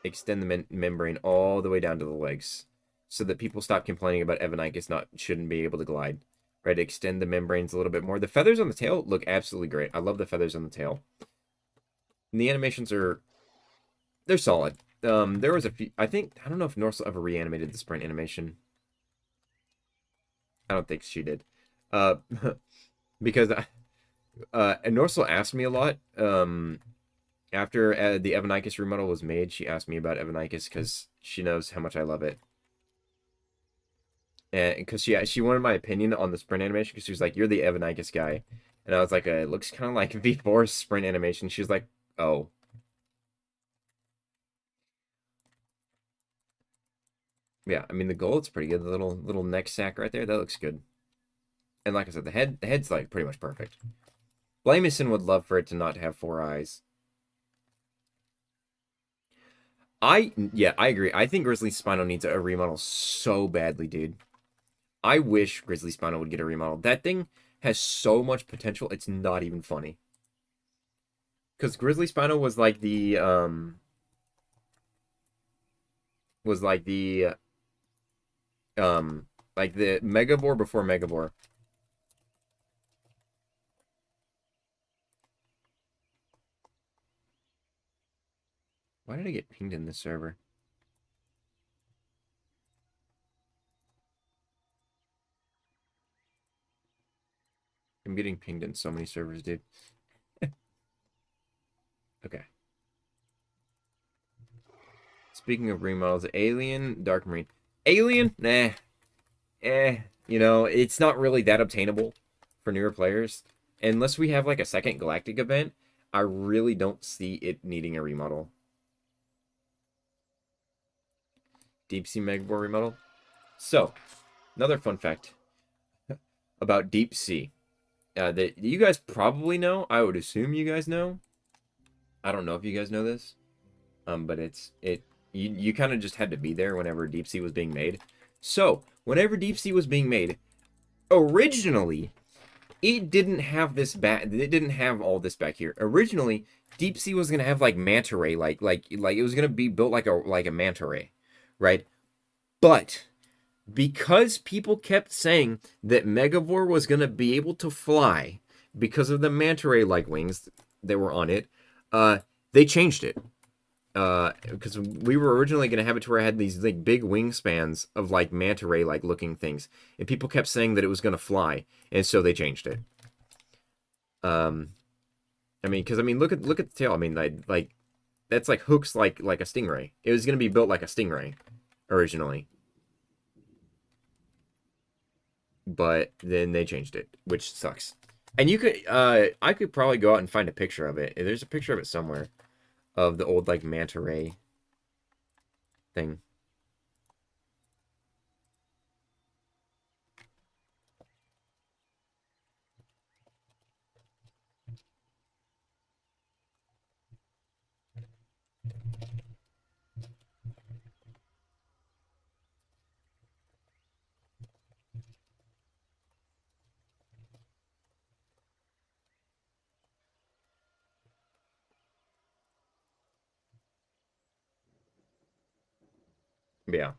Extend the membrane all the way down to the legs, so that people stop complaining about Evanicus shouldn't be able to glide. Right, extend the membranes a little bit more. The feathers on the tail look absolutely great. I love the feathers on the tail. And the animations they're solid. There was a few. I don't know if Norsel ever reanimated the sprint animation. I don't think she did. Uh, because and Norsel asked me a lot. After the Evanicus remodel was made, she asked me about Evanicus because she knows how much I love it. And because she wanted my opinion on the sprint animation, because she was like, "You're the Evanicus guy," and I was like, "It looks kind of like V4's sprint animation." She was like, "Oh." Yeah, I mean the gold, it's pretty good. The little neck sack right there, that looks good. And like I said, the head's like pretty much perfect. Blamison would love for it to not have 4 eyes. Yeah, I agree. I think Grizzly Spino needs a remodel so badly, dude. I wish Grizzly Spino would get a remodel. That thing has so much potential, it's not even funny. Because Grizzly Spino was like the like the Megavore before Megavore. Why did I get pinged in this server? I'm getting pinged in so many servers, dude. Okay. Speaking of remodels, Alien, Dark Marine. Alien? Nah. You know, it's not really that obtainable for newer players. Unless we have like a second Galactic event, I really don't see it needing a remodel. Deep Sea Megavore remodel. So, another fun fact about Deep Sea that you guys probably know. I would assume you guys know. I don't know if you guys know this, but you kind of just had to be there whenever Deep Sea was being made. So, whenever Deep Sea was being made, originally, it didn't have this back. It didn't have all this back here. Originally, Deep Sea was gonna have like manta ray, like it was gonna be built like a manta ray, right? But because people kept saying that Megavore was gonna be able to fly because of the manta ray like wings that were on it, they changed it. Because we were originally going to have it to where I had these like big wingspans of like manta ray like looking things, and people kept saying that it was going to fly, and so they changed it. I mean, because I mean, look at the tail. I mean, like that's like hooks like a stingray. It was going to be built like a stingray originally, but then they changed it, which sucks. And you could, I could probably go out and find a picture of it. There's a picture of it somewhere, of the old like manta ray thing. Yeah.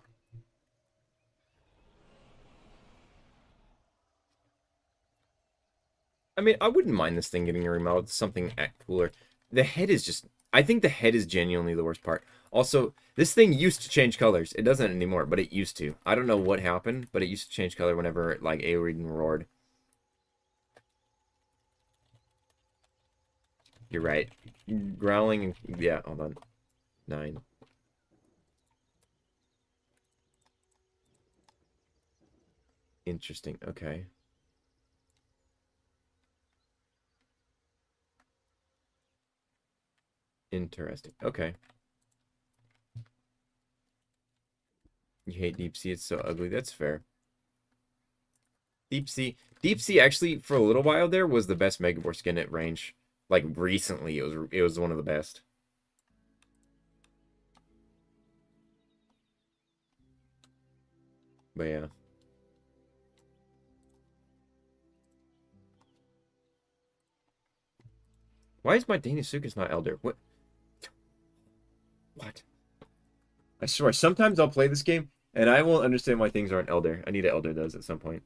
I mean, I wouldn't mind this thing getting a remodel to something cooler. The head is just... I think the head is genuinely the worst part. Also, this thing used to change colors. It doesn't anymore, but it used to. I don't know what happened, but it used to change color whenever, like, Aoreed roared. You're right. Growling... Yeah, hold on. 9. Interesting. Okay. Interesting. Okay. You hate Deep Sea. It's so ugly. That's fair. Deep Sea. Deep Sea actually, for a little while there, was the best Megavore skin at range. Like, recently, it was one of the best. But yeah. Why is my Deinosuchus not Elder? What? What? I swear, sometimes I'll play this game and I won't understand why things aren't Elder. I need an Elder those at some point.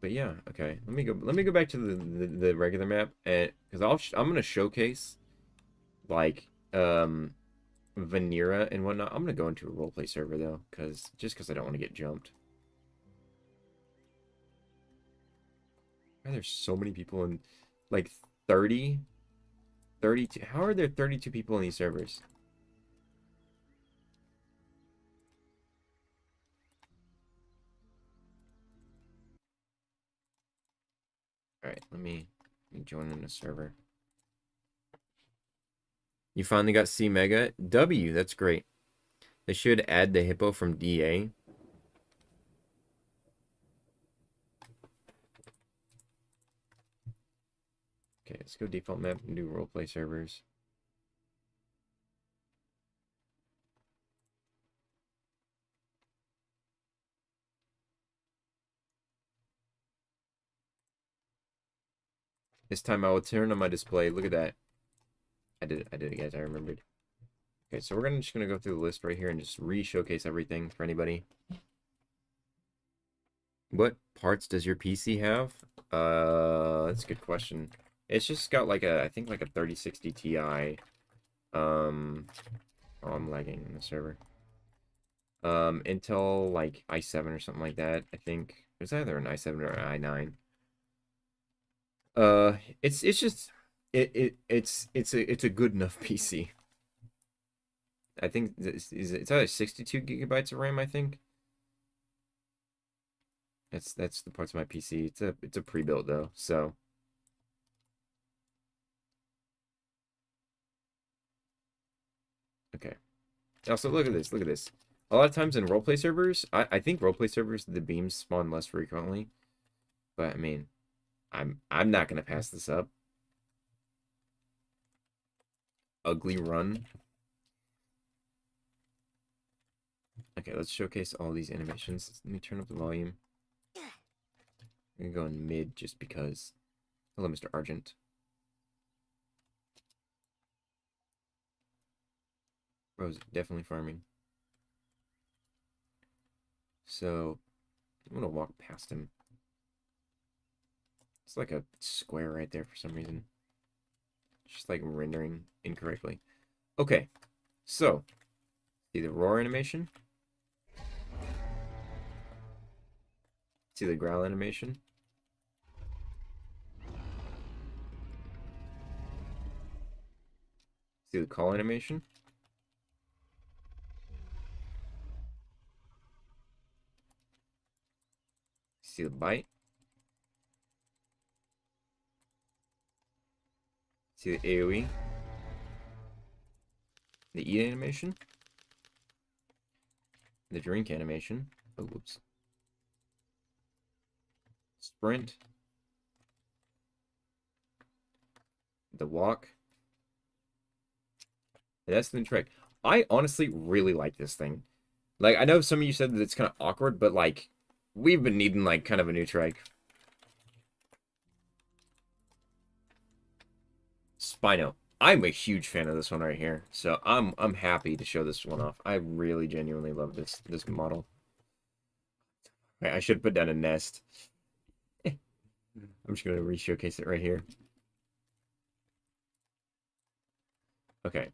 But yeah, okay. Let me go back to the regular map, and because I'm gonna showcase like Vanira and whatnot. I'm gonna go into a roleplay server though, because I don't want to get jumped. Why are there so many people in like 30, 32? How are there 32 people in these servers? All right, let me join in the server. You finally got C Mega W. That's great. They should add the hippo from DA. Okay, let's go default map and do roleplay servers. This time I will turn on my display. Look at that. I did it, guys. I remembered. Okay, so we're just gonna go through the list right here and just re-showcase everything for anybody. What parts does your PC have? That's a good question. It's just got like I think like a 3060 Ti. Oh, I'm lagging in the server. Intel like i7 or something like that. I think it's either an i7 or an i9. It's just it's a good enough PC. I think it's either 62 gigabytes of RAM, I think. That's the parts of my PC. It's a pre-built though, so okay. Also, look at this. Look at this. A lot of times in roleplay servers, I think roleplay servers the beams spawn less frequently, but I mean, I'm not gonna pass this up. Ugly run. Okay, let's showcase all these animations. Let me turn up the volume. I'm gonna go in mid just because. Hello, Mr. Argent. Bro's definitely farming. So, I'm gonna walk past him. It's like a square right there for some reason. It's just like rendering incorrectly. Okay, so, see the roar animation? See the growl animation? See the call animation? See the bite? See the AoE? The eat animation? The drink animation? Oh, whoops. Sprint. The walk. That's the new trick. I honestly really like this thing. Like, I know some of you said that it's kind of awkward, but, like, we've been needing, like, kind of a new trike. Spino. I'm a huge fan of this one right here. So I'm happy to show this one off. I really genuinely love this model. I should put down a nest. I'm just going to re-showcase it right here. Okay.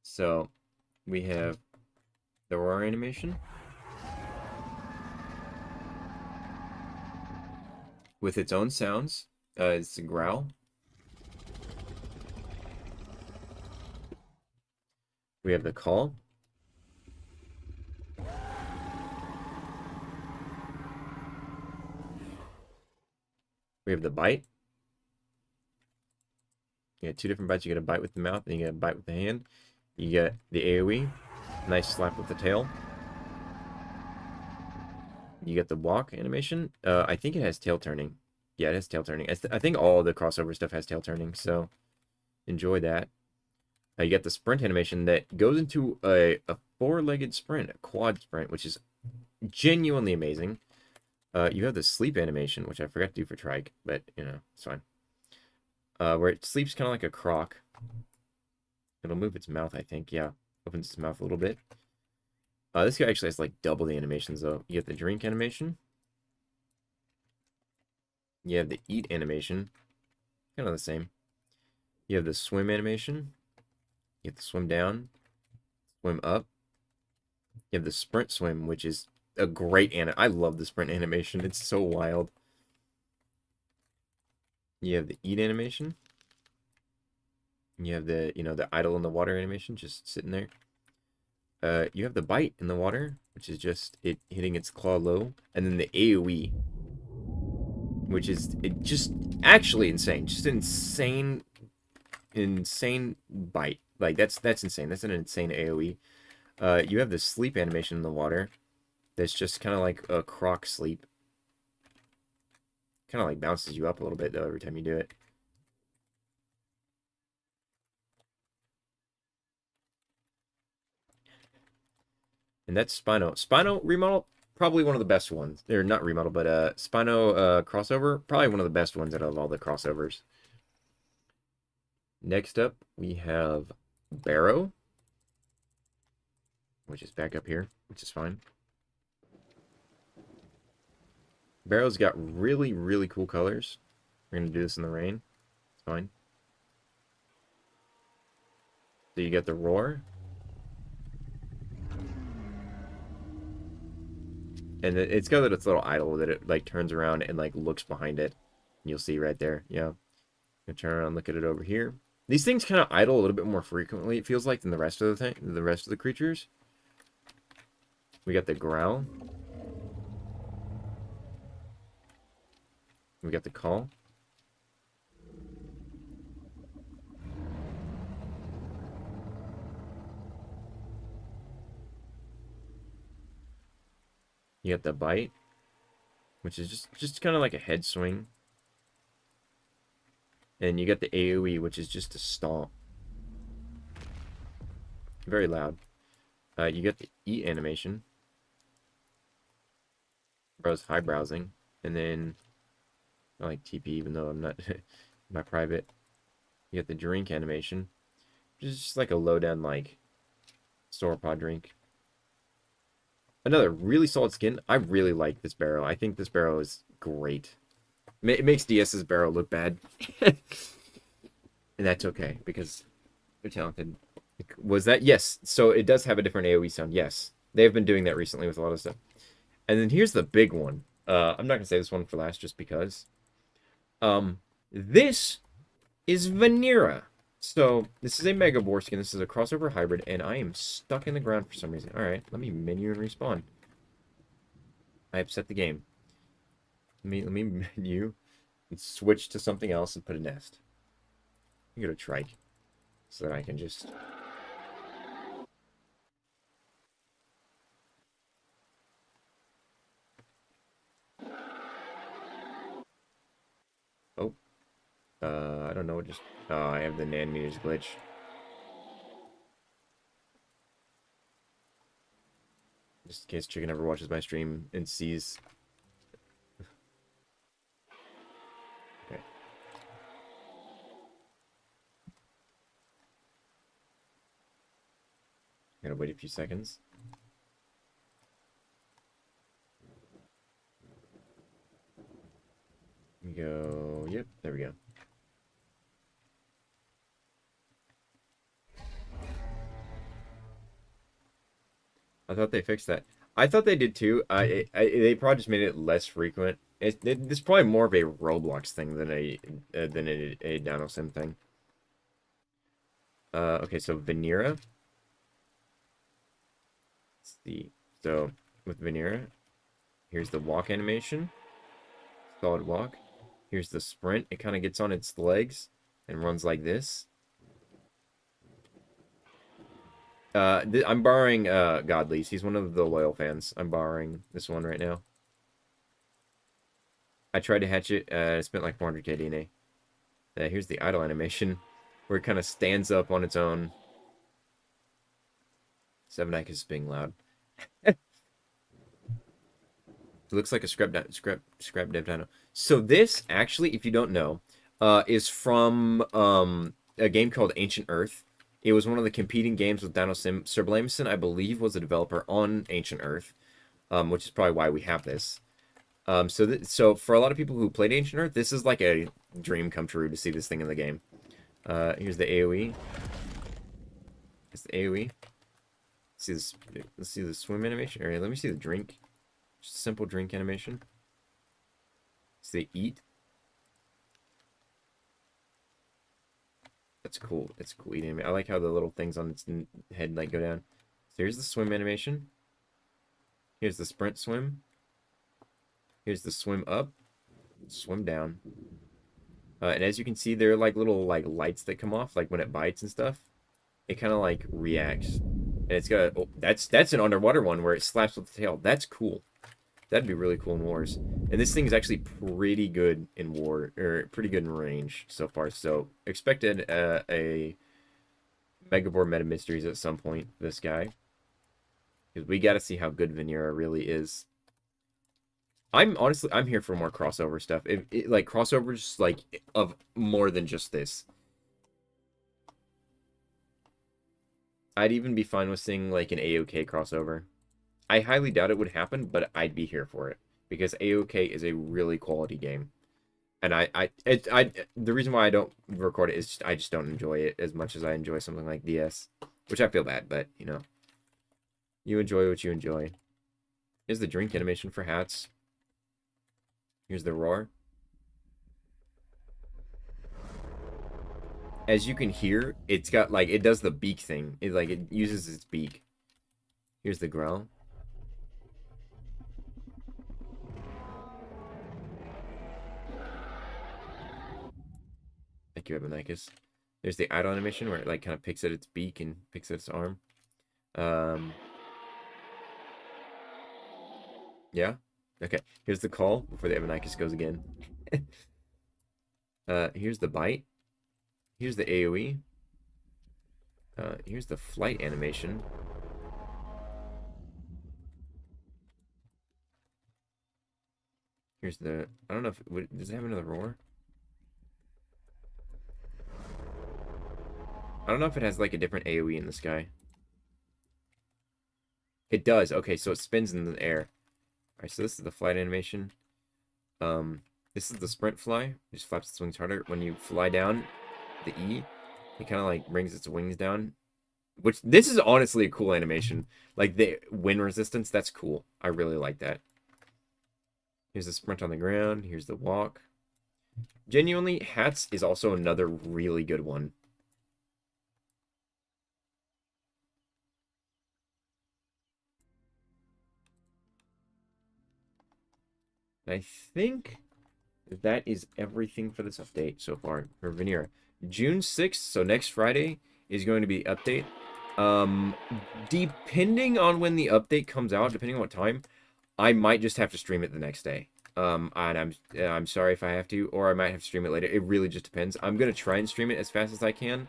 So, we have the roar animation. With its own sounds. It's a growl. We have the call. We have the bite. You get two different bites. You get a bite with the mouth, and you get a bite with the hand. You get the AoE. Nice slap with the tail. You get the walk animation. I think it has tail turning. Yeah, it has tail turning. I think all the crossover stuff has tail turning, so enjoy that. You get the sprint animation that goes into a four-legged sprint, a quad sprint, which is genuinely amazing. You have the sleep animation, which I forgot to do for trike, but, you know, it's fine. Where it sleeps kind of like a croc. It'll move its mouth, I think. Yeah, opens its mouth a little bit. This guy actually has, like, double the animations, though. You get the drink animation. You have the eat animation. Kind of the same. You have the swim animation. You have the swim down. Swim up. You have the sprint swim, which is a great I love the sprint animation. It's so wild. You have the eat animation. You have the, you know, the idle in the water animation, just sitting there. You have the bite in the water, which is just it hitting its claw low. And then the AoE, which is just actually insane. Just insane bite. Like, that's insane. That's an insane AoE. You have the sleep animation in the water. That's just kind of like a croc sleep. Kind of like bounces you up a little bit, though, every time you do it. And that's Spino. Spino remodel, probably one of the best ones. Or not remodel, but Spino crossover, probably one of the best ones out of all the crossovers. Next up, we have Barrow, which is back up here, which is fine. Barrow's got really, really cool colors. We're going to do this in the rain. It's fine. So you get the roar. And it's got its little idol that it, like, turns around and, like, looks behind it. You'll see right there. Yeah. Gonna turn around and look at it over here. These things kind of idle a little bit more frequently, it feels like, than the rest of the creatures. We got the growl. We got the call. You got the bite, which is just kind of like a head swing. And you got the AoE, which is just a stomp. Very loud. You got the eat animation. Bro's high browsing. And then I like TP, even though I'm not my private. You got the drink animation, which is just like a low down, like, sauropod drink. Another really solid skin. I really like this Barrow. I think this Barrow is great. It makes DS's Barrow look bad. And that's okay, because they're talented. Was that? Yes. So it does have a different AoE sound. Yes. They've been doing that recently with a lot of stuff. And then here's the big one. I'm not going to say this one for last just because. This is Vanira. So this is a Mega Boar skin. This is a crossover hybrid, and I am stuck in the ground for some reason. Alright, let me menu and respawn. I upset the game. Let me menu and switch to something else and put a nest. I'm gonna trike so that I can just. Oh. I don't know what just. Oh, I have the nanometers glitch. Just in case Chicken ever watches my stream and sees. Okay. Gotta wait a few seconds. We go. Yep, there we go. I thought they fixed that. I thought they did too. They probably just made it less frequent. It's probably more of a Roblox thing than a Dino Sim thing. Okay, so Vanira. Let's see. So with Vanira, here's the walk animation. Solid walk. Here's the sprint. It kind of gets on its legs and runs like this. I'm borrowing Godly's. He's one of the loyal fans. I'm borrowing this one right now. I tried to hatch it. I spent like 400k DNA. Here's the idle animation, where it kind of stands up on its own. Sevenicus is being loud. It looks like a scrap dev dino. So this, actually, if you don't know, is from a game called Ancient Earth. It was one of the competing games with Dinosaur Simulator, I believe, was a developer on Ancient Earth, which is probably why we have this. So for a lot of people who played Ancient Earth, this is like a dream come true to see this thing in the game. Here's the AoE. It's the AoE. Let's see the swim animation. All right, let me see the drink. Just a simple drink animation. It's the eat. That's cool. It's cool eating. I like how the little things on its head like go down. So here's the swim animation. Here's the sprint swim. Here's the swim up, swim down. And as you can see, there are like little like lights that come off, like when it bites and stuff. It kind of like reacts, and it's got oh, that's an underwater one where it slaps with the tail. That's cool. That'd be really cool in wars. And this thing is actually pretty good in war, or pretty good in range so far. So expected a Megavore Meta Mysteries at some point. This guy, because we got to see how good VINERA really is. I'm here for more crossover stuff. Like crossovers like of more than just this. I'd even be fine with seeing like an AOK crossover. I highly doubt it would happen, but I'd be here for it because AOK is a really quality game. And the reason why I don't record it is I just don't enjoy it as much as I enjoy something like DS, which I feel bad, but you know, you enjoy what you enjoy. Here's the drink animation for Hats. Here's the roar. As you can hear, it's got like it does the beak thing. It uses its beak. Here's the growl. Thank you, Ebenicus. There's the idle animation where it like kind of picks at its beak and picks at its arm. Yeah. Okay. Here's the call before the Ebenicus goes again. Here's the bite. Here's the AoE. Here's the flight animation. Here's the... I don't know if... does it have another roar? I don't know if it has like a different AoE in the sky. It does. Okay, so it spins in the air. Alright, so this is the flight animation. This is the sprint fly. It just flaps its wings harder. When you fly down, the E, it kind of like brings its wings down. Which, this is honestly a cool animation. Like, the wind resistance, that's cool. I really like that. Here's the sprint on the ground. Here's the walk. Genuinely, Hats is also another really good one. I think that is everything for this update so far for VINERA. June 6th, so next Friday, is going to be the update. Depending on when the update comes out, depending on what time, I might just have to stream it the next day. And I'm sorry if I have to, or I might have to stream it later. It really just depends. I'm gonna try and stream it as fast as I can,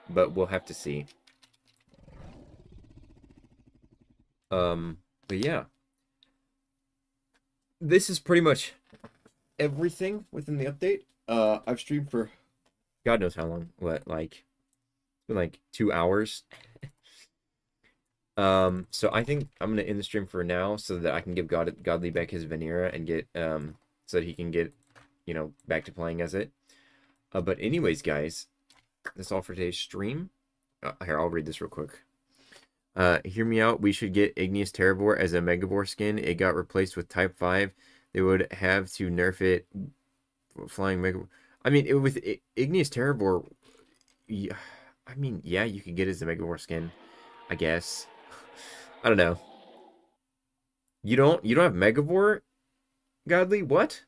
but we'll have to see. But yeah. This is pretty much everything within the update. I've streamed for God knows how long. What, like, it's been like 2 hours. So I think I'm gonna end the stream for now so that I can give Godly back his VINERA and get so that he can get, you know, back to playing as it. But anyways, guys, that's all for today's stream. Here, I'll read this real quick. Hear me out. We should get Igneous Terravore as a Megavore skin. It got replaced with Type 5. They would have to nerf it. Flying Megavore. I mean, with Igneous Terravore, yeah, I mean, yeah, you could get it as a Megavore skin, I guess. I don't know. You don't have Megavore, Godly? What?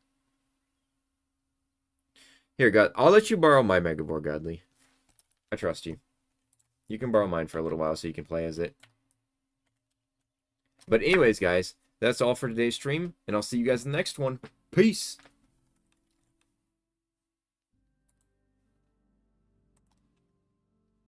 Here, God, I'll let you borrow my Megavore, Godly. I trust you. You can borrow mine for a little while so you can play as it. But anyways, guys, that's all for today's stream, and I'll see you guys in the next one. Peace!